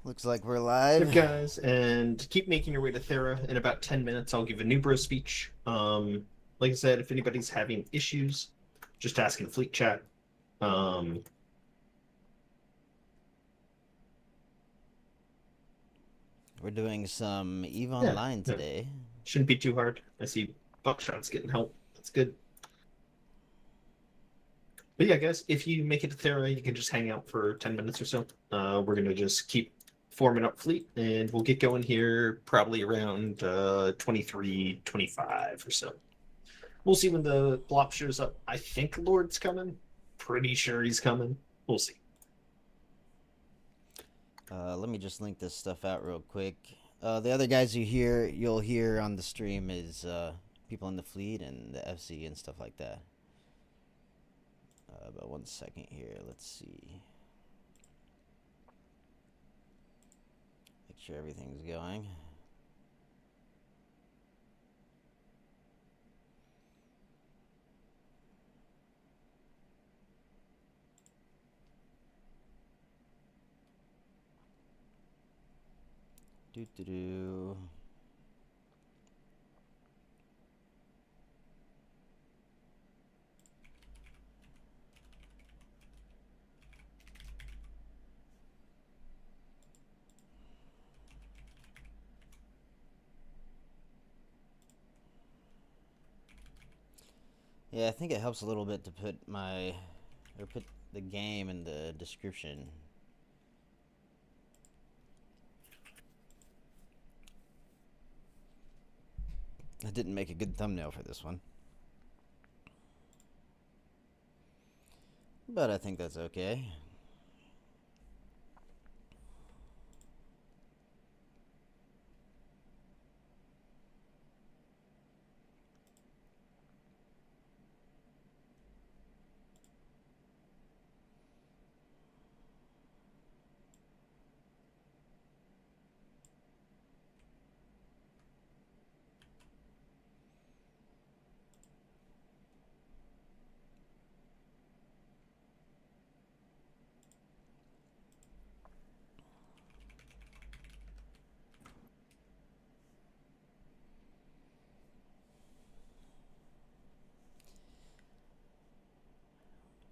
Looks like we're Yep, live. guys, and keep making your way to Thera. In about 10 minutes, I'll give a new bro speech. Like I said, if anybody's having issues, just ask in Fleet Chat. Um, We're doing some EVE yeah, Online no, today. shouldn't be too hard. I see Buckshot's getting help. That's good. But yeah, guys, if you make it to Thera, you can just hang out for 10 minutes or so. We're going to just keep forming up Fleet, and we'll get going here probably around 23, 25 or so. We'll see when the blob shows up. I think Lord's coming. Pretty sure he's coming. We'll see. Let me just link this stuff out real quick. The other guys you'll hear on the stream is people in the fleet and the FC and stuff like that. But 1 second here. Let's see. Make sure everything's going. Doo doo doo. Yeah, I think it helps a little bit to put the game in the description. I didn't make a good thumbnail for this one, but I think that's okay.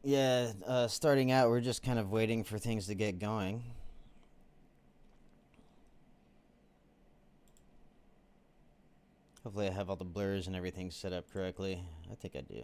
Yeah, starting out, we're just kind of waiting for things to get going. Hopefully I have all the blurs and everything set up correctly. I think I do.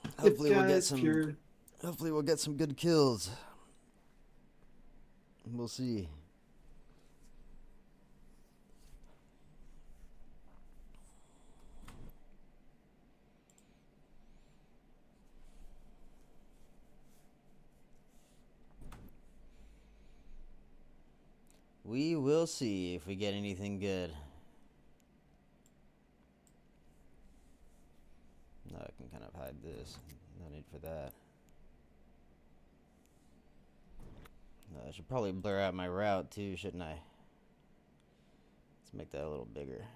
If Hopefully we'll get guys, if some. you're Hopefully we'll get some good kills. We'll see. We will see if we get anything good. No, I can kind of hide this. No need for that. No, I should probably blur out my route too, shouldn't I? Let's make that a little bigger.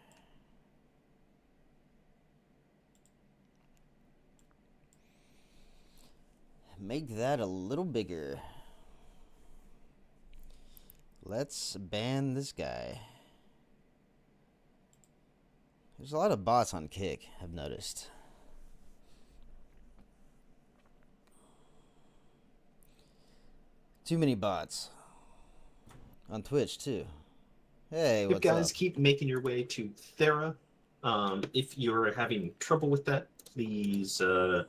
Make that a little bigger. Let's ban this guy. There's a lot of bots on Kick, I've noticed. Too many bots. On Twitch, too. Hey, if what's up? guys keep making your way to Thera, if you're having trouble with that, please Can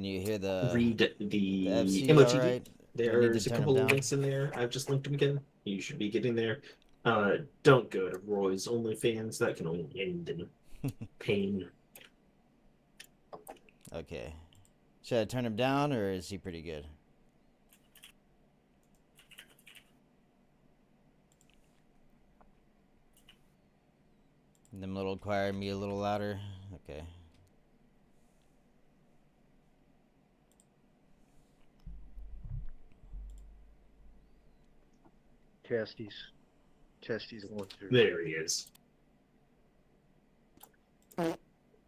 you hear the read the FC MOTD. alright? Do I need to There's a turn them couple of down? links in there. I've just linked them again. You should be getting there. Don't go to Roy's OnlyFans. That can only end in pain. Okay. Should I turn him down, or is he pretty good? Them little choir me a little louder. Okay. Testes. Testes 1, 2. There he is.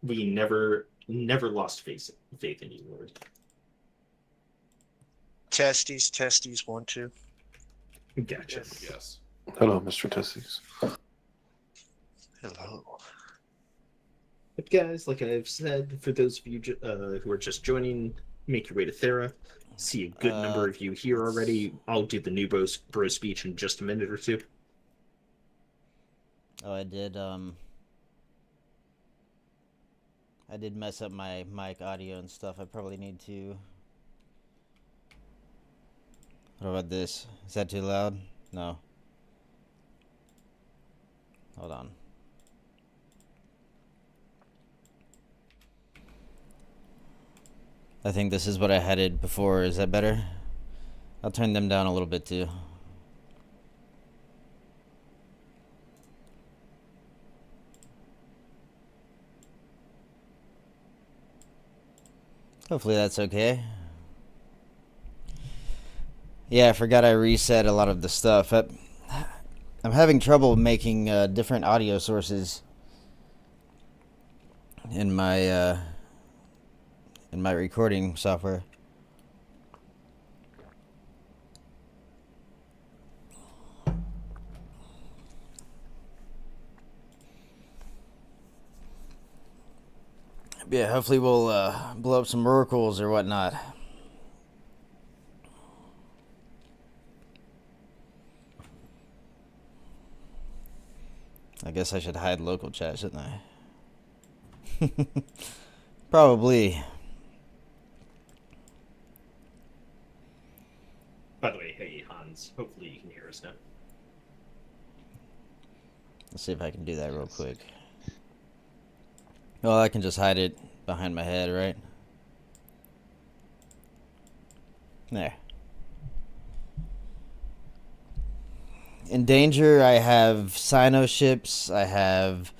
We never lost faith in you, Lord. Testes 1, 2. Gotcha. Yes. Hello, Mr. Testes. Hello. But guys, like I've said, for those of you who are just joining, make your way to Thera. See a good number of you here already. I'll do the new bro speech in just a minute or two. Oh, I did mess up my mic audio and stuff. I probably need to... What about this? Is that too loud? No. Hold on. I think this is what I had it before. Is that better? I'll turn them down a little bit too. Hopefully that's okay. Yeah, I forgot I reset a lot of the stuff. I'm having trouble making different audio sources in my recording software. Yeah, hopefully we'll blow up some oracles or whatnot. I guess I should hide local chat, shouldn't I? Probably. By the way, hey Hans, hopefully you can hear us now. Let's see if I can do that real quick. Well, I can just hide it behind my head, right? There. In danger, I have Sino ships. I have,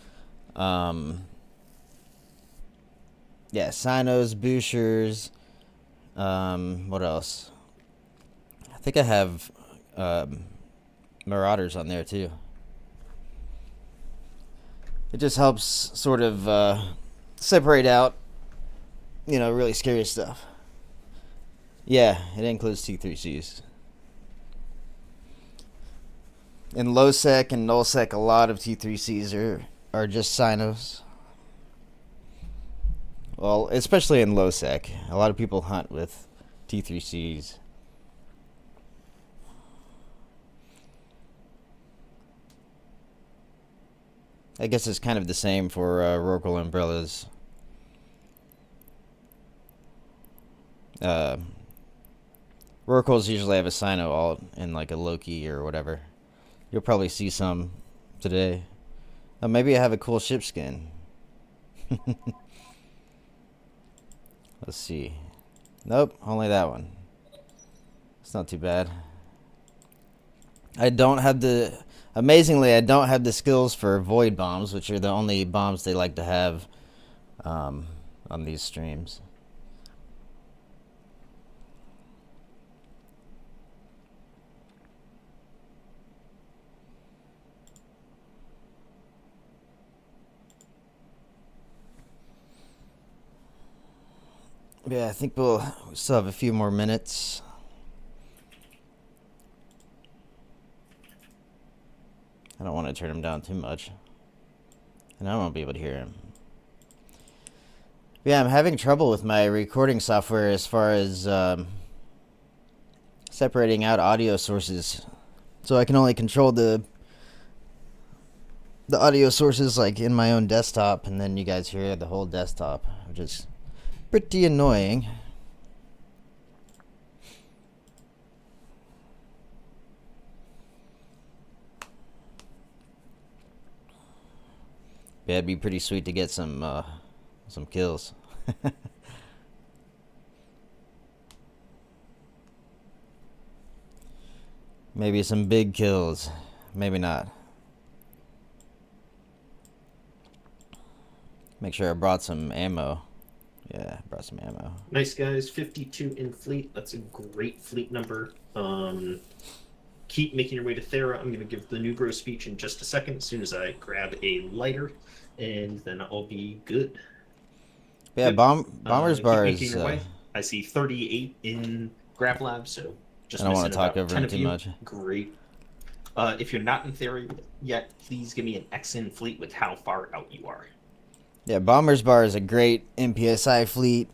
Sinos, Bouchers. What else? I think I have Marauders on there too. It just helps sort of separate out, really scary stuff. Yeah, it includes T3Cs. In low sec and null sec, a lot of T3Cs are just Sinos. Well, especially in low sec, a lot of people hunt with T3Cs. I guess it's kind of the same for Rorqual umbrellas. Rorquals usually have a Sino alt in like a Loki or whatever. You'll probably see some today. Oh, maybe I have a cool ship skin. Let's see. Nope, only that one. It's not too bad. Amazingly, I don't have the skills for void bombs, which are the only bombs they like to have on these streams. Yeah, I think we still have a few more minutes. I don't want to turn him down too much. And I won't be able to hear him. Yeah, I'm having trouble with my recording software as far as separating out audio sources. So I can only control the audio sources like in my own desktop, and then you guys hear the whole desktop, which is pretty annoying. Yeah, it'd be pretty sweet to get some kills. Maybe some big kills. Maybe not. Make sure I brought some ammo. Yeah, I brought some ammo. Nice guys, 52 in fleet. That's a great fleet number. Keep making your way to Thera. I'm going to give the new bro speech in just a second, as soon as I grab a lighter, and then I'll be good. Yeah, Good. Bomber's Keep Bar making is. your way. I see 38 in Grab Lab, so just I don't want wanna to talk over him too much. Great. If you're not in Thera yet, please give me an X in fleet with how far out you are. Yeah, Bomber's Bar is a great NPSI fleet.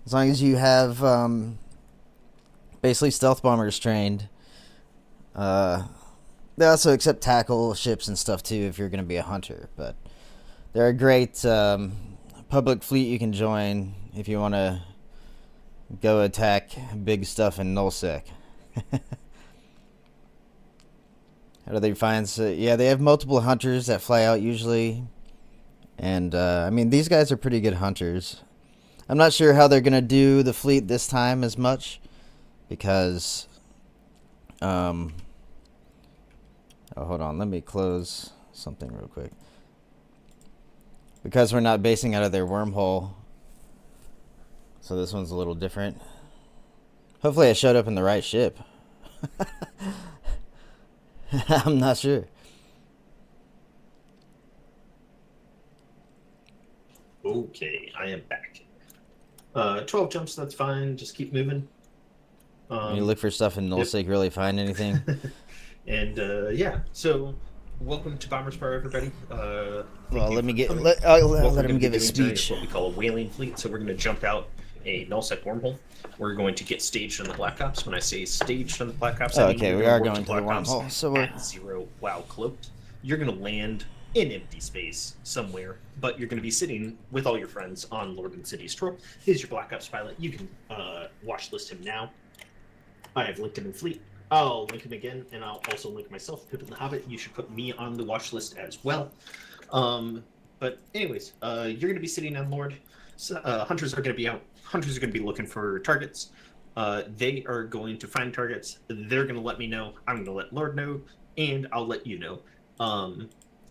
As long as you have basically stealth bombers trained. They also accept tackle ships and stuff too if you're going to be a hunter. But they're a great public fleet you can join if you want to go attack big stuff in nullsec. How do they find? So, yeah, they have multiple hunters that fly out usually. And, I mean, these guys are pretty good hunters. I'm not sure how they're going to do the fleet this time as much. Because, oh, hold on. Let me close something real quick. Because we're not basing out of their wormhole. So this one's a little different. Hopefully I showed up in the right ship. I'm not sure. Okay, I am back. 12 jumps, that's fine. Just keep moving. When you look for stuff in nullsec, really find anything? And yeah, so welcome to Bomber's Bar, everybody. Well, Thank you let me for get coming. let What him we're give gonna be his doing tonight is speech. what we call a whaling fleet. So we're going to jump out a nullsec wormhole. We're going to get staged on the Black Ops. When I say staged on the Black Ops, Oh, I mean okay, you're we gonna are warp going to the Black Ops wormhole, so we're at 0 while cloaked. You're going to land in empty space somewhere, but you're going to be sitting with all your friends on Lord and City's Troll. He's your Black Ops pilot. You can watch list him now. I have linked him in Fleet. I'll link him again, and I'll also link myself, Pippin the Hobbit. You should put me on the watch list as well. But anyways, you're going to be sitting on Lord. So, hunters are going to be out. Hunters are going to be looking for targets. They are going to find targets. They're going to let me know. I'm going to let Lord know, and I'll let you know.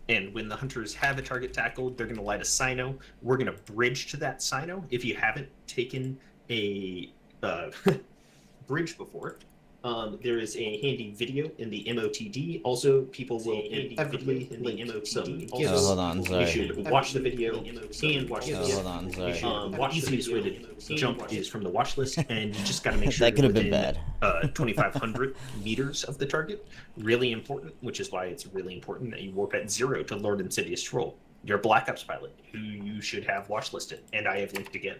And when the hunters have a target tackled, they're going to light a sino. We're going to bridge to that sino. If you haven't taken a bridge before, there is a handy video in the MOTD. Also, people will inevitably link some gifts. Oh, hold on, You sorry. should watch the video and watch the Oh, GIF. hold on, sorry. The easiest way to jump is from the watch list, and you just got to make sure That could have been within, bad. 2,500 meters of the target. Really important, which is why it's really important that you warp at 0 to Lord Insidious Troll. You're a Black Ops pilot who you should have watch listed, and I have linked again.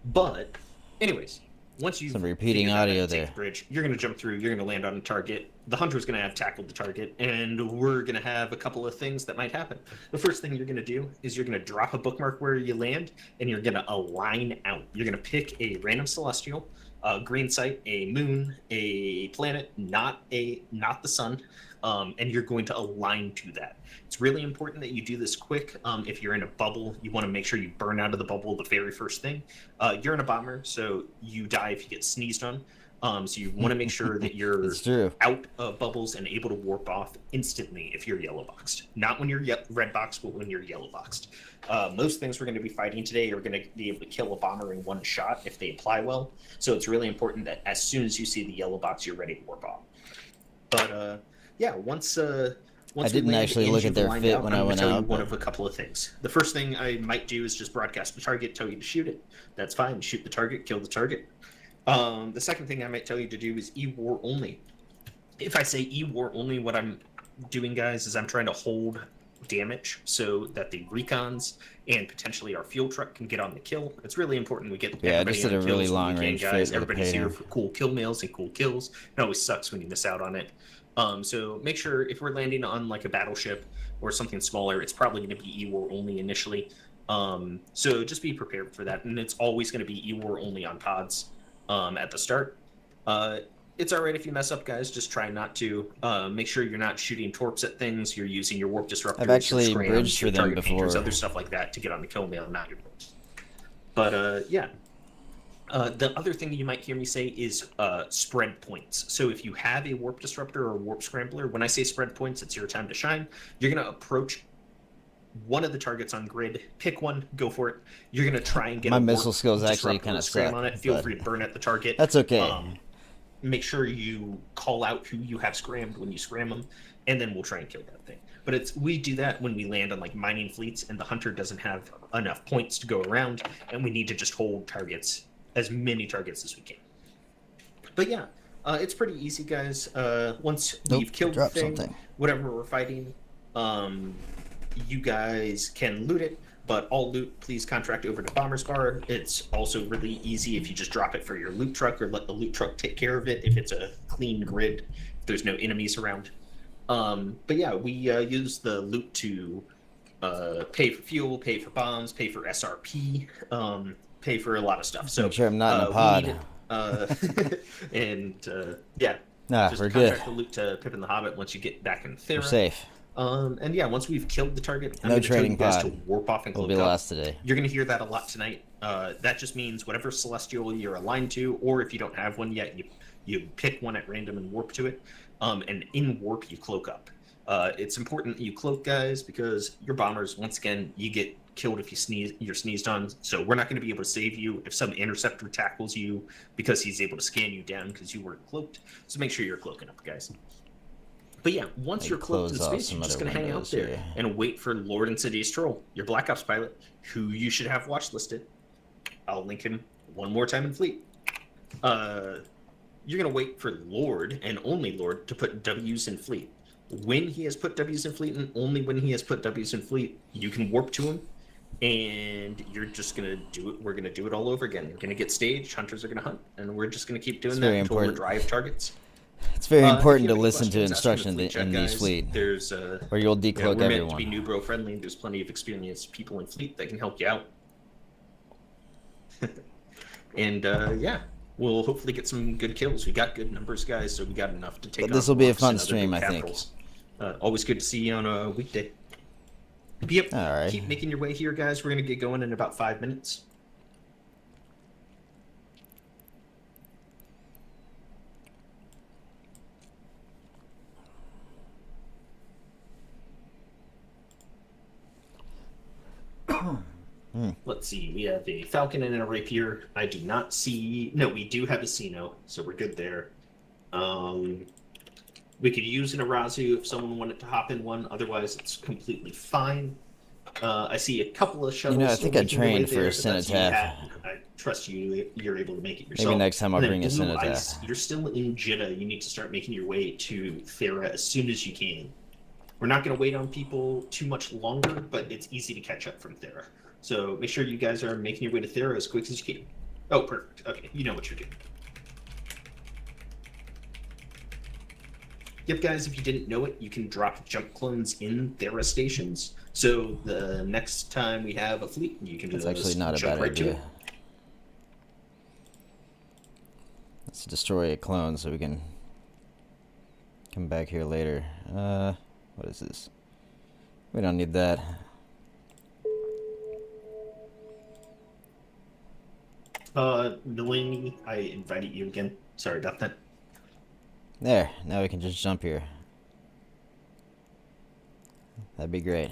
But, anyways, once you Some repeating audio there. The bridge, you're going to jump through. You're going to land on a target. The hunter's going to have tackled the target, and we're going to have a couple of things that might happen. The first thing you're going to do is you're going to drop a bookmark where you land, and you're going to align out. You're going to pick a random celestial, a green site, a moon, a planet, not the sun, and you're going to align to that. It's really important that you do this quick. If you're in a bubble, you want to make sure you burn out of the bubble the very first thing. You're in a bomber, so you die if you get sneezed on. So you want to make sure that you're out of bubbles and able to warp off instantly if you're yellow boxed. Not when you're red boxed, but when you're yellow boxed. Most things we're going to be fighting today are going to be able to kill a bomber in one shot if they apply well. So it's really important that as soon as you see the yellow box, you're ready to warp off. But yeah, once I didn't actually look at their fit when I went out. One of a couple of things. The first thing I might do is just broadcast the target, tell you to shoot it. That's fine. Shoot the target, kill the target. The second thing I might tell you to do is E-War only. If I say E-War only, what I'm doing, guys, is I'm trying to hold damage so that the recons and potentially our fuel truck can get on the kill. It's really important we get I just did a really long range guys. fit. Everybody's here for cool kill mails and cool kills. It always sucks when you miss out on it. So make sure if we're landing on like a battleship or something smaller, it's probably going to be E-War only initially. So just be prepared for that. And it's always going to be E-War only on pods at the start. It's all right if you mess up, guys. Just try not to. Make sure you're not shooting torps at things. You're using your warp disruptors. I've actually your scrams, bridged for your them target before. painters, other stuff like that to get on the kill mail, not your torps. But yeah. The other thing you might hear me say is spread points. So if you have a warp disruptor or warp scrambler, when I say spread points, it's your time to shine. You're going to approach one of the targets on grid. Pick one, go for it. You're gonna try and get My a missile warp, skills actually disrupt, or kind a of scram suck. on it. Feel but free to burn at the target. That's okay. Make sure you call out who you have scrammed when you scram them, and then we'll try and kill that thing. But we do that when we land on like mining fleets and the hunter doesn't have enough points to go around, and we need to just hold targets, as many targets as we can. But yeah, it's pretty easy, guys. Once we've killed the thing, whatever we're fighting, you guys can loot it. But all loot, please contract over to Bomber's Bar. It's also really easy if you just drop it for your loot truck or let the loot truck take care of it if it's a clean grid, if there's no enemies around. But yeah, we use the loot to pay for fuel, pay for bombs, pay for SRP, pay for a lot of stuff. So make sure I'm not in a pod. Yeah, just we're contract good. the loot to Pippin the Hobbit once you get back in Thera. We're safe. And yeah, once we've killed the target, I'm No going to tell you trading guys pod. to warp off and We'll cloak be up. lost today. You're going to hear that a lot tonight. That just means whatever celestial you're aligned to, or if you don't have one yet, you pick one at random and warp to it. And in warp, you cloak up. It's important that you cloak, guys, because your bombers, once again, you get killed if you're sneezed on. So we're not going to be able to save you if some interceptor tackles you because he's able to scan you down because you weren't cloaked. So make sure you're cloaking up, guys. But yeah, once you're cloaked in space, you're just going to hang out there and wait for Lord Insidious Troll, your Black Ops pilot, who you should have watch listed. I'll link him one more time in Fleet. You're going to wait for Lord and only Lord to put W's in Fleet. When he has put W's in Fleet, and only when he has put W's in Fleet, you can warp to him, and you're just going to do it. We're going to do it all over again. We're going to get staged, hunters are going to hunt, and we're just going to keep doing that until we're dry of targets. It's very important to any listen to questions, ask from instruction the Fleet chat, in these guys. fleet, There's or you'll decloak we're meant everyone. to be new bro friendly. There's plenty of experienced people in Fleet that can help you out. And yeah, we'll hopefully get some good kills. We got good numbers, guys, so we got enough to take. But this will be a orcs fun and other stream, big I think. capitals. Always good to see you on a weekday. Yep. All right. Keep making your way here, guys. We're gonna get going in about 5 minutes. Let's see. We have a Falcon and a Rapier. I do not see. No, we do have a Sino, so we're good there. We could use an Arazu if someone wanted to hop in one. Otherwise, it's completely fine. I see a couple of shuttles. You know, I think I trained for a Cenotaph. Cenotaph. I trust you're able to make it yourself. Maybe next time I'll bring a Blue Cenotaph. Ice, you're still in Jeddah. You need to start making your way to Thera as soon as you can. We're not going to wait on people too much longer, but it's easy to catch up from Thera. So make sure you guys are making your way to Thera as quick as you can. Oh, perfect. Okay, you know what you're doing. Yep, guys, if you didn't know it, you can drop jump clones in Thera stations. So the next time we have a fleet, you can That's just actually not a jump bad right to idea. it. Let's destroy a clone so we can come back here later. What is this? We don't need that. Delaney, I invited you again. Sorry about that. There, now we can just jump here. That'd be great.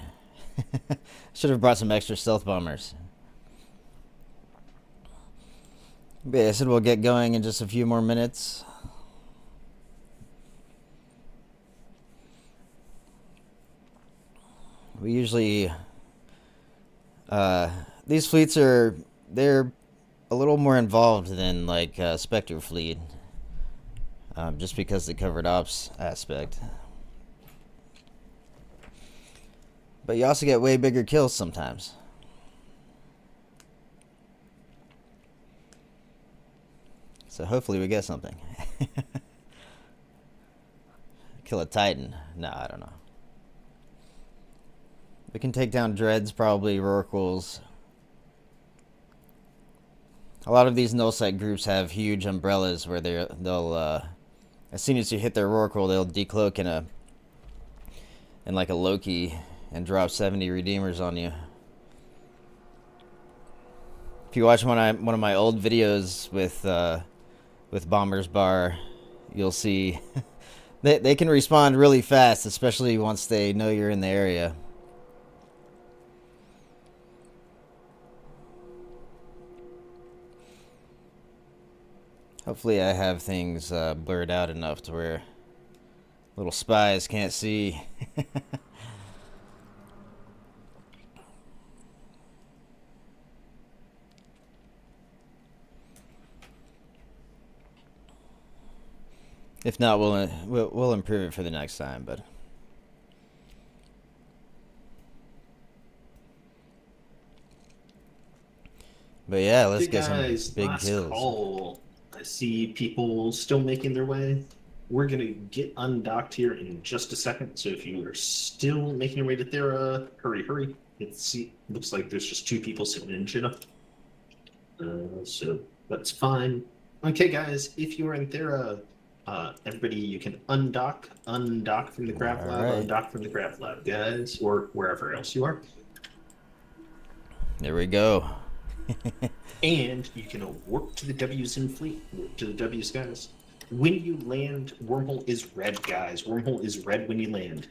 Should have brought some extra stealth bombers. But yeah, I said we'll get going in just a few more minutes. We usually these fleets they're a little more involved than like Spectre fleet, just because the covered ops aspect. But you also get way bigger kills sometimes. So hopefully we get something. Kill a Titan. No, I don't know. We can take down Dreads, probably Rorquals. A lot of these null site groups have huge umbrellas where they'll as soon as you hit their Rorqual, they'll decloak in like a Loki and drop 70 Redeemers on you. If you watch one of my old videos with Bomber's Bar, you'll see they can respond really fast, especially once they know you're in the area. Hopefully I have things blurred out enough to where little spies can't see. If not, we'll improve it for the next time, but yeah, let's Hey get some guys, big last kills. call. I see people still making their way. We're gonna get undocked here in just a second. So if you are still making your way to Thera, hurry, hurry. Looks like there's just 2 people sitting in Jeddah. So that's fine. Okay, guys, if you are in Thera, everybody, you can undock from the craft lab, Alright. undock from the craft lab, guys, or wherever else you are. There we go. And you can warp to the W's in fleet, warp to the W's, guys. When you land, wormhole is red, guys. Wormhole is red when you land.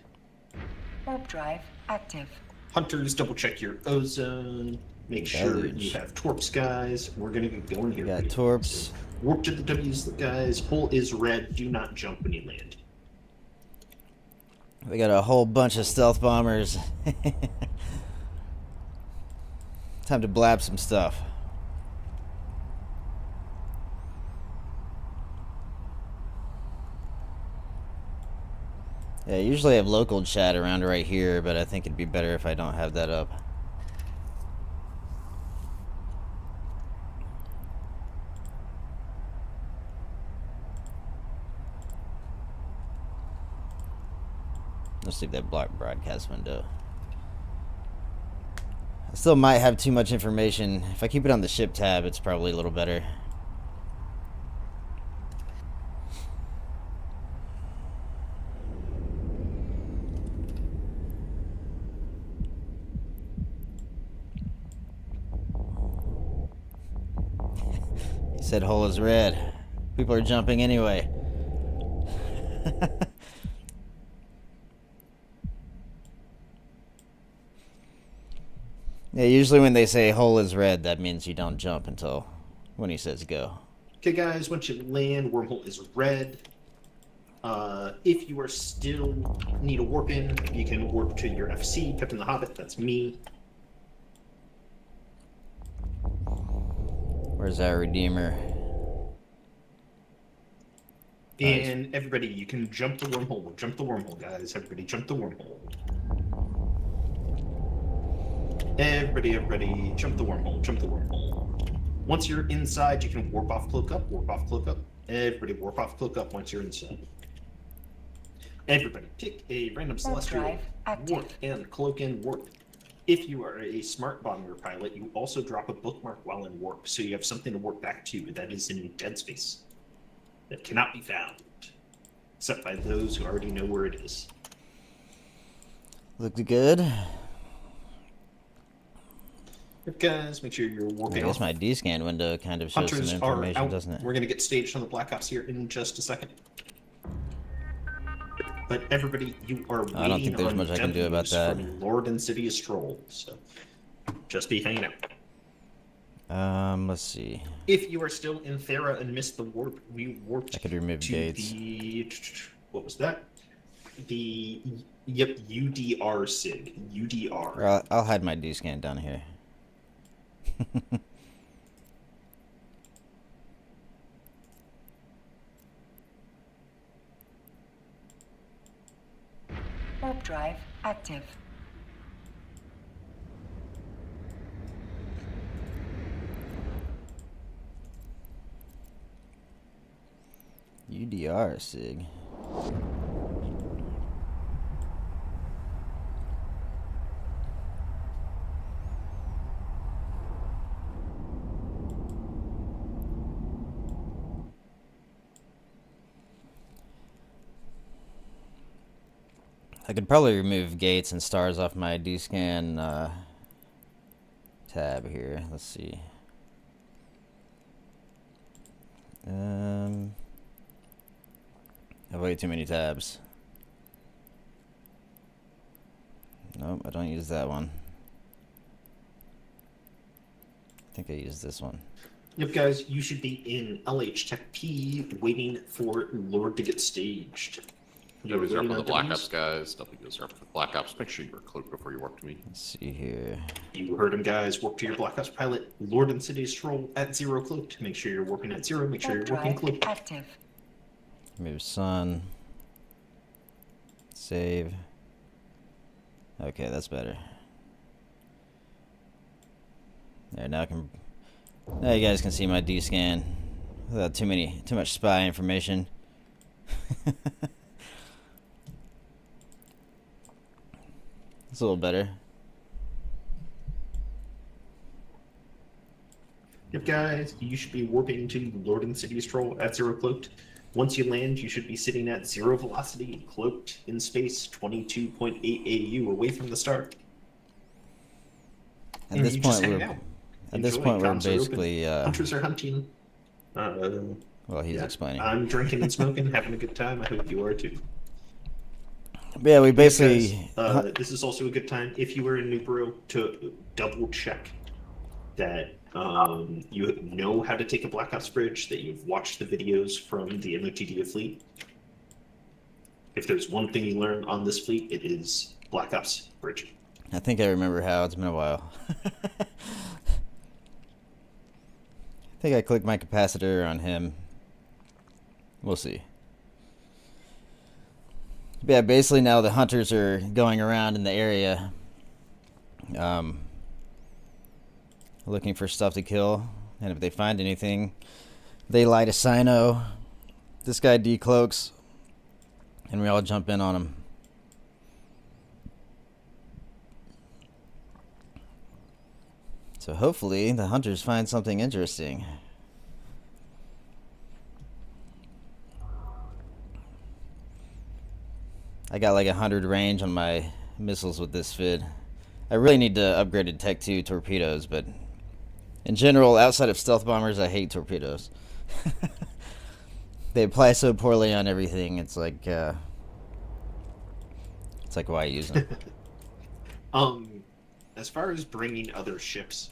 Warp drive active. Hunters, double check your ozone. Make sure Deluge. you have torps, guys. We're gonna get going here. Got torps. Warp to the W's, guys. Hole is red. Do not jump when you land. We got a whole bunch of stealth bombers. Time to blab some stuff. Yeah, I usually have local chat around right here, but I think it'd be better if I don't have that up. Let's leave that block broadcast window. I still might have too much information. If I keep it on the ship tab, it's probably a little better. He said hole is red. People are jumping anyway. Yeah, usually when they say hole is red, that means you don't jump until when he says go. Okay, guys, once you land, wormhole is red. If you are still need a warp in, you can warp to your FC, Pippin the Hobbit. That's me. Where's our Redeemer? And everybody, you can jump the wormhole. Jump the wormhole, guys. Everybody, jump the wormhole. Everybody, jump the wormhole. Jump the wormhole. Once you're inside, you can warp off, cloak up. Warp off, cloak up. Everybody, warp off, cloak up once you're inside. Everybody, pick a random celestial, drive active. warp, and cloak in warp. If you are a smart bomber pilot, you also drop a bookmark while in warp, so you have something to warp back to that is in dead space that cannot be found, except by those who already know where it is. Looked good. Guys, make sure you're I warping guess off. my D-scan window kind of shows Hunters some are information, out. doesn't it? We're going to get staged on the Black Ops here in just a second. But everybody, you are waiting I don't think there's on much I can do about W's that. from Lord Insidious Troll, so just be hanging out. Let's see. If you are still in Thera and missed the warp, we warped I could remove to gates. the... What was that? The... Yep, UDR SIG. UDR. Or I'll hide my D-scan down here. Warp drive active. UDR SIG. I could probably remove gates and stars off my D-scan tab here. Let's see. I have way too many tabs. Nope, I don't use that one. I think I use this one. Yep, guys, you should be in LH Tech P waiting for Lord to get staged. W is up waiting for the on Black W's? Ops guys. W is up for the Black Ops. Make sure you were cloaked before you warp to me. Let's see here. You heard him, guys. Warp to your Black Ops pilot, Lord Insidious Troll at 0 cloaked. Make sure you're warping at 0. Make sure Warp you're warping drive cloaked. active. Move sun. Save. Okay, that's better. There, now now you guys can see my D scan without too much spy information. It's a little better. Yep, guys, you should be warping to Lord Insidious Troll at 0 cloaked. Once you land, you should be sitting at 0 velocity, cloaked in space, 22.8 AU away from the start. At this you just point, hang we're out. at this Enjoy. point we're Comms are open. basically. Hunters are hunting. Well, he's Yeah. explaining. I'm drinking and smoking, having a good time. I hope you are too. But yeah, we Yes, basically. guys, this is also a good time if you were in New Bro to double check that you know how to take a Black Ops bridge, that you've watched the videos from the MOTD fleet. If there's one thing you learn on this fleet, it is Black Ops bridge. I think I remember how. It's been a while. I think I clicked my capacitor on him. We'll see. But yeah, basically now the hunters are going around in the area, looking for stuff to kill, and if they find anything, they light a cyno. This guy decloaks, and we all jump in on him. So hopefully the hunters find something interesting. I got like 100 range on my missiles with this FID. I really need to upgrade to Tech 2 torpedoes, but in general, outside of stealth bombers, I hate torpedoes. They apply so poorly on everything. It's like why use them? As far as bringing other ships,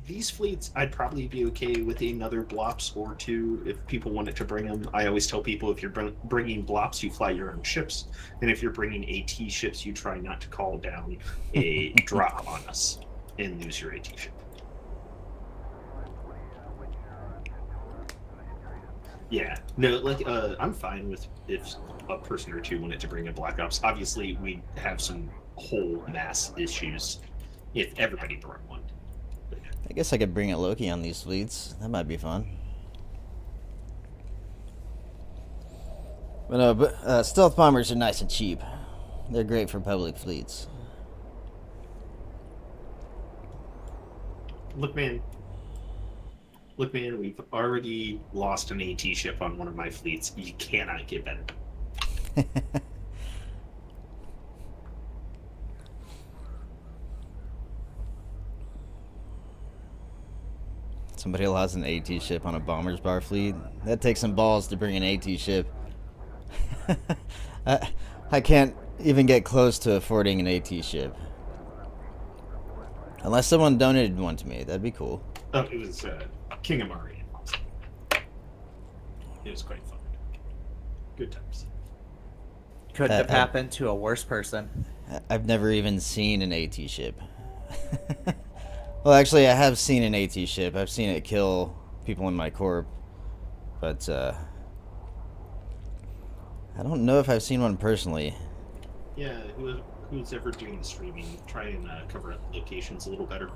these fleets, I'd probably be okay with another Blops or two if people wanted to bring them. I always tell people if you're bringing Blops, you fly your own ships, and if you're bringing AT ships, you try not to call down a drop on us and lose your AT ship. Yeah, no, like I'm fine with if a person or two wanted to bring in Black Ops. Obviously, we have some whole mass issues if everybody brought one. I guess I could bring a Loki on these fleets. That might be fun. But no, stealth bombers are nice and cheap. They're great for public fleets. Look, man, we've already lost an AT ship on one of my fleets. You cannot get better. Somebody lost an AT ship on a bomber's bar fleet. That takes some balls to bring an AT ship. I can't even get close to affording an AT ship. Unless someone donated one to me. That'd be cool. Oh, it was King Amari. It was quite fun. Good times. Couldn't have happened to a worse person. I've never even seen an AT ship. Well, actually, I have seen an AT ship. I've seen it kill people in my corp. But, I don't know if I've seen one personally. Yeah, who's ever doing the streaming, try and cover up locations a little better.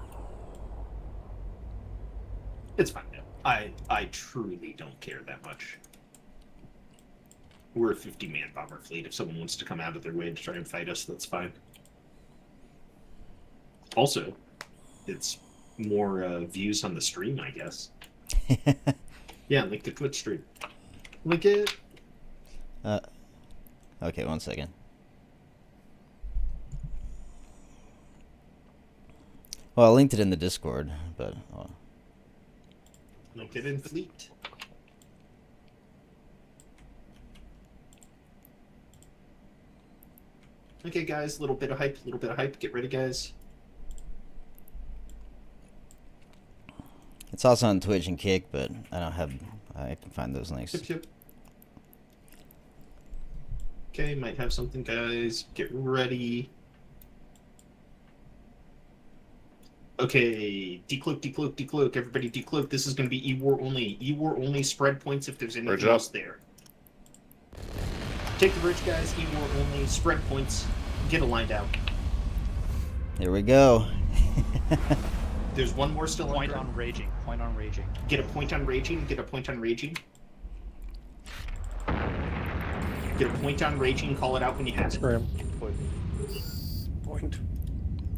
It's fine now. I truly don't care that much. We're a 50-man bomber fleet. If someone wants to come out of their way to try and fight us, that's fine. Also, it's more views on the stream, I guess. Yeah, link the Twitch stream. Link it. Okay, one second. Well, I linked it in the Discord, but... Link it in Fleet. Okay, guys, little bit of hype, Get ready, guys. It's also on Twitch and Kick, but I don't have. I can find those links. Yep. Okay, might have something, guys. Get ready. Okay, decloak, decloak, decloak. Everybody decloak. This is going to be E-War only. E-War only. Spread points if there's anything else there. Take the bridge, guys. E-War only. Spread points. Get aligned out. Here we go. There's one more still Point under. on raging. Point on raging. Get a point on raging. Get a point on raging. Get a point on raging. Call it out when you have it. Point.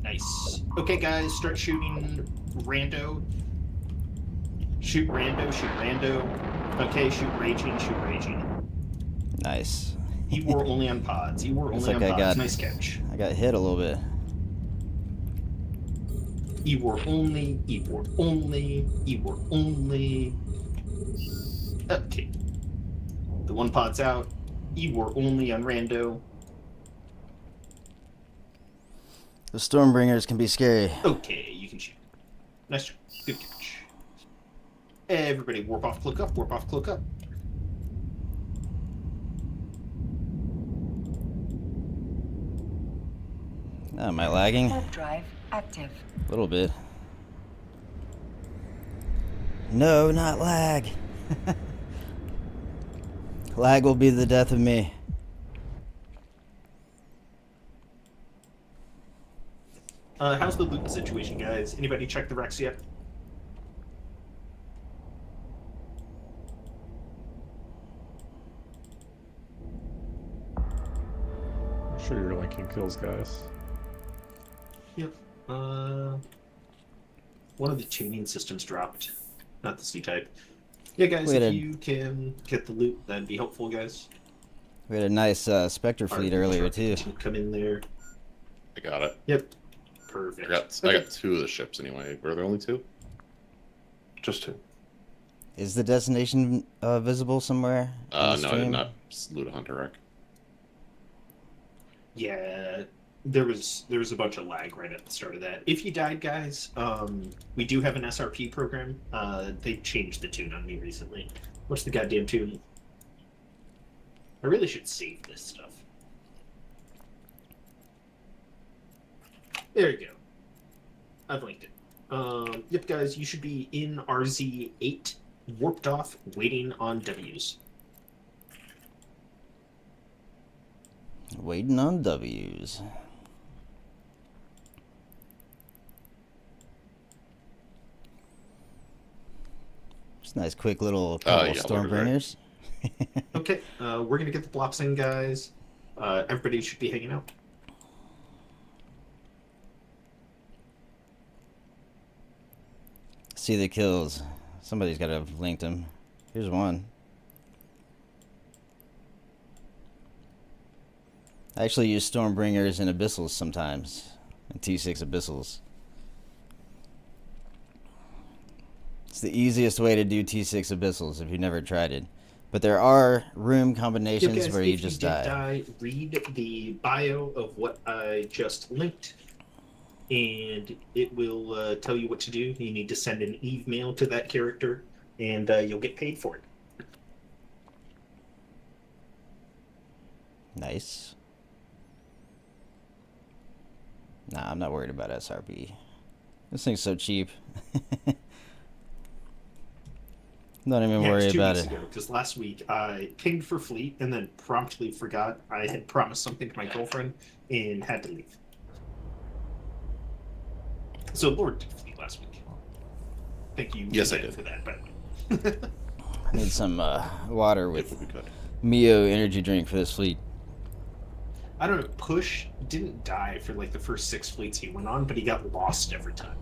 Nice. Okay, guys, start shooting rando. Shoot rando, shoot rando. Okay, shoot raging, shoot raging. Nice. You were only on pods. You were Looks only like on I pods. got- Nice catch. I got hit a little bit. You were only. You were only. You were only. Okay. The one pod's out. You were only on rando. The Stormbringers can be scary. Okay, you can shoot. Nice job. Good catch. Everybody, warp off, cloak up, warp off, cloak up. Oh, am I lagging? Warp drive active. A little bit. No, not lag. Lag will be the death of me. How's the loot situation, guys? Anybody check the Rex yet? I'm sure you're linking kills, guys. Yep. One of the tuning systems dropped. Not the C-type. Yeah, guys, We had if a- you can get the loot, that'd be helpful, guys. We had a nice Spectre fleet Our earlier, infrastructure too. can come in there. I got it. Yep. Perfect. I got two of the ships anyway. Were there only two? Just two. Is the destination visible somewhere? on the No, I did stream? not loot a hunter wreck. Yeah, there was a bunch of lag right at the start of that. If you died, guys, we do have an SRP program. They changed the tune on me recently. What's the goddamn tune? I really should save this stuff. There you go. I've linked it. Yep, guys, you should be in RZ8, warped off, waiting on Ws. Waiting on W's. Just a nice, quick little couple yeah, Stormbringers. Okay, we're gonna get the blocks in, guys. Everybody should be hanging out. See the kills. Somebody's got to have linked them. Here's one. I actually use Stormbringers and Abyssals sometimes. And T6 Abyssals. It's the easiest way to do T6 Abyssals if you've never tried it. But there are room combinations Yep, guys, where if you just did die. read the bio of what I just linked, and it will tell you what to do. You need to send an email to that character, and you'll get paid for it. Nice. Nah, I'm not worried about SRB. This thing's so cheap. Don't even Yeah, worry it's 2 about weeks it. ago, because last week I pinged for Fleet and then promptly forgot I had promised something to my girlfriend and had to leave. So Lord did Fleet last week. Thank you Yes, I again did. for that, by the way. I need some water If with we could. Mio energy drink for this fleet. I don't know, Push didn't die for like the first 6 fleets he went on, but he got lost every time.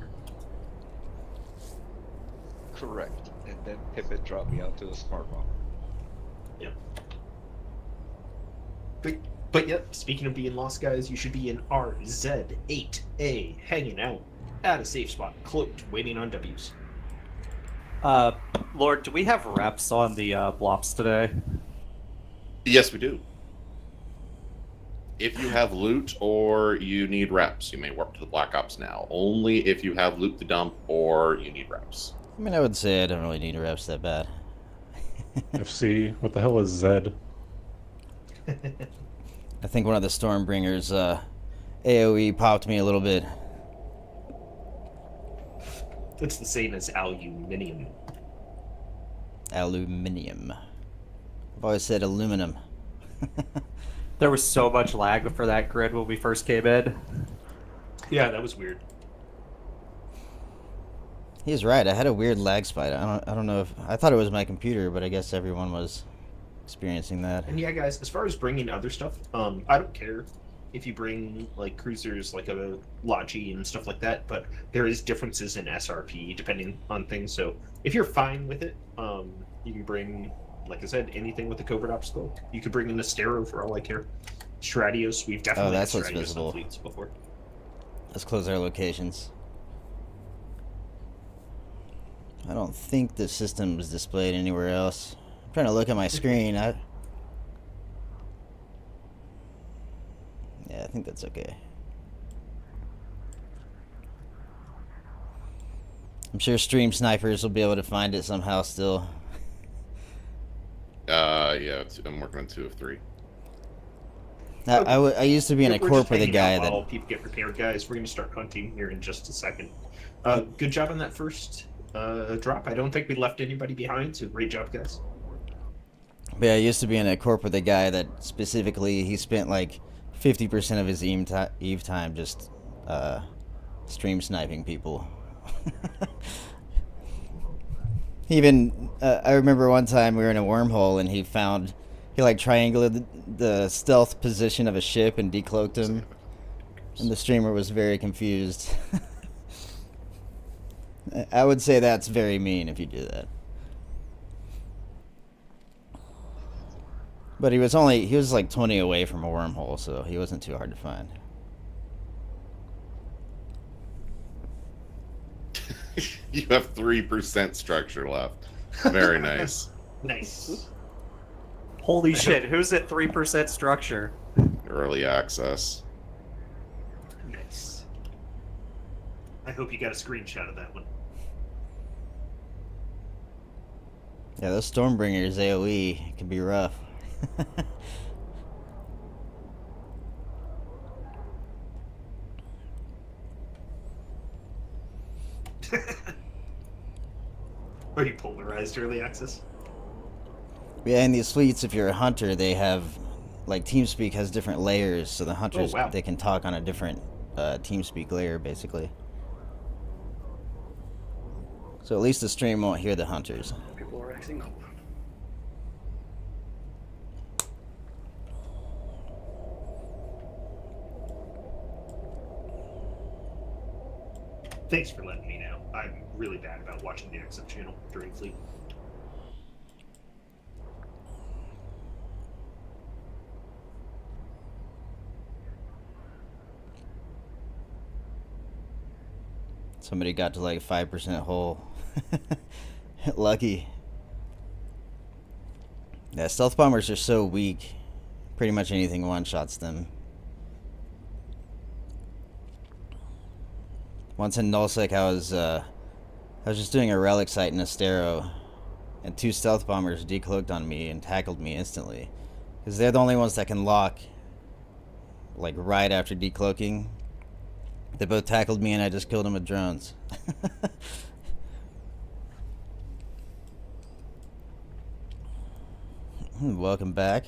Correct. And then Pippin dropped me out to the smart bomb. But yep, speaking of being lost, guys, you should be in RZ8A, hanging out at a safe spot, cloaked, waiting on Ws. Lord, do we have reps on the blops today? Yes, we do. If you have loot or you need reps, you may warp to the Black Ops now. Only if you have loot to dump or you need reps. I mean, I would say I don't really need reps that bad. FC, what the hell is Z? I think one of the Stormbringers AoE popped me a little bit. It's the same as aluminium. Aluminium. I've always said aluminum. There was so much lag for that grid when we first came in. Yeah, that was weird. He's right. I had a weird lag spike. I don't know if I thought it was my computer, but I guess everyone was experiencing that. And yeah, guys, as far as bringing other stuff, I don't care if you bring like cruisers like a Logi and stuff like that, but there is differences in SRP depending on things. So if you're fine with it, you can bring, like I said, anything with a covert obstacle. You could bring in a Stero for all I care. Stratios, we've definitely that's had what's Stratios visible. on fleets before. Let's close our locations. I don't think the system is displayed anywhere else. I'm trying to look at my screen. Yeah, I think that's okay. I'm sure stream snipers will be able to find it somehow still. Yeah, I'm working on 2 of 3. I used to be in a We're corp just with a hanging guy out that... while people get prepared, guys. We're going to start hunting here in just a second. Good job on that first drop. I don't think we left anybody behind, so great job, guys. Yeah, I used to be in a corp with a guy that specifically, he spent like 50% of his eve time just stream sniping people. Even, I remember one time we were in a wormhole and he like triangulated the stealth position of a ship and decloaked him. And the streamer was very confused. I would say that's very mean if you do that. But he was like 20 away from a wormhole, so he wasn't too hard to find. You have 3% structure left. Very nice. Nice. Holy shit, who's at 3% structure? Early access. Nice. I hope you got a screenshot of that one. Yeah, those Stormbringers AoE can be rough. Are you polarized early access? Yeah, in these fleets, if you're a hunter, they have, like, TeamSpeak has different layers, so the hunters, wow. they can talk on a different TeamSpeak layer, basically. So at least the stream won't hear the hunters. People are acting up. Thanks for letting me know. I'm really bad about watching the XF channel during fleet. Somebody got to like 5% hull. Lucky. Yeah, stealth bombers are so weak. Pretty much anything one-shots them. Once in Nullsec, I was just doing a relic site in Astero, and 2 stealth bombers decloaked on me and tackled me instantly. Because they're the only ones that can lock, like, right after decloaking. They both tackled me and I just killed them with drones. Welcome back.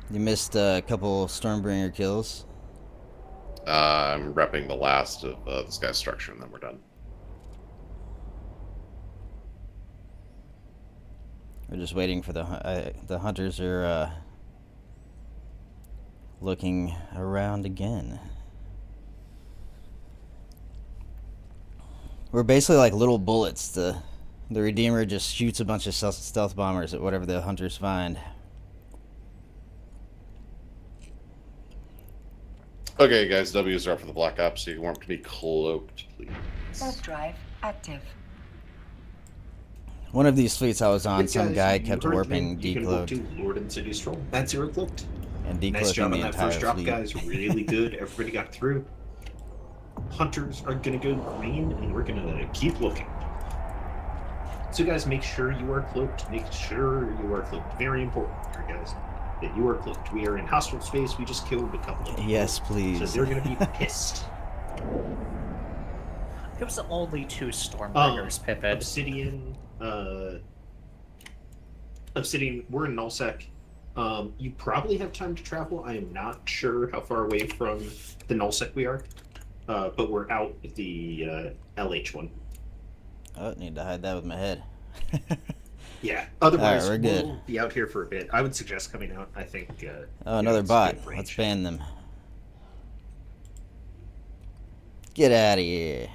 You missed a couple Stormbringer kills. I'm repping the last of this guy's structure and then we're done. We're just waiting for the hunters are looking around again. We're basically like little bullets. The Redeemer just shoots a bunch of stealth bombers at whatever the hunters find. Okay, guys, W's are up for the Black Ops, so you want to be cloaked, please. Warp drive active. One of these fleets I was on, Hey, some guys, guy you kept heard warping me. You can warp decloaked too, Lord and Seduce roll. That's zero cloaked. and decloaking Nice job the on that entire first drop, fleet. guys. Really good. Everybody got through. hunters are gonna go green, and we're gonna keep looking. So guys, make sure you are cloaked. Make sure you are cloaked. Very important here, guys, that you are cloaked. We are in hostile space. We just killed a couple of people. Yes, please. So they're gonna be pissed. It was only 2 Stormbringers, Pippin. Obsidian, Obsidian, we're in Nullsec. You probably have time to travel. I am not sure how far away from the Nullsec we are, but we're out at the LH one. Oh, need to hide that with my head. Yeah. Otherwise, Alright, we're good. we'll be out here for a bit. I would suggest coming out. I think. Oh, another it's bot. good range. Let's ban them. Get out of here.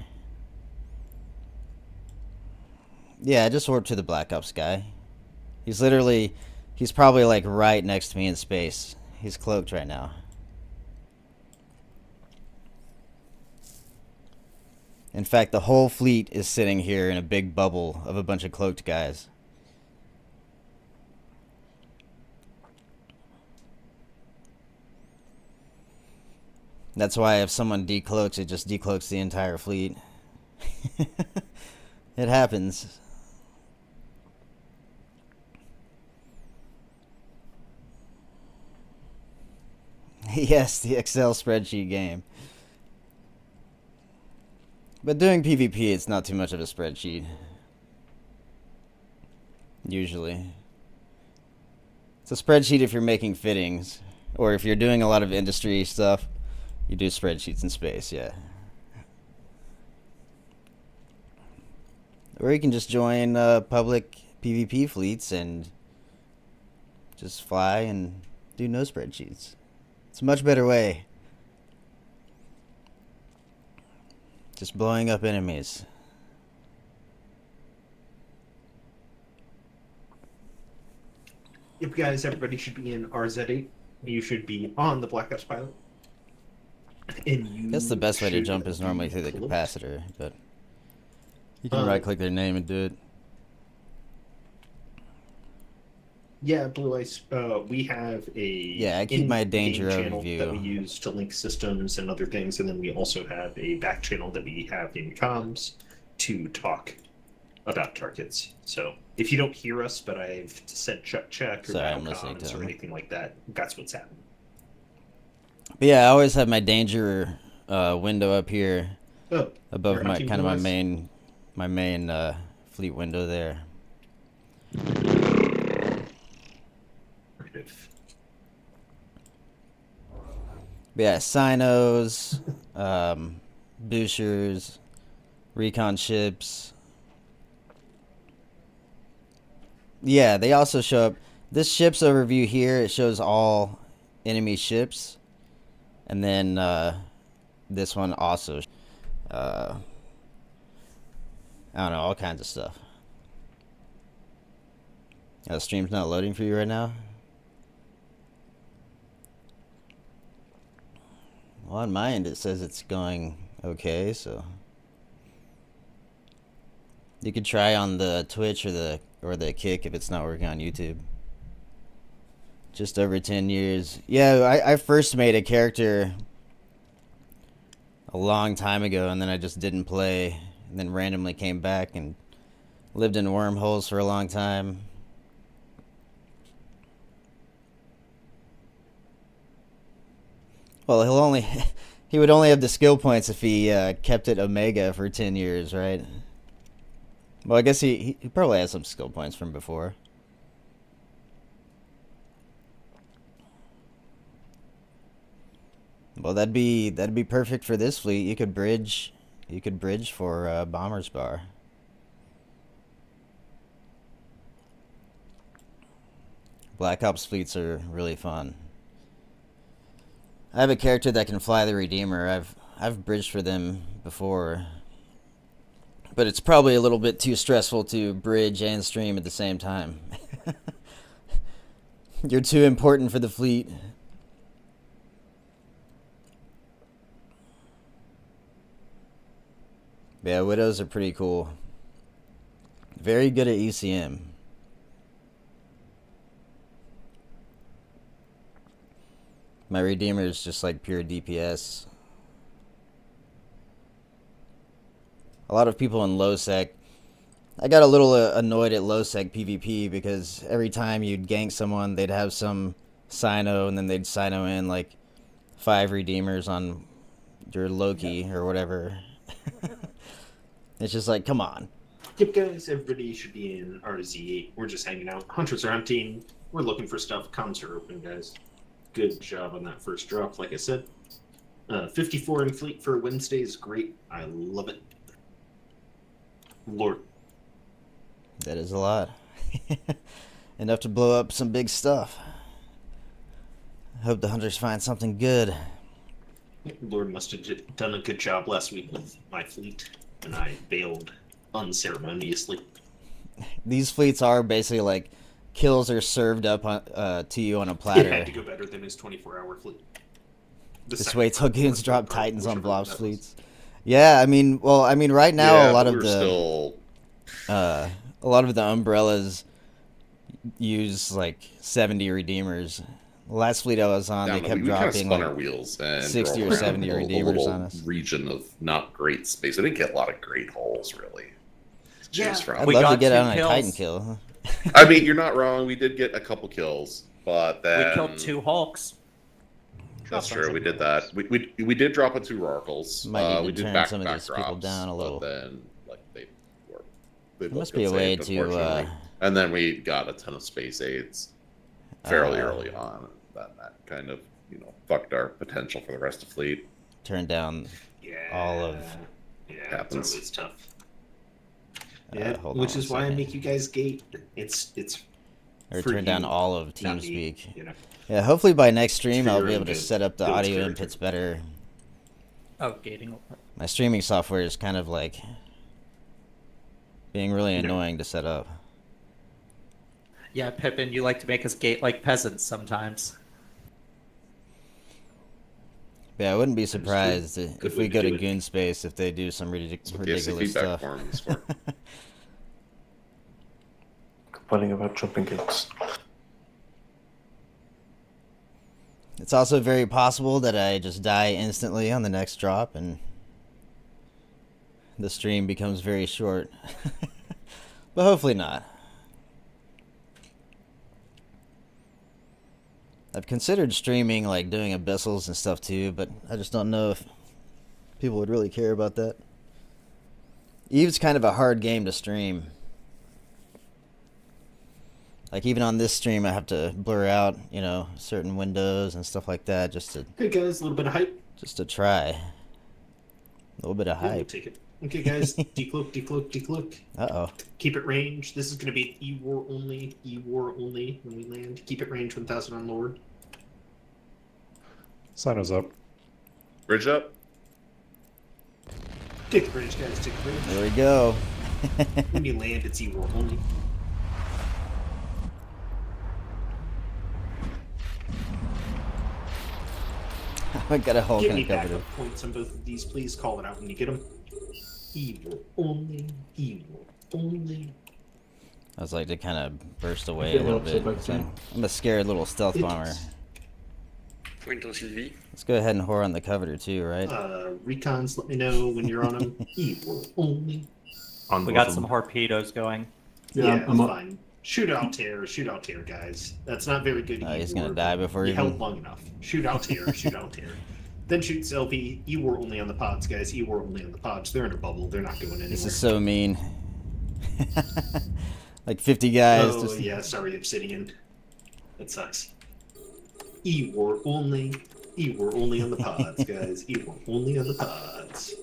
Yeah, I just warped to the Black Ops guy. He's probably like right next to me in space. He's cloaked right now. In fact, the whole fleet is sitting here in a big bubble of a bunch of cloaked guys. That's why if someone decloaks, it just decloaks the entire fleet. It happens. Yes, the Excel spreadsheet game. But doing PvP, it's not too much of a spreadsheet. Usually. It's a spreadsheet if you're making fittings. Or if you're doing a lot of industry stuff, you do spreadsheets in space, yeah. Or you can just join public PvP fleets and just fly and do no spreadsheets. It's a much better way. Just blowing up enemies. Yep, guys, everybody should be in RZ8. You should be on the Black Ops pilot. And you I guess the best way to should jump is normally through the cloaked. capacitor, but you can right click their name and do it. Yeah, Blue Ice. We have a Yeah, I keep my in-game danger channel overview. that we use to link systems and other things, and then we also have a back channel that we have in comms to talk about targets. So if you don't hear us, but I've said check or Sorry, battle I'm listening to comms or him. anything like that, that's what's happening. But yeah, I always have my danger window up here Oh, above you're my hunting kind of Blue Ice? my main fleet window there. But yeah, Sinos, Boosters, recon ships. Yeah, they also show up. This ship's overview here, it shows all enemy ships. And then this one also, I don't know, all kinds of stuff. The stream's not loading for you right now? Well, on my end it says it's going okay, so you could try on the Twitch or the Kick if it's not working on YouTube. Just over 10 years. Yeah, I first made a character a long time ago, and then I just didn't play, and then randomly came back and lived in wormholes for a long time. Well, he would only have the skill points if he kept it Omega for 10 years, right? Well, I guess he probably has some skill points from before. Well, that'd be perfect for this fleet. You could bridge for Bomber's Bar. Black Ops fleets are really fun. I have a character that can fly the Redeemer. I've bridged for them before, but it's probably a little bit too stressful to bridge and stream at the same time. You're too important for the fleet. Yeah, Widows are pretty cool. Very good at ECM. My Redeemer is just like pure DPS. a lot of people in low sec. I got a little annoyed at low sec PvP because every time you'd gank someone, they'd have some Sino, and then they'd Sino in like 5 redeemers on your Loki or whatever. It's just like, come on. Yep, guys, everybody should be in RZ8. We're just hanging out. Hunters are hunting. We're looking for stuff. Comms are open, guys. Good job on that first drop, like I said. 54 in fleet for Wednesday is great. I love it. Lord. That is a lot. Enough to blow up some big stuff. I hope the hunters find something good. Lord must have done a good job last week with my fleet, and I bailed unceremoniously. These fleets are basically like kills are served up on, to you on a platter. It had to go better than his 24-hour fleet. Just wait till goons drop Titans on Blob's fleets. Yeah, I mean, right now Yeah, a lot but of we're the still... a lot of the umbrellas use like 70 redeemers. The last fleet I was on, they kept we kind of dropping spun our like wheels and 60 drove or around 70 a redeemers little on us. region of not great space. I didn't get a lot of great holes, really. To choose from. I'd We love to got get 2 on a kills. Titan kill. I mean, you're not wrong. We did get a couple kills, but then We killed 2 Hulks. That's true. We did that. We did drop on 2 Rorkels. Might need to we did turn back some of back these people drops, down a little. But then, like they There both must got be a way saved, to, unfortunately. And then we got a ton of space aids fairly Uh, early on. That kind of fucked our potential for the rest of fleet. turn down Yeah. all of. Yeah, happens. it's always tough. Yeah, hold on which one is why I second. make you guys gate. It's Or for turn down you, all of not me, TeamSpeak. you know. Yeah, hopefully by next stream for I'll your be own able to good. set up the Builds audio character. inputs better. Oh, gating. My streaming software is kind of like being really Yeah. annoying to set up. Yeah, Pippin, you like to make us gate like peasants sometimes. Yeah, I wouldn't be That's good. surprised Good if way we to go to do it. Goon Space if they do some That's what the ridiculous feedback stuff. forum is for. Complaining about jumping gates. It's also very possible that I just die instantly on the next drop and the stream becomes very short. But hopefully not. I've considered streaming, like doing abyssals and stuff too, but I just don't know if people would really care about that. Eve's kind of a hard game to stream. Like even on this stream, I have to blur out, certain windows and stuff like that just to Hey guys, a little bit of hype. try. A little bit of Yeah, we'll hype. take it. Okay, guys, decloak, decloak, decloak. Uh-oh. Keep it range. This is going to be E-War only. E-War only when we land. Keep it range 1000 on Lord. Sino's up. Bridge up. Take the range, guys. Take the range. There we go. When you land, it's E-War only. I got a Hulk Give and me a cover. backup points on both of these, please. Call it out when you get them. E-War only. E-War only. I was like to kind of burst away a little bit. I'm a scared little stealth bomber. Let's go ahead and whore on the cover too, right? Recons, let me know when you're on them. E-War only. We got some torpedoes going. Yeah, I'm fine. Shoot out tear, guys. That's not very good. He's E-War, gonna die before you even- held long enough. Shoot out tear, shoot out tear. Then shoot Selfie. E-War only on the pods, guys. E-War only on the pods. They're in a bubble. They're not going anywhere. This is so mean. Like 50 guys. Oh, just... yeah, sorry, Obsidian. That sucks. E-War only. E-War only on the pods, guys. E-War only on the pods.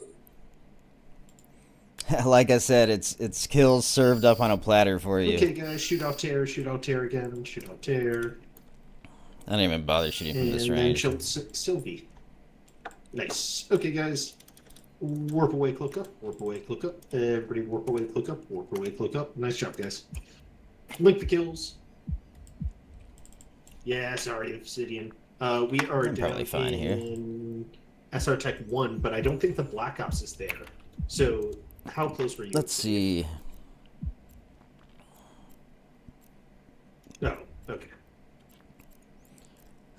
Like I said, it's kills served up on a platter for you. Okay, guys, shoot out tear again, shoot out tear. I don't even bother shooting from this And then range. shoot Sylvie. Nice. Okay, guys. Warp away, cloak up. Warp away, cloak up. Everybody warp away, cloak up. Warp away, cloak up. Nice job, guys. Link the kills. Yeah, sorry, Obsidian. We are I'm down probably fine here. in SR Tech 1, but I don't think the Black Ops is there. So, how close were you? Let's see. No, okay.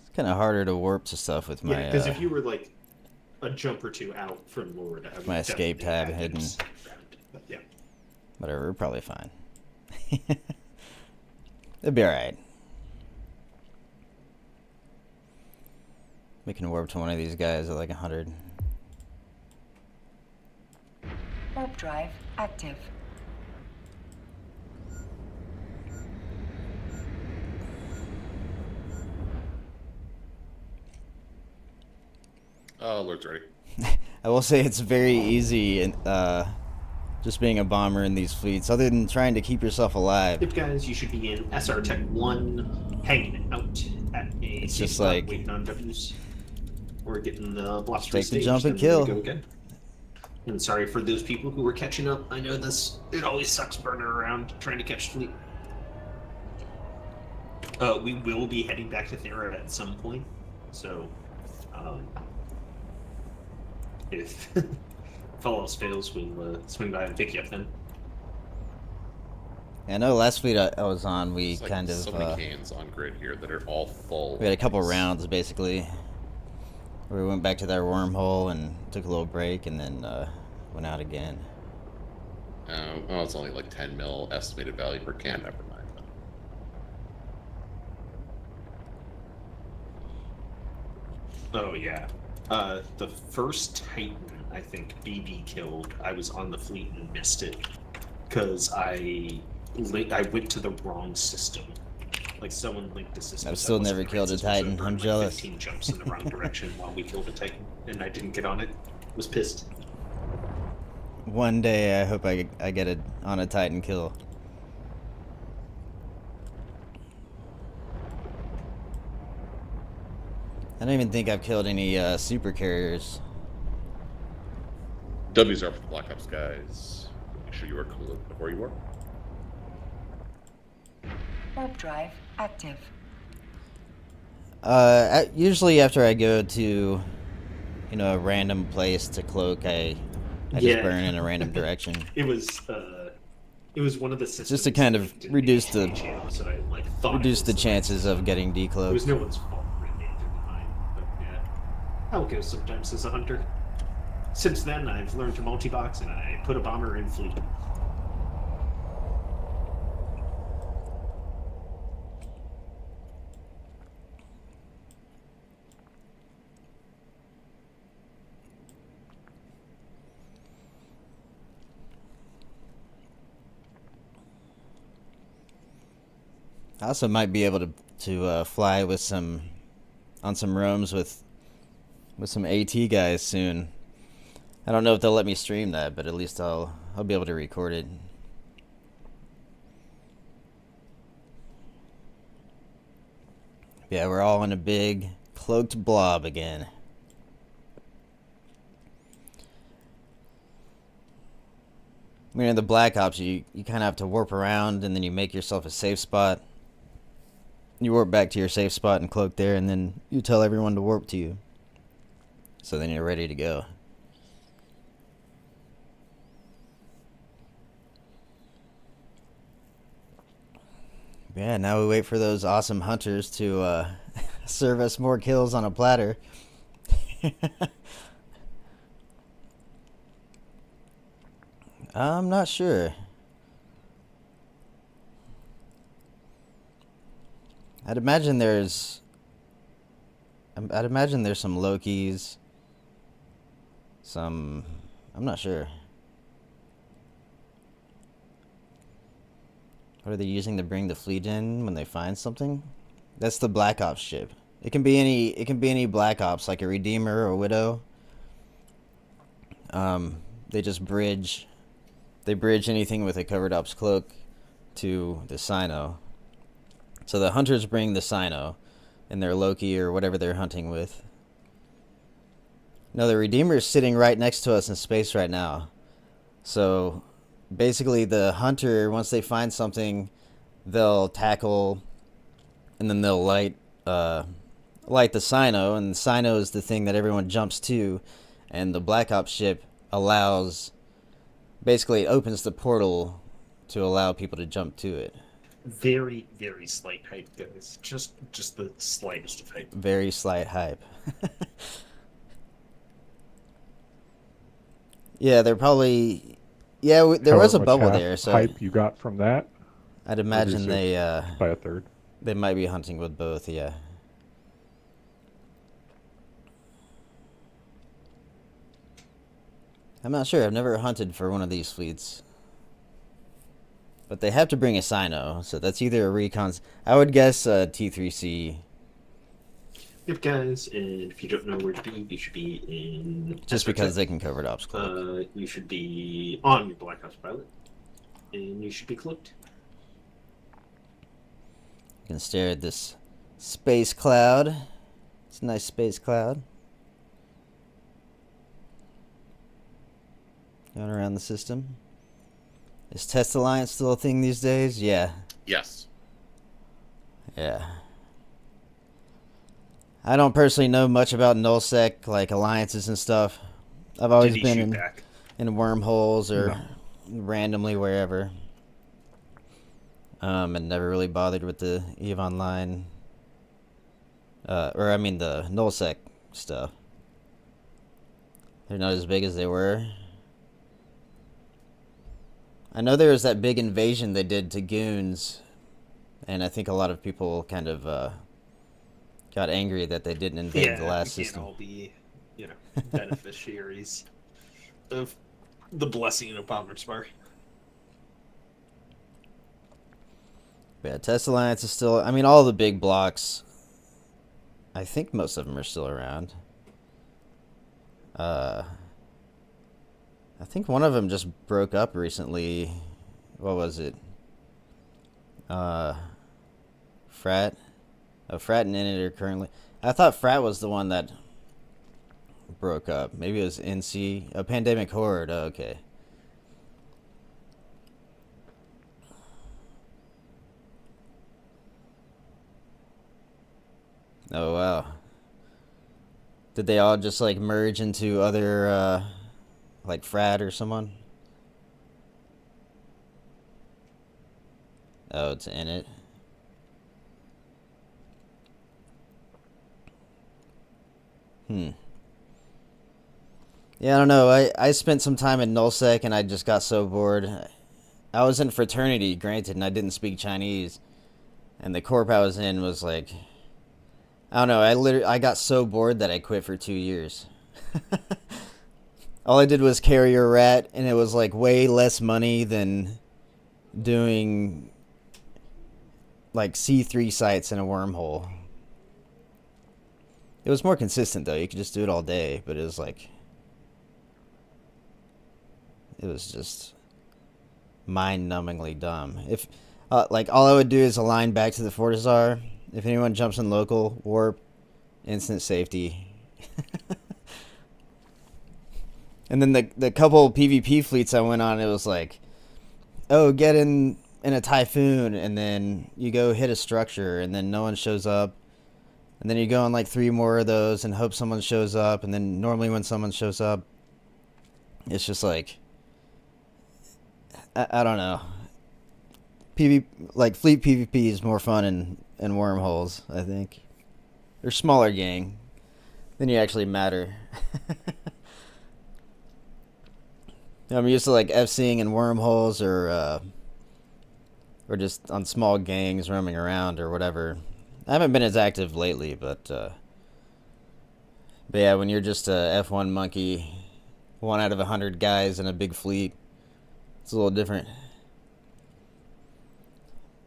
It's kind of harder to warp to stuff with my Yeah, because if you were like a jump or two out from Lord, I would my escape definitely tab have hidden. this. Whatever, we're probably fine. It'll be alright. We can warp to one of these guys at like 100. Warp drive active. Oh, alert's ready. I will say it's very easy and just being a bomber in these fleets, other than trying to keep yourself alive. Yep, guys, you should be in SR Tech 1, hanging out at a It's safe just spot, like- waiting on W's. We're getting the blast Take the stage, jump and then we're gonna kill. Go again. And sorry for those people who were catching up. I know it always sucks burning around trying to catch fleet. We will be heading back to Thera at some point, so if all else fails, we'll swing by and pick you up then. I know last fleet I was on, we There's like kind of so many cans on grid here that are all full. we had a couple Nice. rounds basically, where we went back to that wormhole and took a little break, and then went out again. Oh, it's only like 10 mil estimated value per can. Never mind. Oh yeah. The first Titan I think BB killed, I was on the fleet and missed it because I went to the wrong system. Like someone linked the system. I've that still wasn't never the killed a system, so it Titan. burned, I'm like, jealous. 15 jumps in the wrong direction while we killed a Titan, and I didn't get on it. Was pissed. One day I hope I get it on a Titan kill. I don't even think I've killed any super carriers. W's are for the Black Ops guys. Make sure you are cool before you work. Warp drive active. Usually after I go to, a random place to cloak, I just Yeah. burn in a random direction. It was one of the systems. Just to kind of linked in reduce the the- channel, so I, like, thought it Reduce was the the chances of getting It decloaked. was no one's fault, really, at the time. But yeah, how it goes sometimes as a hunter. Since then, I've learned to multi-box, and I put a bomber in fleet. I also might be able to fly with on some roams with some AT guys soon. I don't know if they'll let me stream that, but at least I'll be able to record it. Yeah, we're all in a big cloaked blob again. I mean, in the Black Ops, you kind of have to warp around, and then you make yourself a safe spot. You warp back to your safe spot and cloak there, and then you tell everyone to warp to you. So then you're ready to go. Yeah, now we wait for those awesome hunters to serve us more kills on a platter. I'm not sure. I'd imagine there's some Lokis. I'm not sure. What are they using to bring the fleet in when they find something? That's the Black Ops ship. It can be any Black Ops, like a Redeemer or a Widow. They just bridge anything with a covered ops cloak to the Sino. So the hunters bring the Sino and their Loki or whatever they're hunting with. No, the Redeemer is sitting right next to us in space right now. So basically the hunter, once they find something, they'll tackle and then they'll light the Sino, and the Sino is the thing that everyone jumps to, and the Black Ops ship basically it opens the portal to allow people to jump to it. Very, very slight hype, guys. Just the slightest of hype. Very slight hype. Yeah, they're probably Yeah, there was a however much bubble half there, so hype you got from that. I'd imagine reduce they it by a third. they might be hunting with both. Yeah. I'm not sure. I've never hunted for one of these fleets. But they have to bring a Sino, so that's either a recon. I would guess T3C. Yep, guys, and if you don't know where to be, you should be in. Just because they can cover it ops cloak. You should be on your Black Ops pilot, and you should be cloaked. You can stare at this space cloud. It's a nice space cloud. Going around the system. Is Test Alliance still a thing these days? Yeah. Yes. Yeah. I don't personally know much about nullsec, like alliances and stuff. I've always Did he been shoot in, back? in wormholes or randomly wherever. And never really bothered with the EVE Online. Or I mean the nullsec stuff. They're not as big as they were. I know there was that big invasion they did to Goons, and I think a lot of people kind of got angry that they didn't invade the last we system. can't all be, beneficiaries of the blessing of Bomber's Bar. Yeah, Test Alliance is still... I mean, all the big blocks, I think most of them are still around. I think one of them just broke up recently. What was it? Frat? Frat and Init are currently... I thought Frat was the one that broke up. Maybe it was NC. Pandemic Horde. Oh, okay. Oh, wow. Did they all just, like, merge into other, like, Frat or someone? Oh, it's Init. Yeah, I don't know. I spent some time in nullsec and I just got so bored. I was in fraternity, granted, and I didn't speak Chinese. And the corp I was in was like... I don't know. I got so bored that I quit for 2 years. All I did was carry a rat, and it was like way less money than doing like C3 sites in a wormhole. It was more consistent though. You could just do it all day, but it was like... It was just mind-numbingly dumb. If like all I would do is align back to the Fortizar. If anyone jumps in local, warp, instant safety. And then the couple PvP fleets I went on, it was like, oh, get in a Typhoon, and then you go hit a structure, and then no one shows up. And then you go on like 3 more of those and hope someone shows up, and then normally when someone shows up, it's just like... I don't know. Like fleet PvP is more fun in wormholes, I think. They're smaller gang. Then you actually matter. I'm used to like FCing in wormholes or just on small gangs roaming around or whatever. I haven't been as active lately, but yeah, when you're just a F1 monkey, 1 out of 100 guys in a big fleet, it's a little different.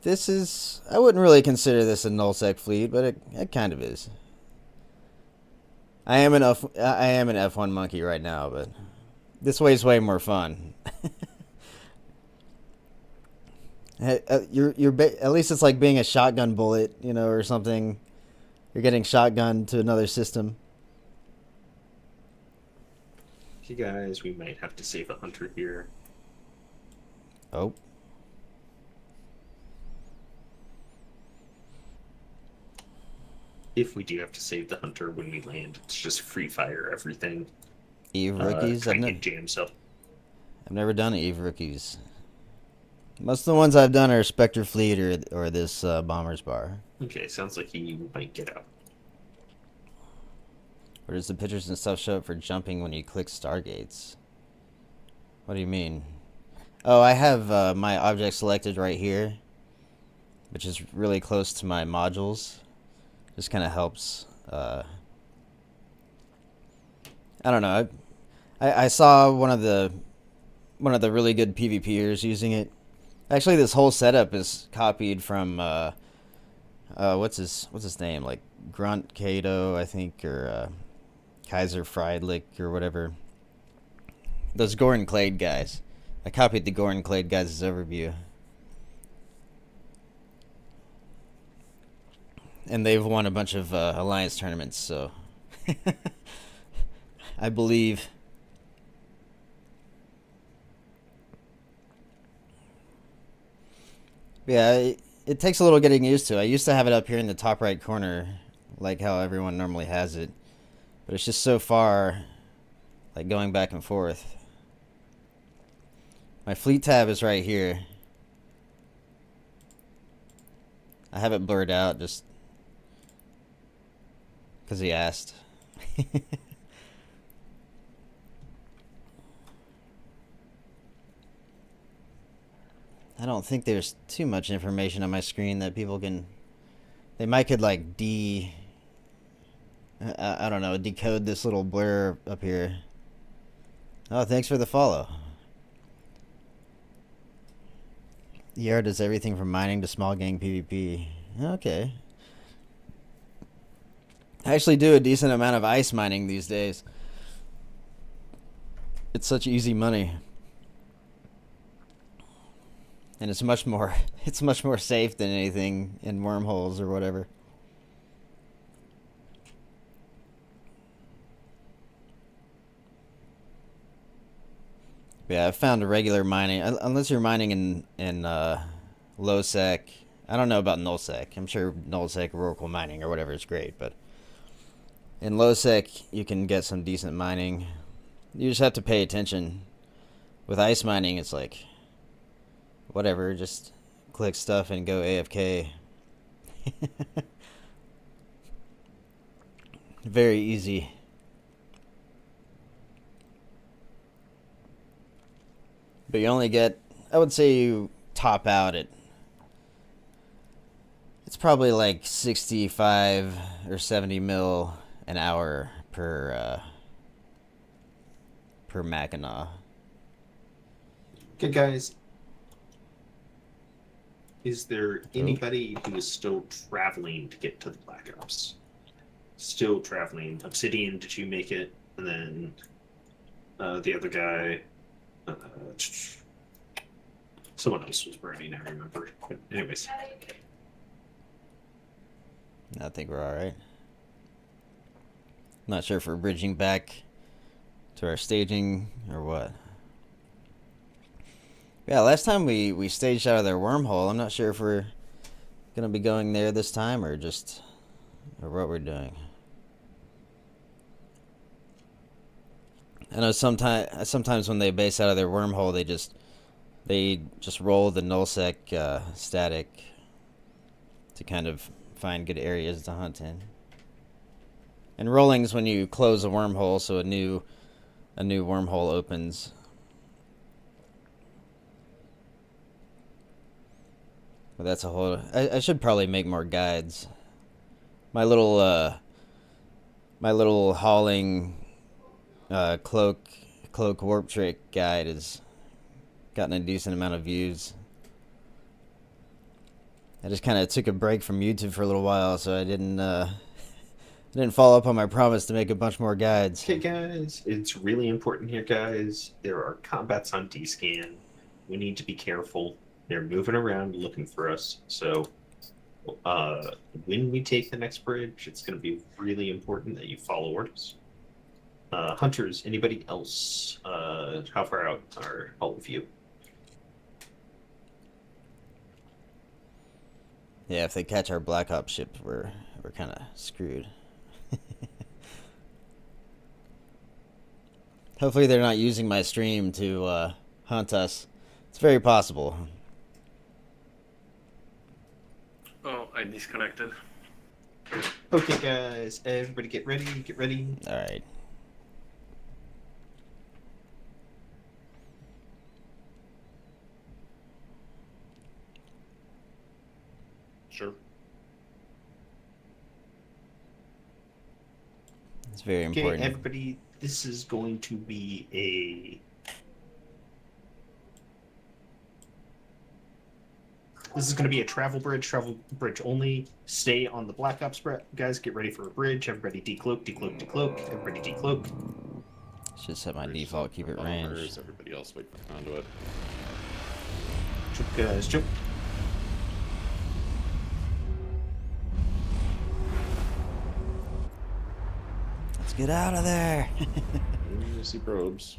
This is... I wouldn't really consider this a nullsec fleet, but it kind of is. I am an F1 monkey right now, but this way's way more fun. At least it's like being a shotgun bullet, or something. You're getting shotgunned to another system. You guys, we might have to save a hunter here. Oh. If we do have to save the hunter when we land, it's just free fire everything. Eve rookies? Try and get jams up. I've never done Eve rookies. Most of the ones I've done are Spectre Fleet or this Bomber's Bar. Okay, sounds like you might get out. Or does the pictures and stuff show up for jumping when you click Stargates? What do you mean? Oh, I have my object selected right here, which is really close to my modules. Just kind of helps. I don't know. I saw one of the really good PvPers using it. Actually, this whole setup is copied from what's his name? Like Grunt Kato, I think, or Kaiser Friedlich or whatever. Those Goran Clade guys. I copied the Goran Clade guys' overview. And they've won a bunch of alliance tournaments, so I believe. Yeah, it takes a little getting used to. I used to have it up here in the top right corner, like how everyone normally has it. But it's just so far, like going back and forth. My fleet tab is right here. I have it blurred out just because he asked. I don't think there's too much information on my screen that people can... They might could like I don't know, decode this little blur up here. Oh, thanks for the follow. ER does everything from mining to small gang PvP. Okay. I actually do a decent amount of ice mining these days. It's such easy money. And it's much more safe than anything in wormholes or whatever. Yeah, I found a regular mining, unless you're mining in low sec. I don't know about null sec. I'm sure null sec or Oracle mining or whatever is great, but in low sec you can get some decent mining. You just have to pay attention. With ice mining, it's like whatever, just click stuff and go AFK. Very easy. But you only get, I would say you top out at, it's probably like 65 or 70 mil an hour per Mackinac. Okay, guys. Is there anybody who is still traveling to get to the Black Ops? Still traveling. Obsidian, did you make it? And then the other guy, someone else was burning, I remember. But anyways. I think we're alright. Not sure if we're bridging back to our staging or what. Yeah, last time we staged out of their wormhole. I'm not sure if we're gonna be going there this time or what we're doing. I know sometimes when they base out of their wormhole, they just roll the nullsec static to kind of find good areas to hunt in. And rolling's when you close a wormhole, so a new wormhole opens. But that's a whole. I should probably make more guides. My little hauling cloak warp trick guide has gotten a decent amount of views. I just kind of took a break from YouTube for a little while, so I didn't follow up on my promise to make a bunch more guides. Okay, guys, it's really important here, guys. There are combats on D-Scan. We need to be careful. They're moving around looking for us. So when we take the next bridge, it's going to be really important that you follow orders. Hunters, anybody else? How far out are all of you? Yeah, if they catch our Black Ops ship, we're kind of screwed. Hopefully they're not using my stream to hunt us. It's very possible. Oh, I disconnected. Okay, guys, everybody get ready, get ready. All right. Sure. It's very Okay, important. everybody, this is going to be a. This is going to be a travel bridge only. Stay on the Black Ops, guys. Get ready for a bridge. Everybody decloak, decloak, decloak. Everybody decloak. Should set my Bridge default, keep it bombers, ranged. Everybody else wait for conduit. Jump, guys, jump. Let's get out of there. Ooh, see probes.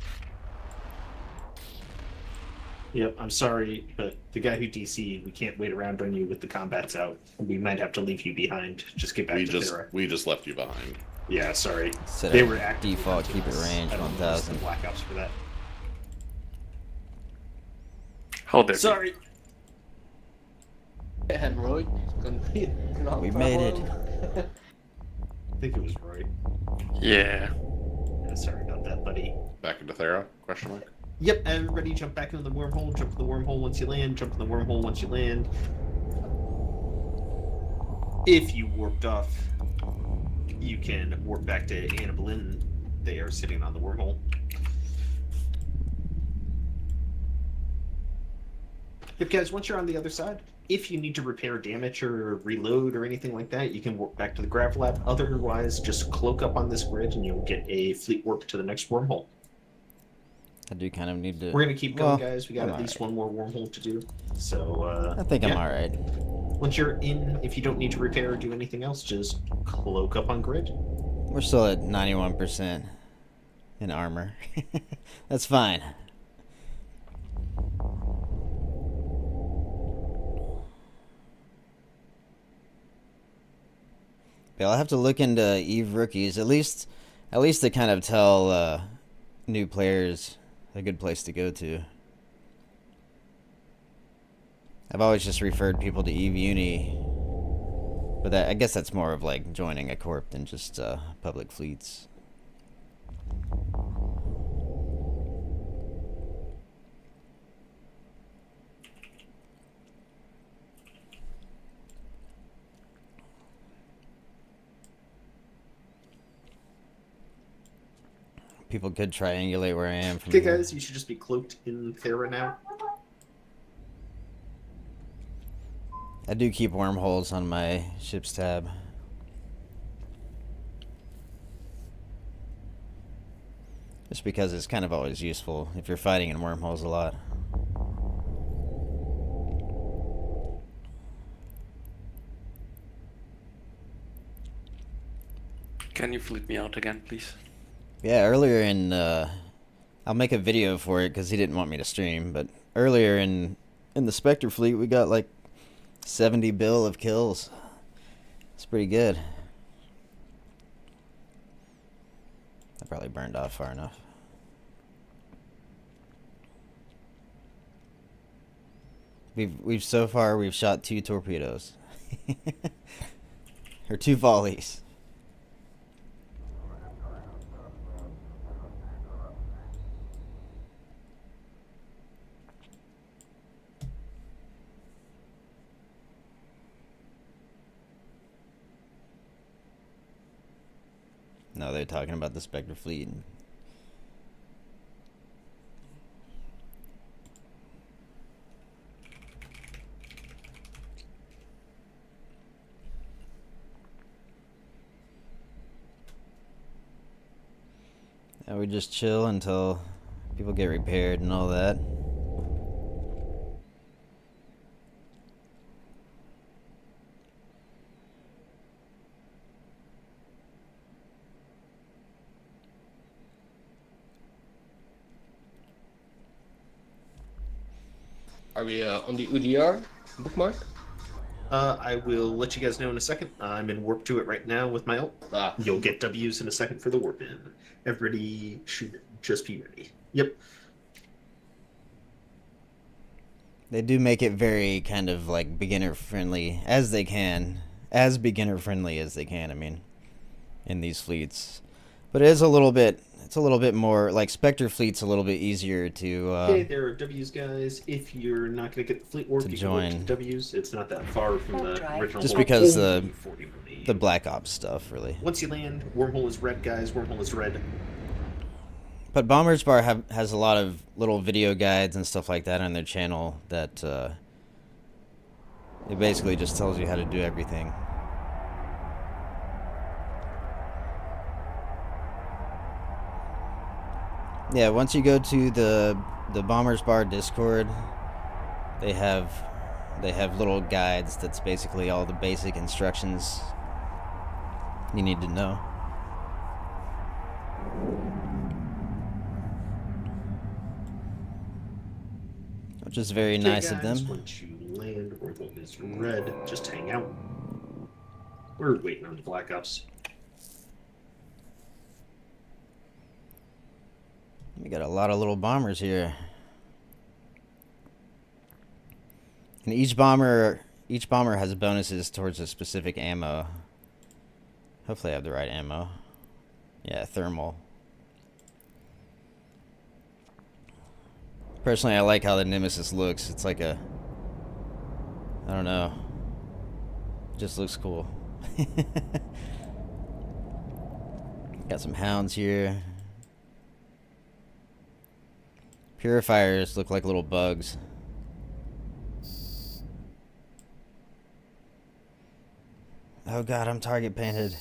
Yep, I'm sorry, but the guy who DC'd, we can't wait around on you with the combats out. We might have to leave you behind. Just get back to Thera. We just left you behind. Yeah, sorry. Set They up were actively default, hunting keep it us. ranged, I don't know, it's the 1000. Black Ops for that. Hold there. Sorry. And Roy, We made it. I think it was Roy. Yeah. Yeah, sorry about that, buddy. Back into Thera? Question mark. Yep, everybody jump back into the wormhole. Jump to the wormhole once you land. Jump in the wormhole once you land. If you warped off, you can warp back to Anna Boleyn. They are sitting on the wormhole. Yep, guys, once you're on the other side, if you need to repair damage or reload or anything like that, you can warp back to the grav lab. Otherwise, just cloak up on this grid and you'll get a fleet warp to the next wormhole. I do kind of need to. We're gonna keep going, Well, guys. We got I'm at least alright. one more wormhole to do. So, I think I'm yeah. alright. Once you're in, if you don't need to repair or do anything else, just cloak up on grid. We're still at 91% in armor. That's fine. But I'll have to look into Eve rookies. At least to kind of tell new players a good place to go to. I've always just referred people to Eve Uni, but I guess that's more of like joining a corp than just public fleets. People could triangulate where I am from Okay, here. guys, you should just be cloaked in Thera now. I do keep wormholes on my ship's tab. Just because it's kind of always useful if you're fighting in wormholes a lot. Can you fleet me out again, please? Yeah, earlier in, I'll make a video for it because he didn't want me to stream, but earlier in the Spectre fleet we got like 70 bill of kills. It's pretty good. I probably burned off far enough. We've so far we've shot 2 torpedoes. Or 2 volleys. No, they're talking about the Spectre fleet. And we just chill until people get repaired and all that. Are we on the UDR bookmark? I will let you guys know in a second. I'm in warp to it right now with my ult. Ah, You'll get W's in a second for the warp in. Everybody should just be ready. Yep. They do make it very kind of like beginner friendly as they can. As beginner friendly as they can, I mean, in these fleets. But it is a little bit. It's a little bit more like Spectre Fleet's a little bit easier to. Okay, there are W's, guys. If you're not going to get the fleet warp, To you can warp to join. the W's. It's not that far from the original. Just warp. because Only 41 AU. the Black Ops stuff, really. Once you land, wormhole is red, guys. Wormhole is red. But Bomber's Bar has a lot of little video guides and stuff like that on their channel that it basically just tells you how to do everything. Yeah, once you go to the Bomber's Bar Discord, they have little guides that's basically all the basic instructions you need to know. Which is very Okay, nice of them. guys, once you land, wormhole is red. Just hang out. We're waiting on the Black Ops. We got a lot of little bombers here. And each bomber has bonuses towards a specific ammo. Hopefully I have the right ammo. Yeah, thermal. Personally, I like how the Nemesis looks. It's like a... I don't know. It just looks cool. Got some hounds here. Purifiers look like little bugs. Oh god, I'm target painted.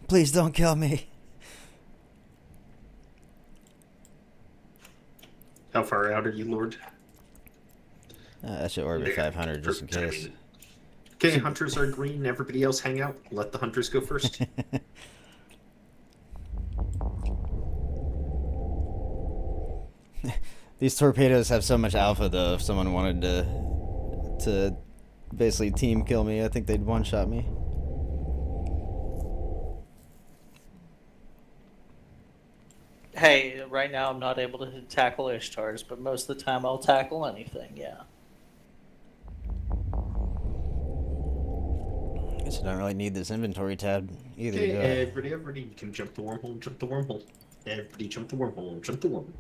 Please don't kill me. How far out are you, Lord? I should orbit 500 just in case. Okay, hunters are green. Everybody else hang out. Let the hunters go first. These torpedoes have so much alpha, though. If someone wanted to basically team kill me, I think they'd one-shot me. Hey, right now I'm not able to tackle Ishtars, but most of the time I'll tackle anything, yeah. Guess I don't really need this inventory tab either. Okay, do I? everybody, you can jump the wormhole, jump the wormhole. Everybody jump the wormhole, jump the wormhole.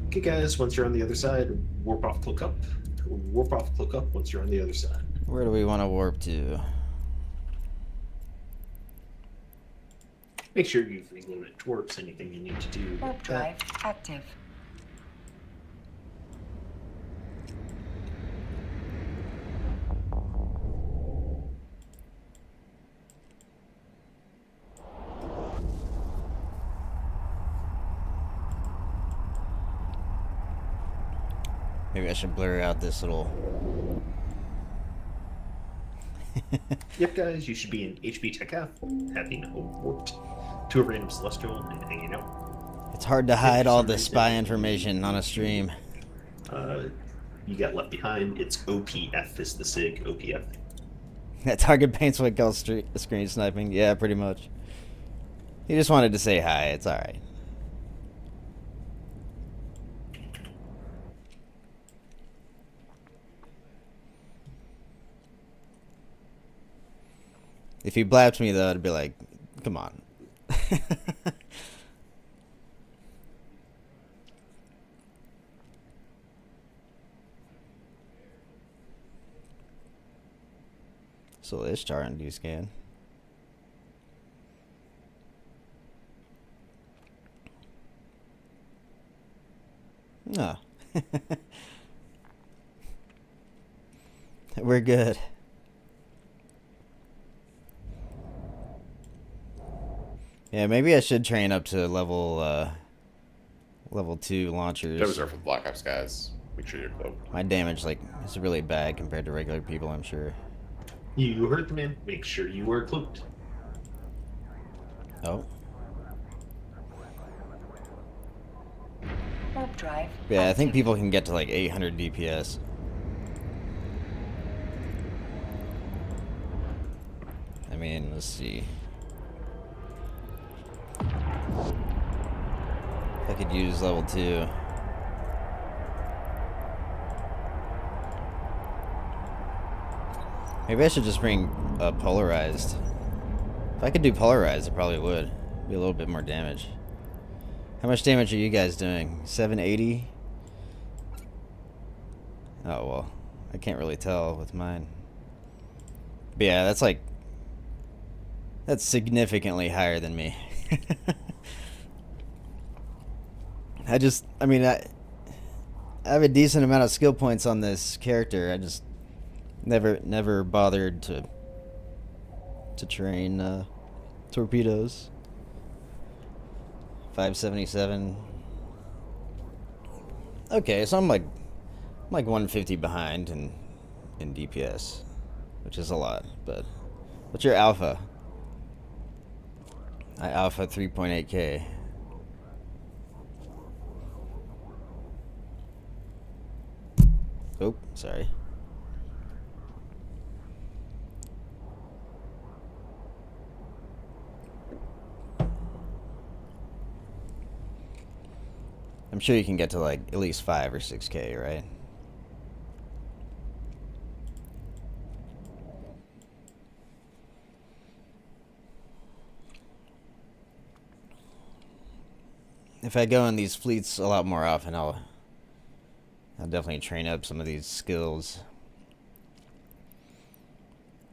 Okay, guys, once you're on the other side, warp off, cloak up. Warp off, cloak up once you're on the other side. Where do we want to warp to? Make sure you've reloaded twerps, anything you need to do. Warp drive active. Maybe I should blur out this little... Yep, guys, you should be in HB Tech F, having warped to a random celestial and hanging out. It's hard to hide all the spy information on a stream. You got left behind. It's OPF is the SIG, OPF. That target paint's what calls screen sniping. Yeah, pretty much. He just wanted to say hi. It's alright. If he blapped me, though, I'd be like, come on. So this chart and do scan. No. We're good. Yeah, maybe I should train up to level 2 launchers. Those are for Black Ops guys. Make sure you're cloaked. My damage is really bad compared to regular people, I'm sure. You heard the man. Make sure you are cloaked. Oh. Warp drive. Yeah, I think active. people can get to like 800 DPS. I mean, let's see. If I could use level 2. Maybe I should just bring polarized. If I could do polarized, I probably would. Be a little bit more damage. How much damage are you guys doing? 780? Oh, well. I can't really tell with mine. But yeah, that's like... That's significantly higher than me. I mean, I have a decent amount of skill points on this character. I just never bothered to train torpedoes. 577. Okay, so I'm like 150 behind in DPS, which is a lot. But what's your alpha? I alpha 3.8k. Oh, sorry. I'm sure you can get to like at least 5 or 6k, right? If I go in these fleets a lot more often, I'll definitely train up some of these skills.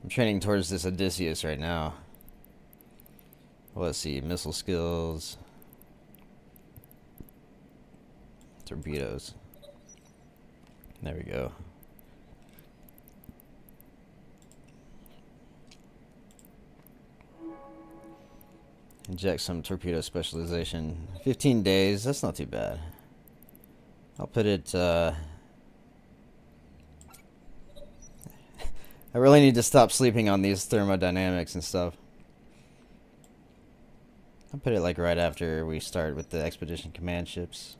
I'm training towards this Odysseus right now. Well, let's see, missile skills, torpedoes. There we go. Inject some torpedo specialization. 15 days, that's not too bad. I'll put it, I really need to stop sleeping on these thermodynamics and stuff. I'll put it like right after we start with the expedition command ships.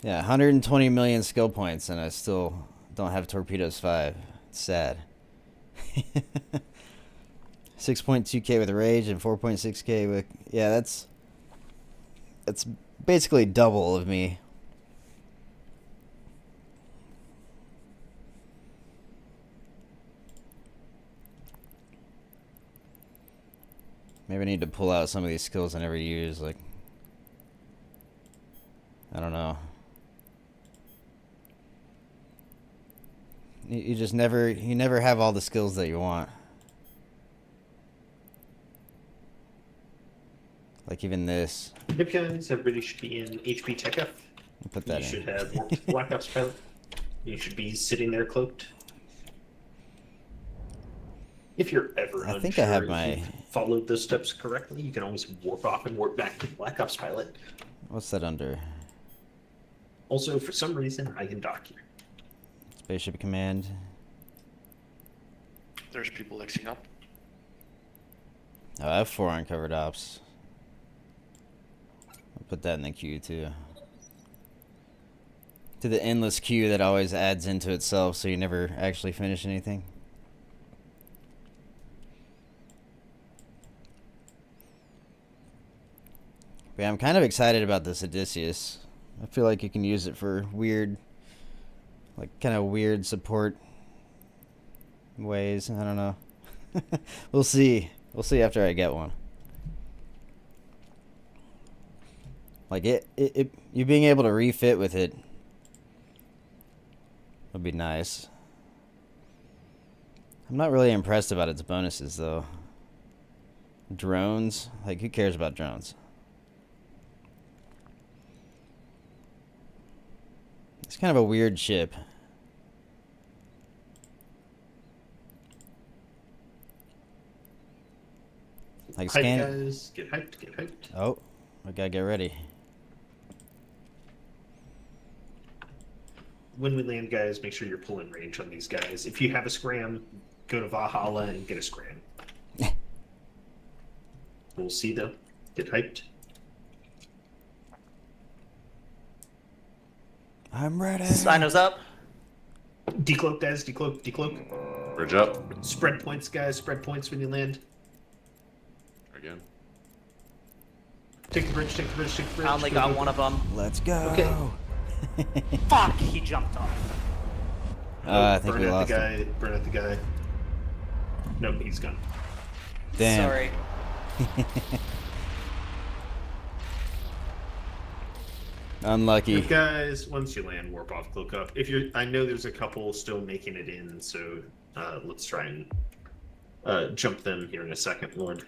Yeah, 120 million skill points and I still don't have torpedoes 5. It's sad. 6.2k with rage and 4.6k with... Yeah, that's basically double of me. Maybe I need to pull out some of these skills I never use, like... I don't know. You just never have all the skills that you want. Like even this. Yep, guys, everybody should be in HP Tech F. Put that You in. should have warped Black Ops pilot. You should be sitting there cloaked. If you're ever I think I have if my... you've followed those steps correctly, you can always warp off and warp back to Black Ops pilot. What's that under? Also, for some reason, I can dock you. Spaceship command. There's people lexing up. Oh, I have 4 uncovered ops. I'll put that in the queue too. To the endless queue that always adds into itself so you never actually finish anything. But yeah, I'm kind of excited about this Odysseus. I feel like you can use it for weird, like kind of weird support ways. I don't know. We'll see. We'll see after I get one. Like you being able to refit with it would be nice. I'm not really impressed about its bonuses though. Drones, like who cares about drones? It's kind of a weird ship. Like Hype, scan. guys. Get hyped, get hyped. Oh, I gotta get ready. When we land, guys, make sure you're pulling range on these guys. If you have a scram, go to Valhalla and get a scram. We'll see, though. Get hyped. I'm ready. Sinos up. Decloak, guys. Decloak, decloak. Bridge up. Spread points, guys. Spread points when you land. Again. Take the bridge, take the bridge, take the bridge. I only Go, got go, one of them. Let's go. Okay. Fuck, he jumped off. I think burn we out lost the him. guy. Burn out the guy. Nope, he's gone. Damn. Sorry. Unlucky. You guys, once you land, warp off, cloak up. If you're, I know there's a couple still making it in, so let's try and jump them here in a second, Lord,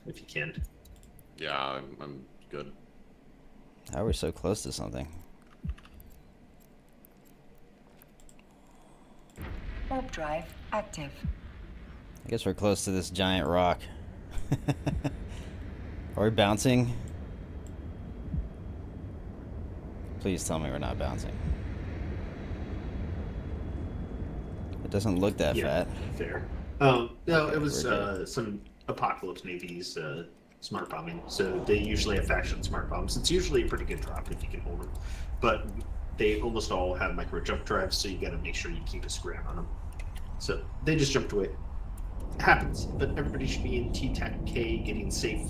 if you can. Yeah, I'm good. How are we so close to something? Warp drive active. I guess we're close to this giant rock. Are we bouncing? Please tell me we're not bouncing. It doesn't look that fat. Fair. No, Okay, it was we're good. some Apocalypse Navy's smart bombing. So they usually have faction smart bombs. It's usually a pretty good drop if you can hold them. But they almost all have micro jump drives, so you got to make sure you keep a scram on them. So they just jumped away. It happens, but everybody should be in T-Tech-K getting safe.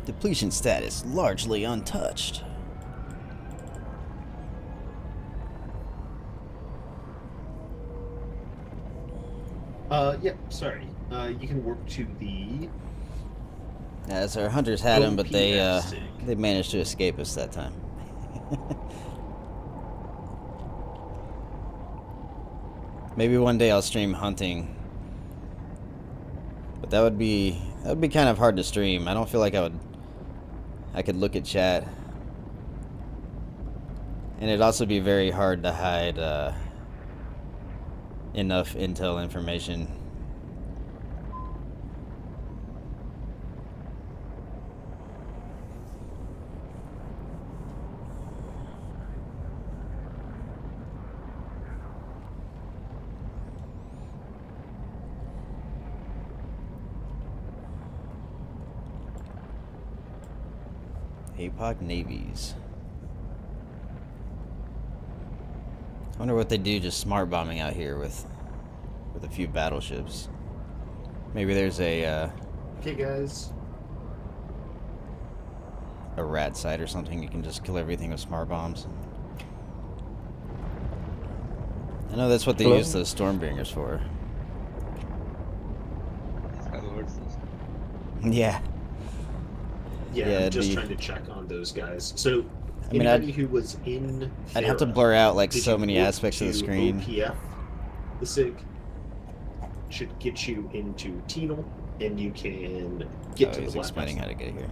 Depletion status largely untouched. Yeah, sorry. You can warp to the... As our hunters had him, but OPS. they managed to escape us that time. Maybe one day I'll stream hunting, but that would be kind of hard to stream. I don't feel like I could look at chat, and it'd also be very hard to hide enough intel information. APOC navies. I wonder what they do just smart bombing out here with a few battleships. Maybe there's a Okay, guys. rat site or something. You can just kill everything with smart bombs. I know that's what they use those Stormbringers for. That's how it works. Yeah. Yeah, I'm just the- trying to check on those guys. So, I mean, anybody who was in I'd have to Thera, blur out like did so you many warp aspects of the to screen. OPF, the SIG should get you into Tenal, and you can get Oh, to the he's Black explaining Ops. how to get here.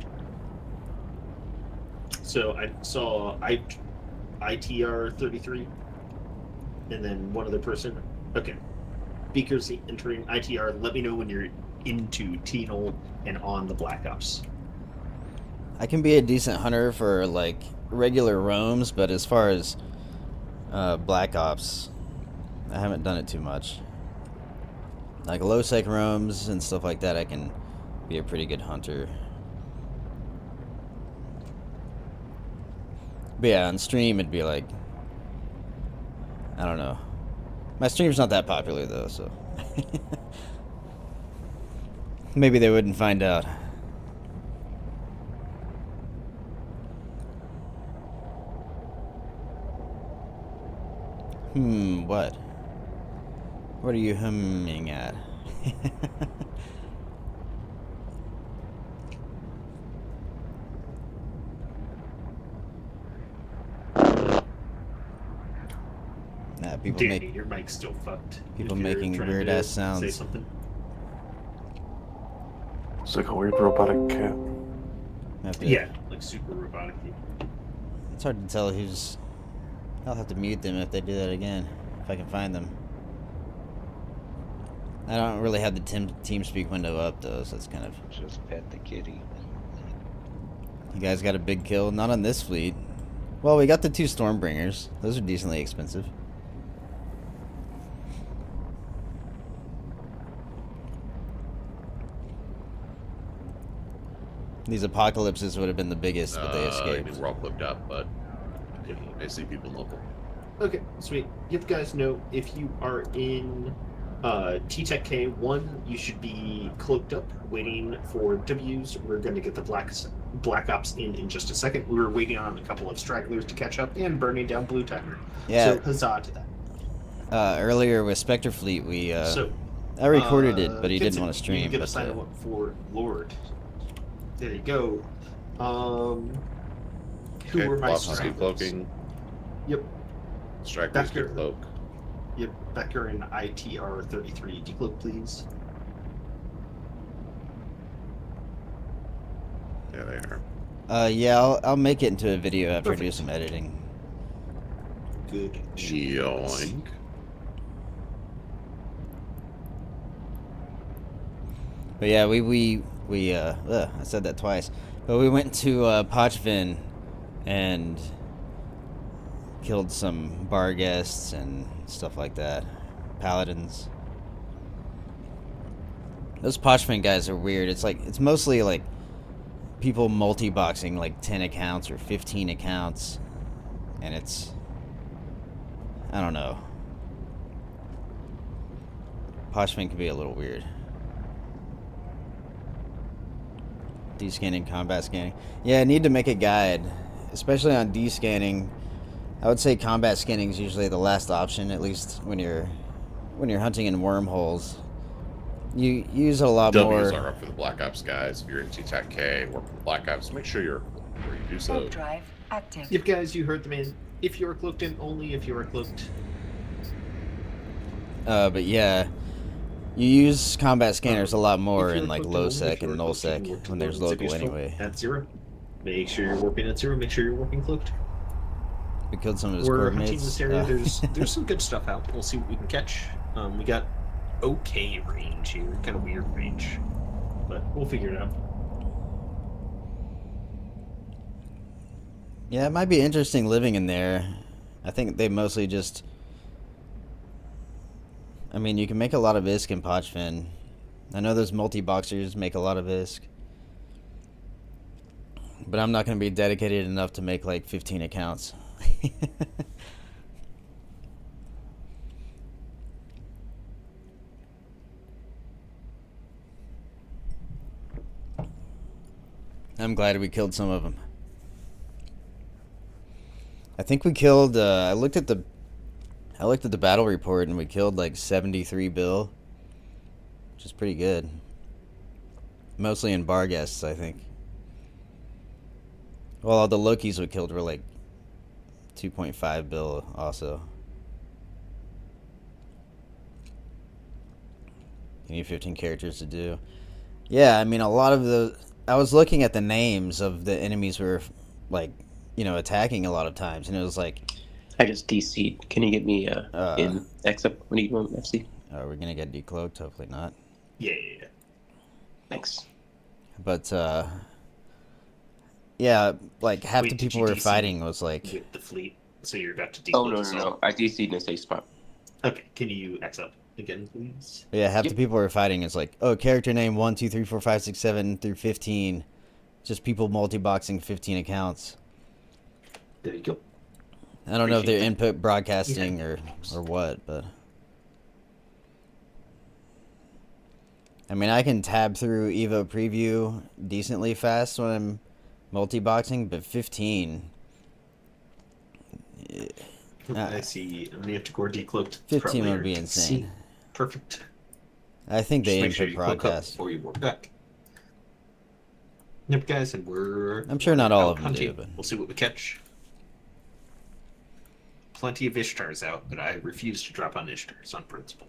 So I saw ITR 33, and then one other person. Okay, Beaker's entering ITR. Let me know when you're into Tenal and on the Black Ops. I can be a decent hunter for like regular roams, but as far as Black Ops, I haven't done it too much. Like low sec roams and stuff like that, I can be a pretty good hunter. But yeah, on stream it'd be like, I don't know. My stream's not that popular though, so maybe they wouldn't find out. What? What are you humming at? Nah, people Danny, make your mic's still fucked. people If you're making trying weird to ass Say sounds. something. It's like a weird robotic cat. Have to- Yeah, like super robotic. It's hard to tell who's. I'll have to mute them if they do that again, if I can find them. I don't really have the TeamSpeak window up though, so it's kind of. Just pet the kitty. You guys got a big kill? Not on this fleet. Well, we got the 2 Stormbringers. Those are decently expensive. These apocalypses would have been the biggest, but they I escaped. mean, we're all clipped up, but I see people local. Okay, sweet. Give guys know if you are in T-Tech K1, you should be cloaked up, waiting for W's. We're going to get the Black Black Ops in just a second. We were waiting on a couple of stragglers to catch up and burning down Blue Timer. Yeah. So huzzah to that. Earlier with Spectre Fleet, we So I recorded it, but he didn't Vincent, want to stream. You get a But, sign up for Lord. There you go. Who were my Blossoms stragglers? cloaking. Yep. Stragglers Becker. get cloak. Yep. Becker and ITR 33. Decloak, please. Yeah, they are. yeah, I'll make it into a video after I do Perfect. some editing. Good. Yoink. But yeah, I said that twice. But we went to Pochvin and killed some bar guests and stuff like that. Paladins. Those Pochvin guys are weird. It's mostly like people multi-boxing like 10 accounts or 15 accounts. And I don't know. Pochvin can be a little weird. Descanning, combat scanning. Yeah, I need to make a guide, especially on descanning. I would say combat scanning is usually the last option, at least when you're hunting in wormholes. You use it a lot W's more. are up for the Black Ops guys. If you're into TAC K, work with Black Ops, make sure you're where you do so. Warp drive active. Yep, guys, you heard the man. If you are cloaked in, only if you are cloaked. But yeah, you use combat scanners a lot more If you're in like cloaked low only, sec if you and are null cloaked, you sec can warp to when there's Lord and local Save anyway. At 0. Make sure you're warping at 0. Make sure you're warping cloaked. We killed some of his We're hunting coordinates. this area. There's some good stuff out. We'll see what we can catch. We got okay range here, kind of weird range, but we'll figure it out. Yeah, it might be interesting living in there. I think they mostly just... I mean, you can make a lot of ISK in Pochvin. I know those multi-boxers make a lot of ISK. But I'm not going to be dedicated enough to make like 15 accounts. I'm glad we killed some of them. I think we killed. I looked at the battle report and we killed like 73 bill, which is pretty good. Mostly in bar guests, I think. Well, all the Lokis we killed were like 2.5 bill also. You need 15 characters to do. Yeah, I mean a lot of the. I was looking at the names of the enemies we were like, attacking a lot of times, and it was like. I just DC'd. Can you get me in except when you go FC? Are we gonna get decloaked? Hopefully not. Yeah. Thanks. But yeah, like half Wait, the did people you we were DC fighting was like. With the fleet, so you're about to decloak. Oh no. yourself. I DC'd in a safe spot. Okay, can you X up again, please? Yeah, half Yep. the people we were fighting is like, oh, character name 1, 2, 3, 4, 5, 6, 7 through 15. Just people multi-boxing 15 accounts. There you go. I don't know if they're Appreciate input broadcasting or what, but I mean, I can tab through Evo preview decently fast when I'm multi-boxing, but 15. I see Manticore decloaked. 15 would Probably be our insane. DC. Perfect. I think they Just make input sure you cloak up broadcast. before you warp back. Yep, guys, and I'm sure not all out of them hunting. do, but We'll see what we catch. Plenty of Ishtars out, but I refuse to drop on Ishtars on principle.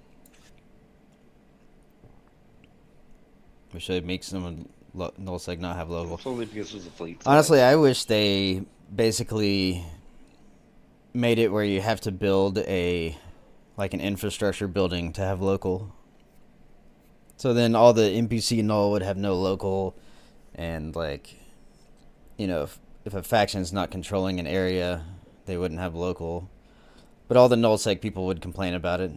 we should make someone nullsec not have local. It's only because of the fleet. Honestly, I wish they basically made it where you have to build an infrastructure building to have local. So then all the NPC null would have no local, and if a faction's not controlling an area, they wouldn't have local. But all the nullsec people would complain about it.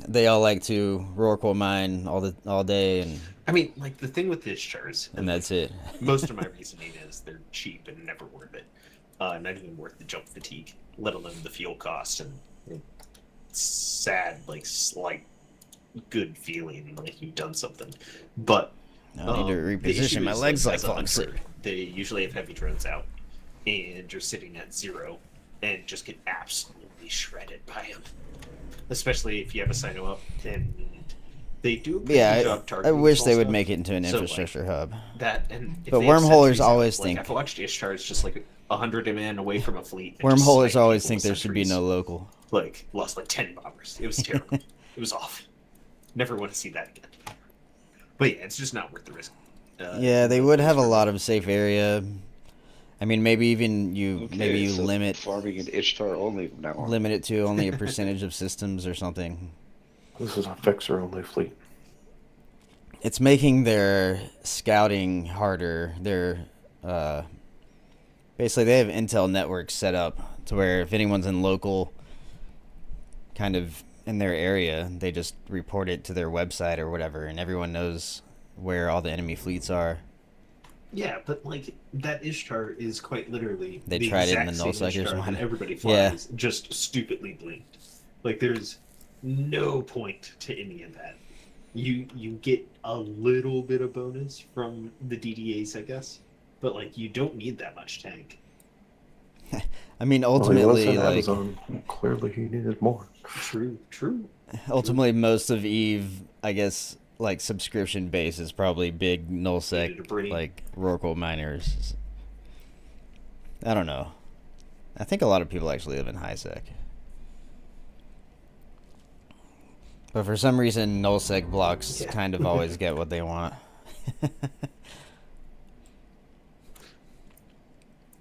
They all like to Rorqual mine all day, and I mean, like, the thing with the Ishtars, and that's it. most of my reasoning is they're cheap and never worth it. Not even worth the jump fatigue, let alone the fuel cost and sad, like, slight good feeling like you've done something. But I need to The reposition issue my is, legs like as a falling hunter, asleep. they usually have heavy drones out, and you're sitting at 0, and just get absolutely shredded by them. Especially if you have a Sino up, and they do a pretty good job I targeting wish small they would stuff. make it into an So, infrastructure hub. That and if But they have wormholers sentries out, always like, think I've watched Ishtars just like 100 men away from a fleet. And just wormholers snipe always people think with there should be sentries. no local. Like lost like 10 bombers. It was terrible. It was awful. Never want to see that again. But yeah, it's just not worth the risk. Yeah, they would have a lot of safe area. I mean, maybe even you So limit farming in Ishtar only from now on. limit it to only a percentage of systems or something. This is a fixer only fleet. It's making their scouting harder. Their basically they have intel networks set up to where if anyone's in local kind of in their area, they just report it to their website or whatever, and everyone knows where all the enemy fleets are. Yeah, but like that Ishtar is quite literally They the tried it in exact the null same sectors Ishtar one. that everybody Yeah. flies, just stupidly blinked. Like there's no point to any of that. You get a little bit of bonus from the DDAs, I guess, but like you don't need that much tank. I mean, Well, he was ultimately, in like Amazon. Clearly, he needed more. True. ultimately, most of Eve, I guess, like subscription base is probably big nullsec, Needed a brain. like Rorqual miners. I don't know. I think a lot of people actually live in high sec. But for some reason, nullsec blocks Yeah. kind of always get what they want.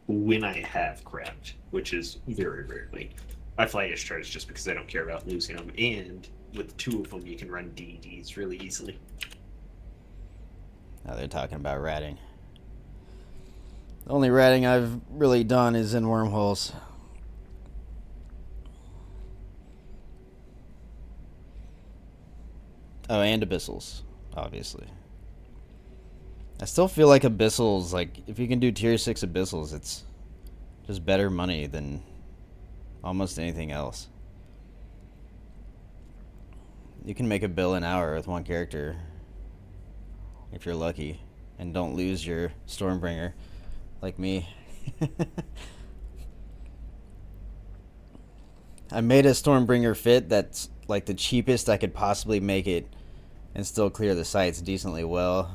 When I have craft, which is very rarely, I fly Ishtars just because I don't care about losing them, and with 2 of them, you can run DDs really easily. Now they're talking about ratting. The only ratting I've really done is in wormholes. Oh, and abyssals, obviously. I still feel like abyssals, like, if you can do tier 6 abyssals, it's just better money than almost anything else. You can make a bill an hour with one character if you're lucky and don't lose your Stormbringer like me. I made a Stormbringer fit that's like the cheapest I could possibly make it and still clear the sites decently well.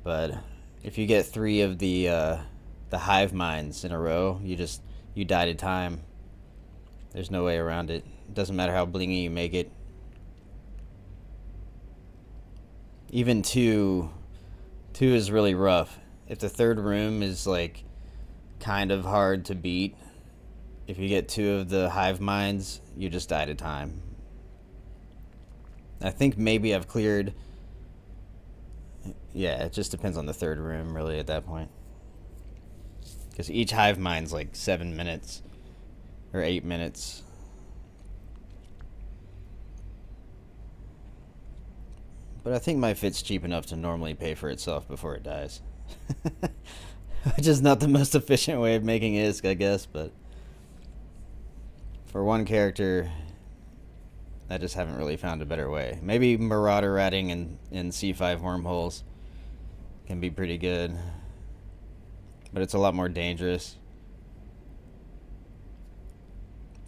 But if you get 3 of the hive mines in a row, you die to time. There's no way around it. It doesn't matter how blingy you make it. Even 2 is really rough. If the 3rd room is like kind of hard to beat, if you get 2 of the hive mines, you just die to time. I think maybe I've cleared. Yeah, it just depends on the 3rd room really at that point. Because each hive mine's like 7 minutes or 8 minutes. But I think my fit's cheap enough to normally pay for itself before it dies. Which is not the most efficient way of making ISK, I guess, but for one character, I just haven't really found a better way. Maybe Marauder ratting in C5 wormholes can be pretty good, but it's a lot more dangerous.